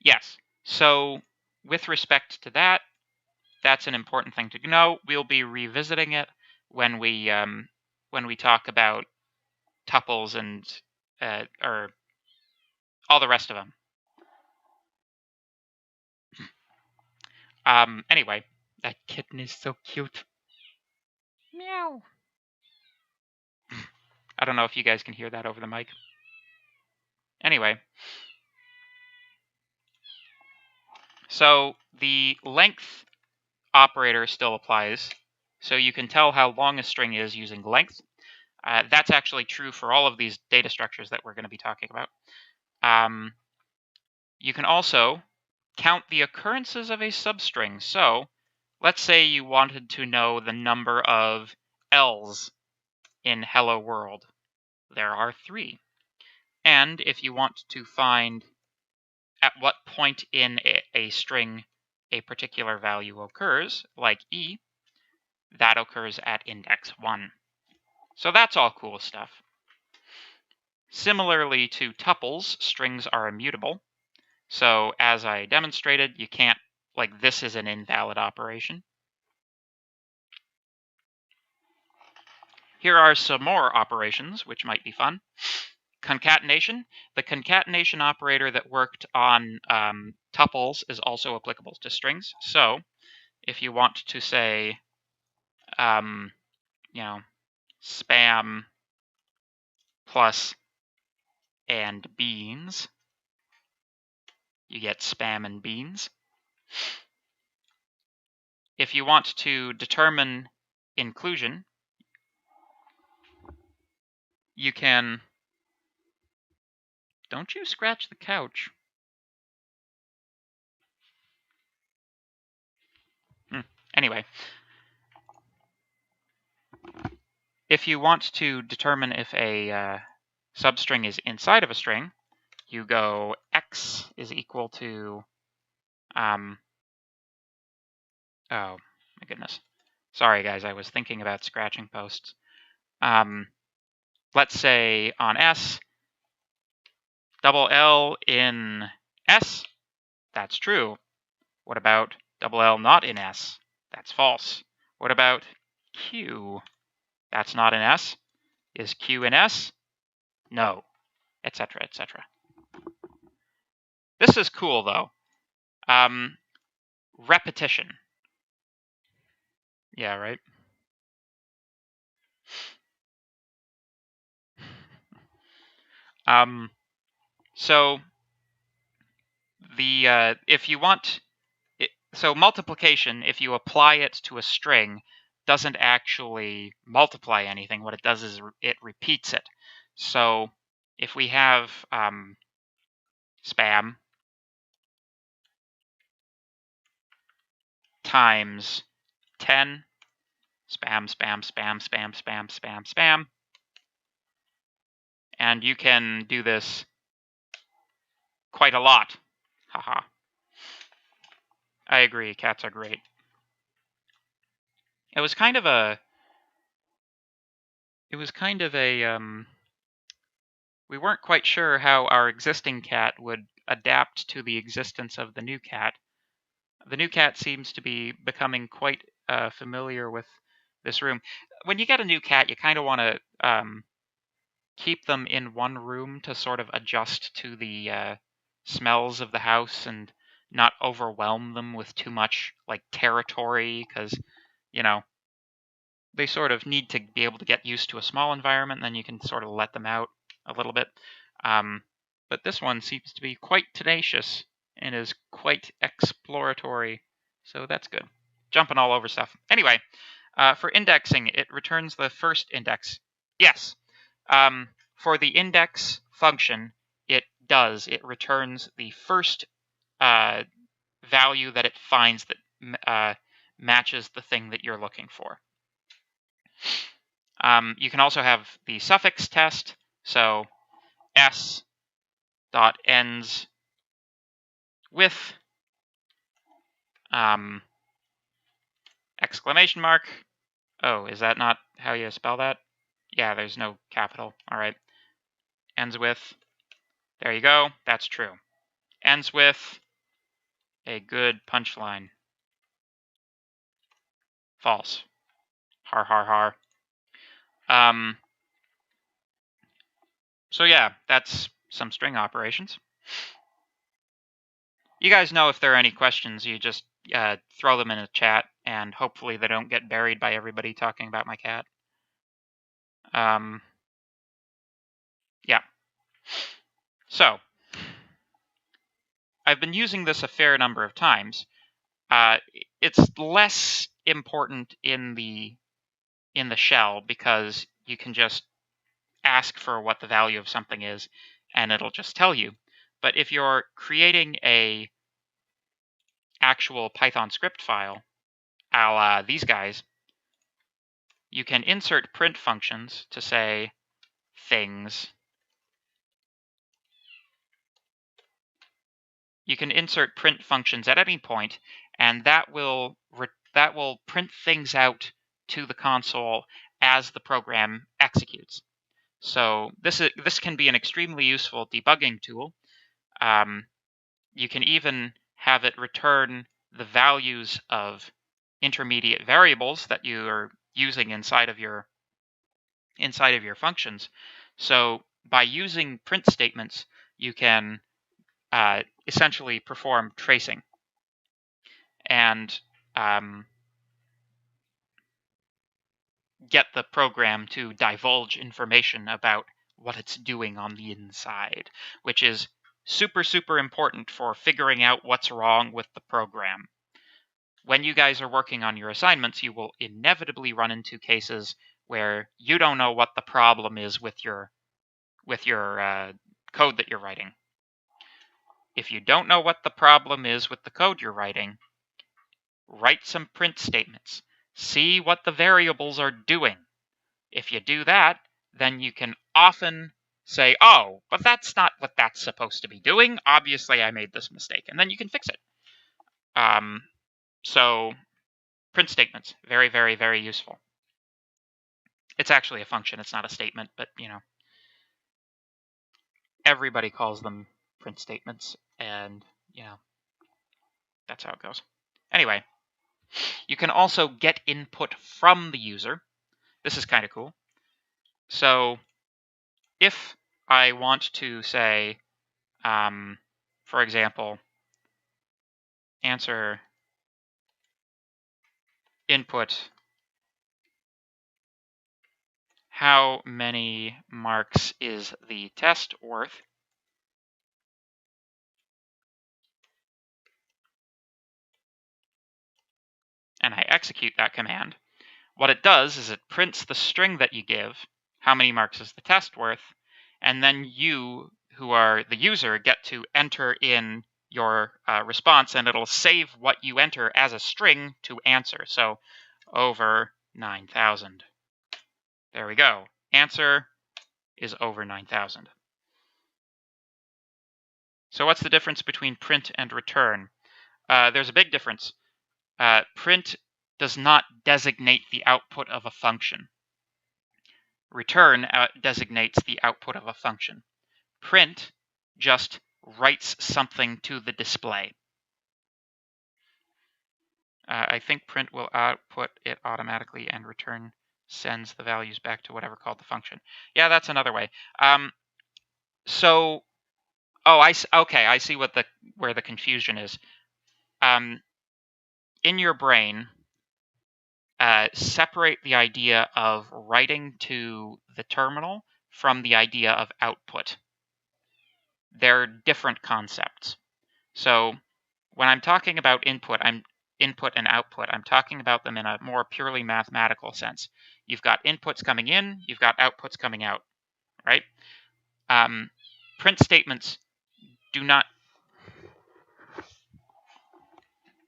Yes, so with respect to that, that's an important thing to know. We'll be revisiting it when we talk about tuples and or all the rest of them. Anyway, that kitten is so cute. Meow. I don't know if you guys can hear that over the mic. Anyway, so the length operator still applies. So you can tell how long a string is using length. That's actually true for all of these data structures that we're going to be talking about. You can also count the occurrences of a substring. So let's say you wanted to know the number of L's in Hello World. There are 3. And if you want to find at what point in a string a particular value occurs, like E, that occurs at index 1. So that's all cool stuff. Similarly to tuples, strings are immutable. So as I demonstrated, you can't, like, this is an invalid operation. Here are some more operations, which might be fun. Concatenation. The concatenation operator that worked on tuples is also applicable to strings. So if you want to say, spam plus and beans, you get spam and beans. If you want to determine inclusion, you can... Don't you scratch the couch. Anyway, if you want to determine if a substring is inside of a string, you go x is equal to... oh, my goodness. Sorry, guys, I was thinking about scratching posts. Let's say on S, double L in S, that's true. What about double L not in S? That's false. What about Q? That's not in S. Is Q in S? No, etc., etc. This is cool, though. Repetition. Yeah, right? So the if you want... So multiplication, if you apply it to a string, doesn't actually multiply anything. What it does is it repeats it. So if we have spam times 10, spam, spam, spam, spam, spam, spam, spam, and you can do this quite a lot. Haha. I agree, cats are great. It was kind of a... we weren't quite sure how our existing cat would adapt to the existence of the new cat. The new cat seems to be becoming quite familiar with this room. When you get a new cat, you kind of want to keep them in one room to sort of adjust to the smells of the house and not overwhelm them with too much, like, territory, because, they sort of need to be able to get used to a small environment, and then you can sort of let them out a little bit. But this one seems to be quite tenacious and is quite exploratory, so that's good. Jumping all over stuff. Anyway, for indexing, it returns the first index. Yes, for the index function, it does, it returns the first value that it finds that matches the thing that you're looking for. You can also have the suffix test, so s dot ends with exclamation mark. Oh, is that not how you spell that? Yeah, there's no capital. All right. Ends with, there you go, that's true. Ends with a good punchline. False. Har, har, har. So yeah, that's some string operations. You guys know if there are any questions, you just throw them in a chat, and hopefully they don't get buried by everybody talking about my cat. Yeah. So, I've been using this a fair number of times. It's less important in the shell because you can just ask for what the value of something is, and it'll just tell you. But if you're creating a actual Python script file, a la these guys, you can insert print functions to say things. You can insert print functions at any point, and that will print things out to the console as the program executes. So this can be an extremely useful debugging tool. You can even have it return the values of intermediate variables that you are using inside of your functions. So by using print statements, you can essentially perform tracing and get the program to divulge information about what it's doing on the inside, which is super, super important for figuring out what's wrong with the program. When you guys are working on your assignments, you will inevitably run into cases where you don't know what the problem is with your code that you're writing. If you don't know what the problem is with the code you're writing, write some print statements. See what the variables are doing. If you do that, then you can often say, oh, but that's not what that's supposed to be doing. Obviously, I made this mistake. And then you can fix it. So print statements, very, very, very useful. It's actually a function. It's not a statement, but, you know, everybody calls them print statements. And, you know, that's how it goes. Anyway, you can also get input from the user. This is kind of cool. So if I want to say, for example, answer input, how many marks is the test worth? And I execute that command. What it does is it prints the string that you give, how many marks is the test worth, and then you, who are the user, get to enter in your response, and it'll save what you enter as a string to answer. So over 9,000. There we go. Answer is over 9,000. So what's the difference between print and return? There's a big difference. Print does not designate the output of a function. Return designates the output of a function. Print just writes something to the display. I think print will output it automatically, and return sends the values back to whatever called the function. Yeah, that's another way. Okay, I see where the confusion is. In your brain, separate the idea of writing to the terminal from the idea of output. They're different concepts. So when I'm talking about input and output, I'm talking about them in a more purely mathematical sense. You've got inputs coming in, you've got outputs coming out, right? Print statements do not...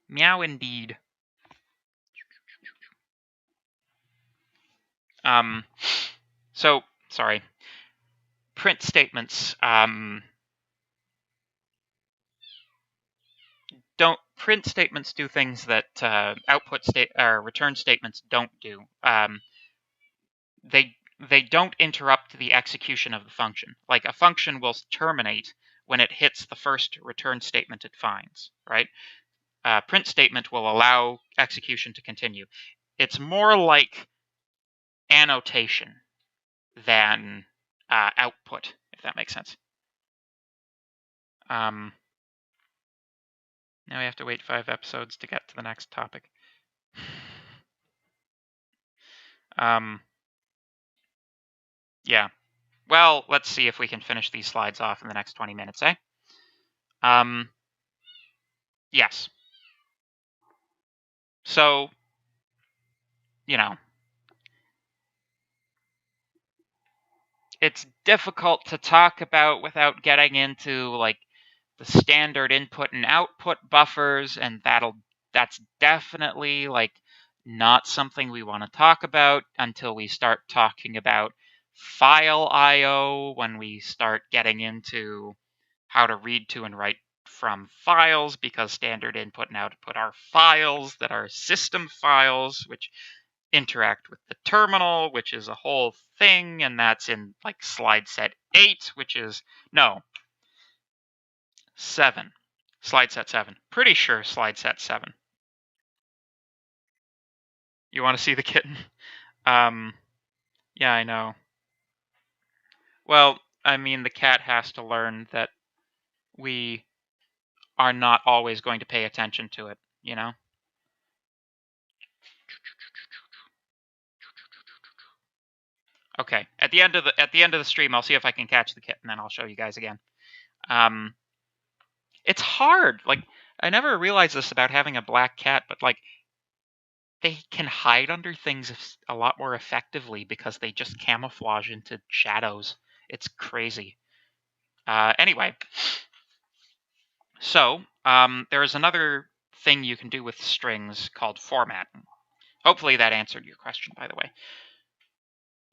Meow indeed. So, sorry. Print statements. Print statements do things that return statements don't do. They don't interrupt the execution of the function. Like, a function will terminate when it hits the first return statement it finds, right? Print statement will allow execution to continue. It's more like annotation than output, if that makes sense. Now we have to wait 5 episodes to get to the next topic. Yeah. Well, let's see if we can finish these slides off in the next 20 minutes, eh? Yes. So, you know, it's difficult to talk about without getting into, like, the standard input and output buffers, and that's definitely, like, not something we want to talk about until we start talking about file I/O, when we start getting into how to read to and write from files, because standard input and output are files that are system files, which interact with the terminal, which is a whole thing, and that's in, like, slide set 8, which is, no, 7. Slide set 7. Pretty sure slide set 7. You want to see the kitten? Yeah, I know. Well, I mean, the cat has to learn that we are not always going to pay attention to it, you know? Okay. At the end of the stream, I'll see if I can catch the kitten, and then I'll show you guys again. It's hard. Like, I never realized this about having a black cat, but, like, they can hide under things a lot more effectively because they just camouflage into shadows. It's crazy. Anyway, so there's another thing you can do with strings called formatting. Hopefully that answered your question, by the way.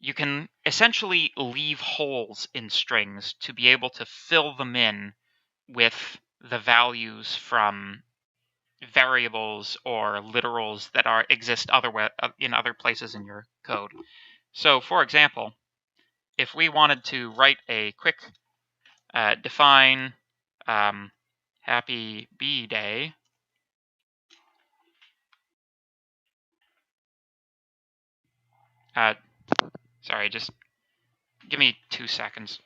You can essentially leave holes in strings to be able to fill them in with the values from variables or literals that exist in other places in your code. So, for example, if we wanted to write a quick define happy bee day, sorry, just give me 2 seconds.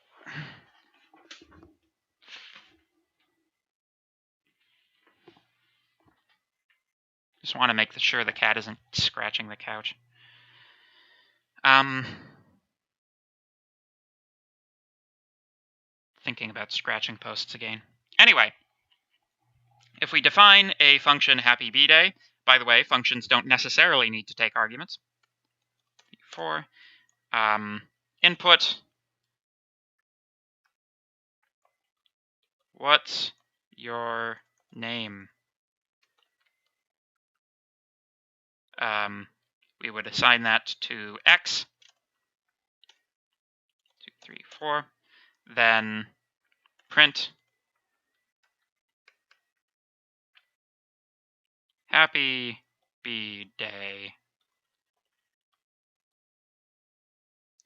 Just want to make sure the cat isn't scratching the couch. Thinking about scratching posts again. Anyway, if we define a function happy bee day, by the way, functions don't necessarily need to take arguments. For input, what's your name? We would assign that to x. 2, 3, 4. Then print happy bee day.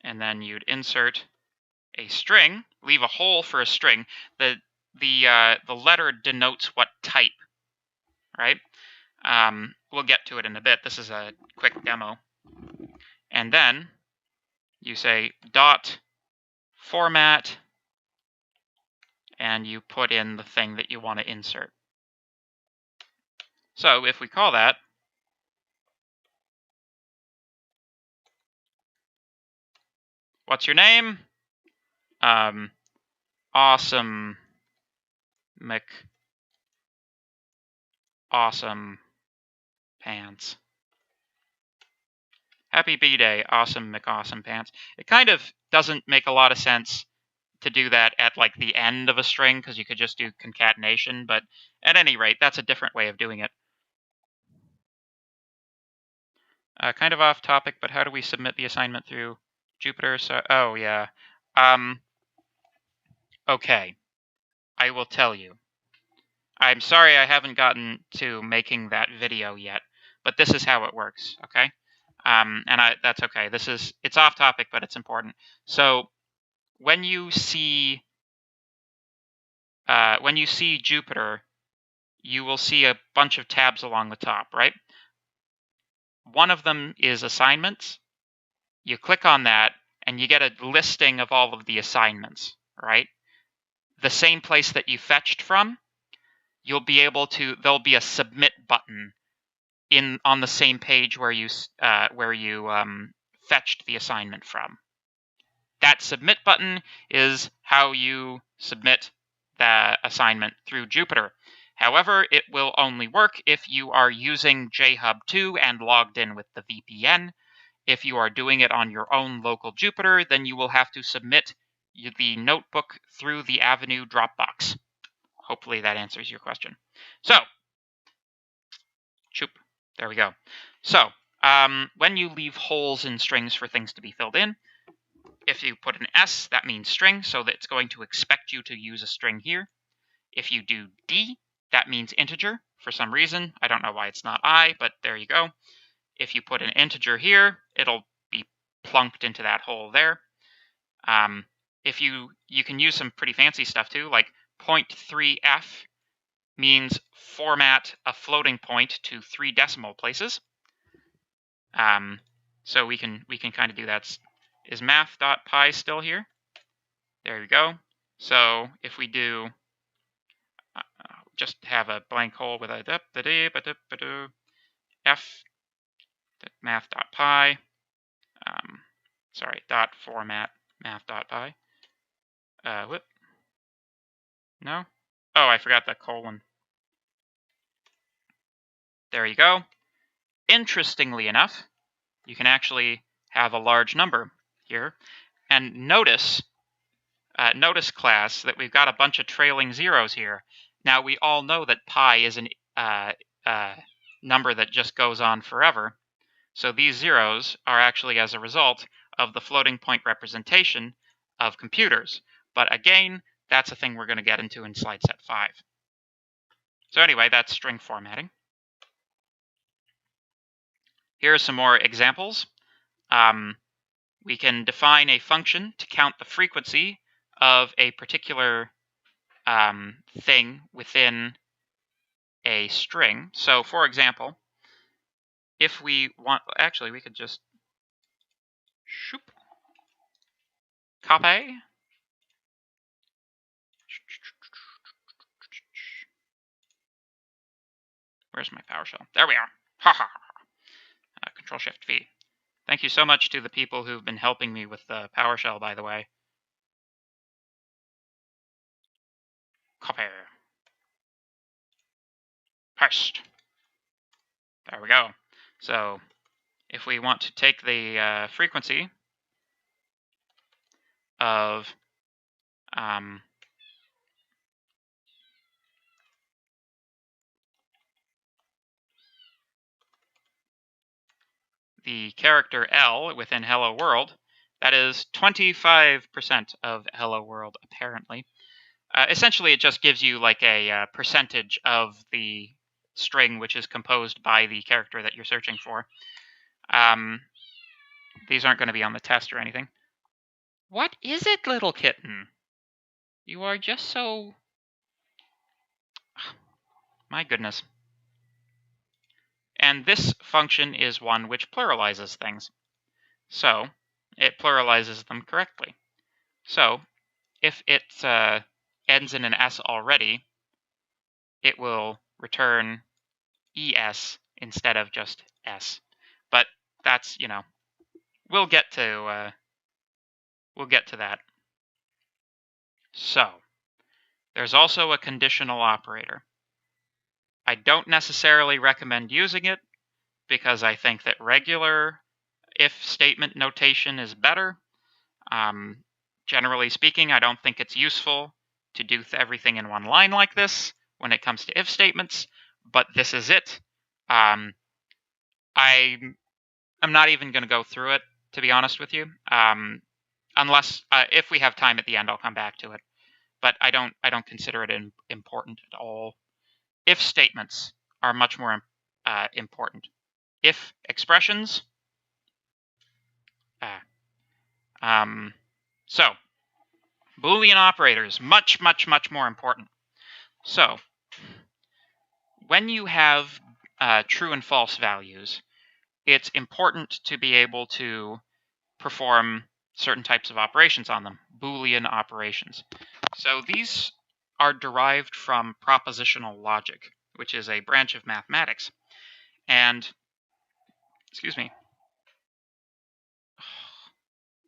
And then you'd insert a string, leave a hole for a string. The letter denotes what type, right? We'll get to it in a bit. This is a quick demo. And then you say dot format, and you put in the thing that you want to insert. So if we call that what's your name? Awesome pants. Happy bee day, awesome McAwesome pants. It kind of doesn't make a lot of sense to do that at like the end of a string, because you could just do concatenation, but at any rate, that's a different way of doing it. Kind of off topic, but how do we submit the assignment through Jupyter? So, oh yeah. Okay, I will tell you. I'm sorry I haven't gotten to making that video yet, but this is how it works, okay? That's okay. It's off topic, but it's important. So when you see Jupyter, you will see a bunch of tabs along the top, right? One of them is assignments. You click on that, and you get a listing of all of the assignments, right? The same place that you fetched from, you'll be able to. There'll be a submit button on the same page where you fetched the assignment from. That submit button is how you submit the assignment through Jupyter. However, it will only work if you are using JHub2 and logged in with the VPN. If you are doing it on your own local Jupyter, then you will have to submit the notebook through the Avenue Dropbox. Hopefully that answers your question. So, there we go. So, when you leave holes in strings for things to be filled in, if you put an S, that means string, so that it's going to expect you to use a string here. If you do D, that means integer for some reason. I don't know why it's not I, but there you go. If you put an integer here, it'll be plunked into that hole there. If you can use some pretty fancy stuff too, like 0.3f means format a floating point to 3 decimal places. So we can kind of do that. Is math.py still here? There you go. So if we do just have a blank hole with a f math.py, sorry, dot format math.py. Whoop. No? Oh, I forgot the colon. There you go. Interestingly enough, you can actually have a large number here. And notice class, that we've got a bunch of trailing zeros here. Now, we all know that pi is a number that just goes on forever. So these zeros are actually as a result of the floating point representation of computers. But again, that's a thing we're going to get into in slide set 5. So anyway, that's string formatting. Here are some more examples. We can define a function to count the frequency of a particular thing within a string. So, for example, if we want, actually, we could just copy. Where's my PowerShell? There we are. Ha ha. Control-Shift-V. Thank you so much to the people who've been helping me with the PowerShell, by the way. Copy. Paste. There we go. So, if we want to take the frequency of the character L within Hello World, that is 25% of Hello World, apparently. Essentially, it just gives you like a percentage of the string which is composed by the character that you're searching for. These aren't going to be on the test or anything. What is it, little kitten? You are just so... My goodness. And this function is one which pluralizes things. So, it pluralizes them correctly. So, if it ends in an S already, it will return ES instead of just S. But that's, you know, we'll get to that. So, there's also a conditional operator. I don't necessarily recommend using it because I think that regular if statement notation is better. generally speaking, I don't think it's useful to do everything in one line like this when it comes to if statements, but this is it. I'm not even going to go through it, to be honest with you. Unless if we have time at the end, I'll come back to it. But I don't consider it important at all. If statements are much more important. If expressions. So Boolean operators, much more important. So when you have true and false values, it's important to be able to perform certain types of operations on them, Boolean operations. So these are derived from propositional logic, which is a branch of mathematics. And, excuse me,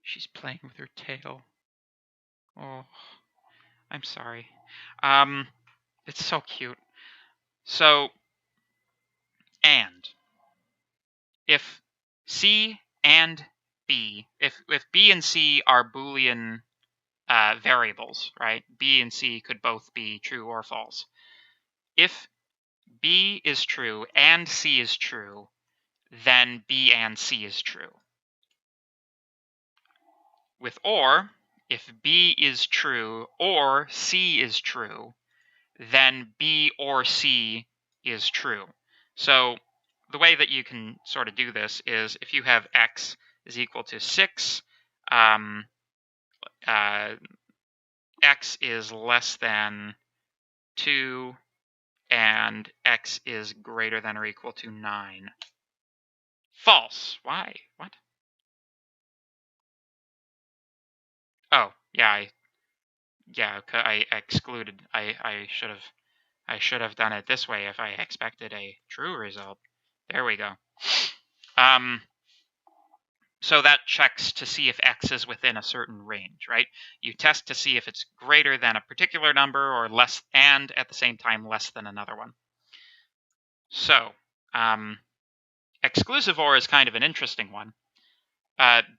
she's playing with her tail. Oh, I'm sorry. It's so cute. So, and if C and B, if B and C are Boolean variables, right? B and C could both be true or false. If B is true and C is true, then B and C is true. With or, if B is true or C is true, then B or C is true. So the way that you can sort of do this is if you have x is equal to 6, x is less than 2, and x is greater than or equal to 9. False. Why? What? Oh, yeah, I excluded. I should have done it this way if I expected a true result. There we go. So that checks to see if x is within a certain range, right? You test to see if it's greater than a particular number or less, and at the same time less than another one. So, exclusive OR is kind of an interesting one.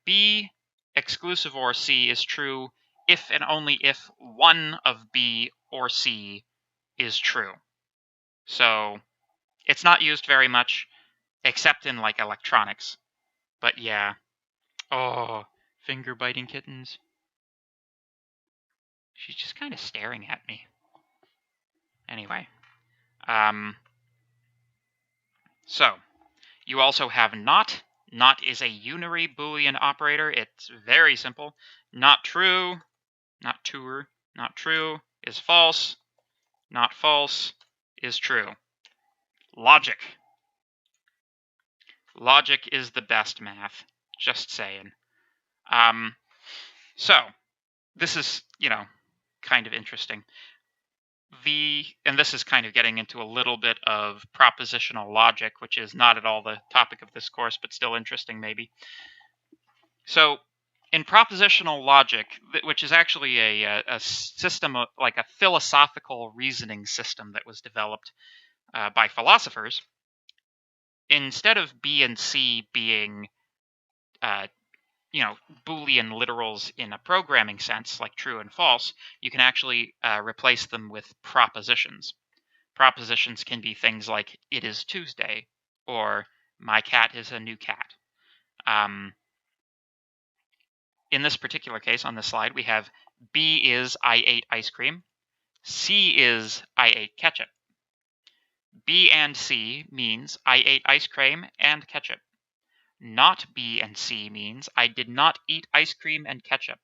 B exclusive OR C is true if and only if one of B or C is true. So it's not used very much, except in like electronics. But yeah. Oh, finger biting kittens. She's just kind of staring at me. Anyway. So you also have not. Not is a unary Boolean operator. It's very simple. Not true, not true, not true is false. Not false is true. Logic. Logic is the best math. Just saying. So this is, kind of interesting. And this is kind of getting into a little bit of propositional logic, which is not at all the topic of this course, but still interesting maybe. So in propositional logic, which is actually a system of, like a philosophical reasoning system that was developed by philosophers, instead of B and C being Boolean literals in a programming sense, like true and false, you can actually replace them with propositions. Propositions can be things like, it is Tuesday, or my cat is a new cat. In this particular case, on this slide, we have B is, I ate ice cream. C is, I ate ketchup. B and C means, I ate ice cream and ketchup. Not B and C means, I did not eat ice cream and ketchup.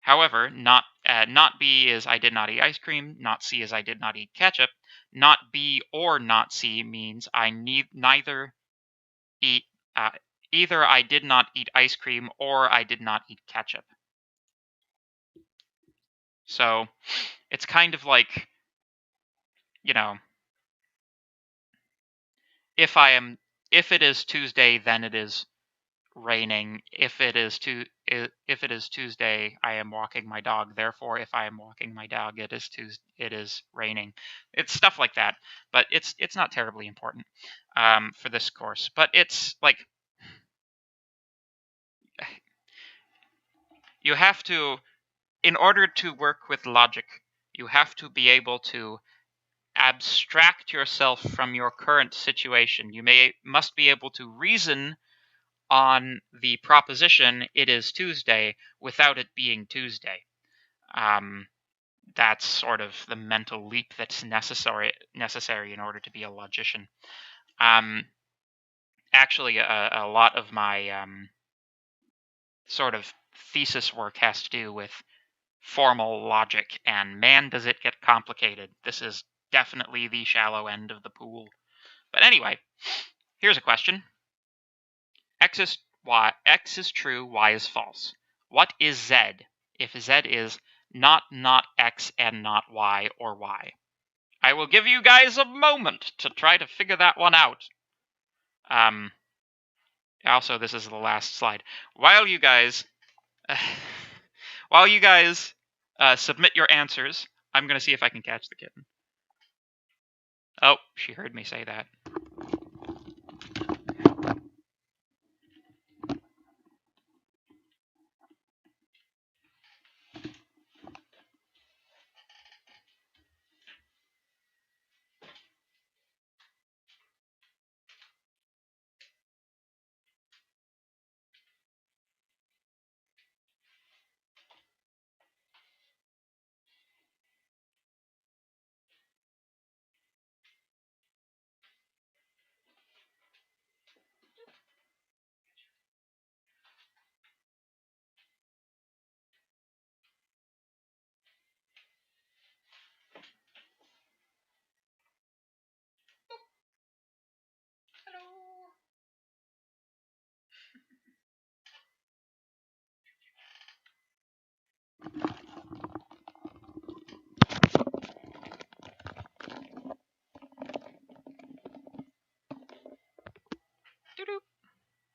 However, not B is, I did not eat ice cream. Not C is, I did not eat ketchup. Not B or not C means, I neither eat, either I did not eat ice cream or I did not eat ketchup. So it's kind of like, if it is Tuesday, then it is raining. If it is Tuesday, I am walking my dog. Therefore, if I am walking my dog, it is raining. It's stuff like that, but it's not terribly important for this course. But it's like, you have to, in order to work with logic, you have to be able to abstract yourself from your current situation. You must be able to reason on the proposition "it is Tuesday" without it being Tuesday. That's sort of the mental leap that's necessary in order to be a logician. Actually, a lot of my sort of thesis work has to do with formal logic, and man, does it get complicated. This is definitely the shallow end of the pool. But anyway, here's a question. X is true, Y is false. What is Z if Z is not X and not Y or Y? I will give you guys a moment to try to figure that one out. Also, this is the last slide. While you guys submit your answers, I'm going to see if I can catch the kitten. Oh, she heard me say that.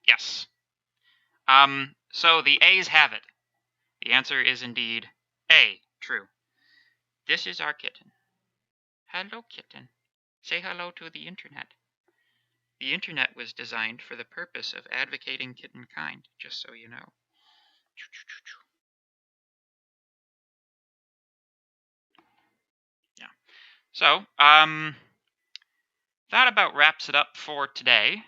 Yes. So the A's have it. The answer is indeed A, true. This is our kitten. Hello, kitten. Say hello to the internet. The internet was designed for the purpose of advocating kittenkind, just so you know. Yeah. So, that about wraps it up for today.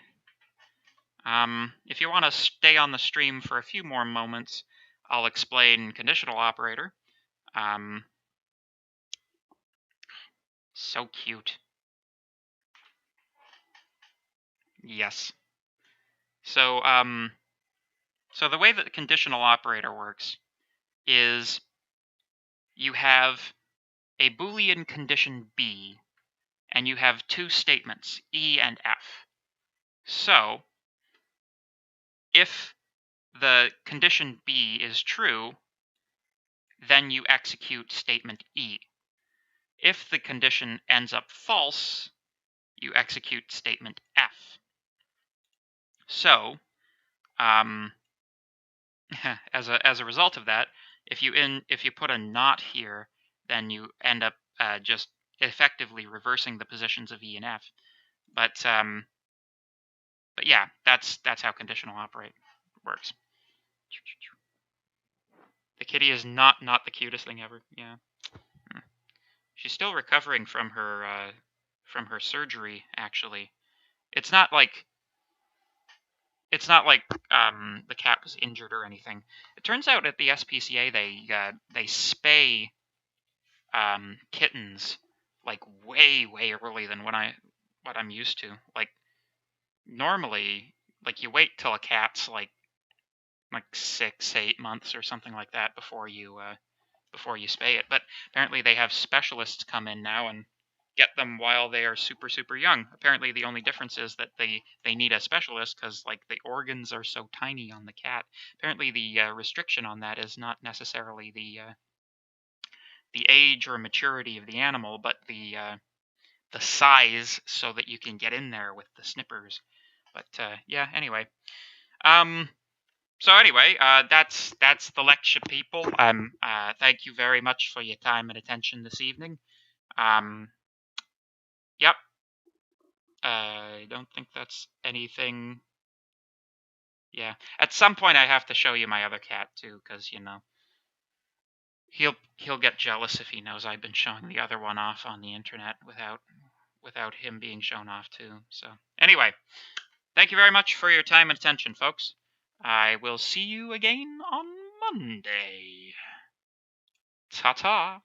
If you want to stay on the stream for a few more moments, I'll explain conditional operator. So cute. Yes. So, so the way that the conditional operator works is you have a Boolean condition B, and you have two statements, E and F. So, if the condition B is true, then you execute statement E. If the condition ends up false, you execute statement F. So, as a result of that, if you put a not here, then you end up just effectively reversing the positions of E and F. But yeah, that's how conditional operate works. The kitty is not the cutest thing ever. Yeah, she's still recovering from her surgery. Actually, it's not like the cat was injured or anything. It turns out at the SPCA they spay kittens like way early than what I'm used to. Like normally, like you wait till a cat's like 6-8 months or something like that before you spay it. But apparently they have specialists come in now and get them while they are super young. Apparently the only difference is that they need a specialist because like the organs are so tiny on the cat. Apparently the restriction on that is not necessarily the age or maturity of the animal, but the size, so that you can get in there with the snippers. But yeah, anyway. So anyway, that's the lecture, people. Thank you very much for your time and attention this evening. Yep. I don't think that's anything. Yeah. At some point, I have to show you my other cat too, because He'll get jealous if he knows I've been showing the other one off on the internet without him being shown off too. So anyway, thank you very much for your time and attention, folks. I will see you again on Monday. Ta-ta.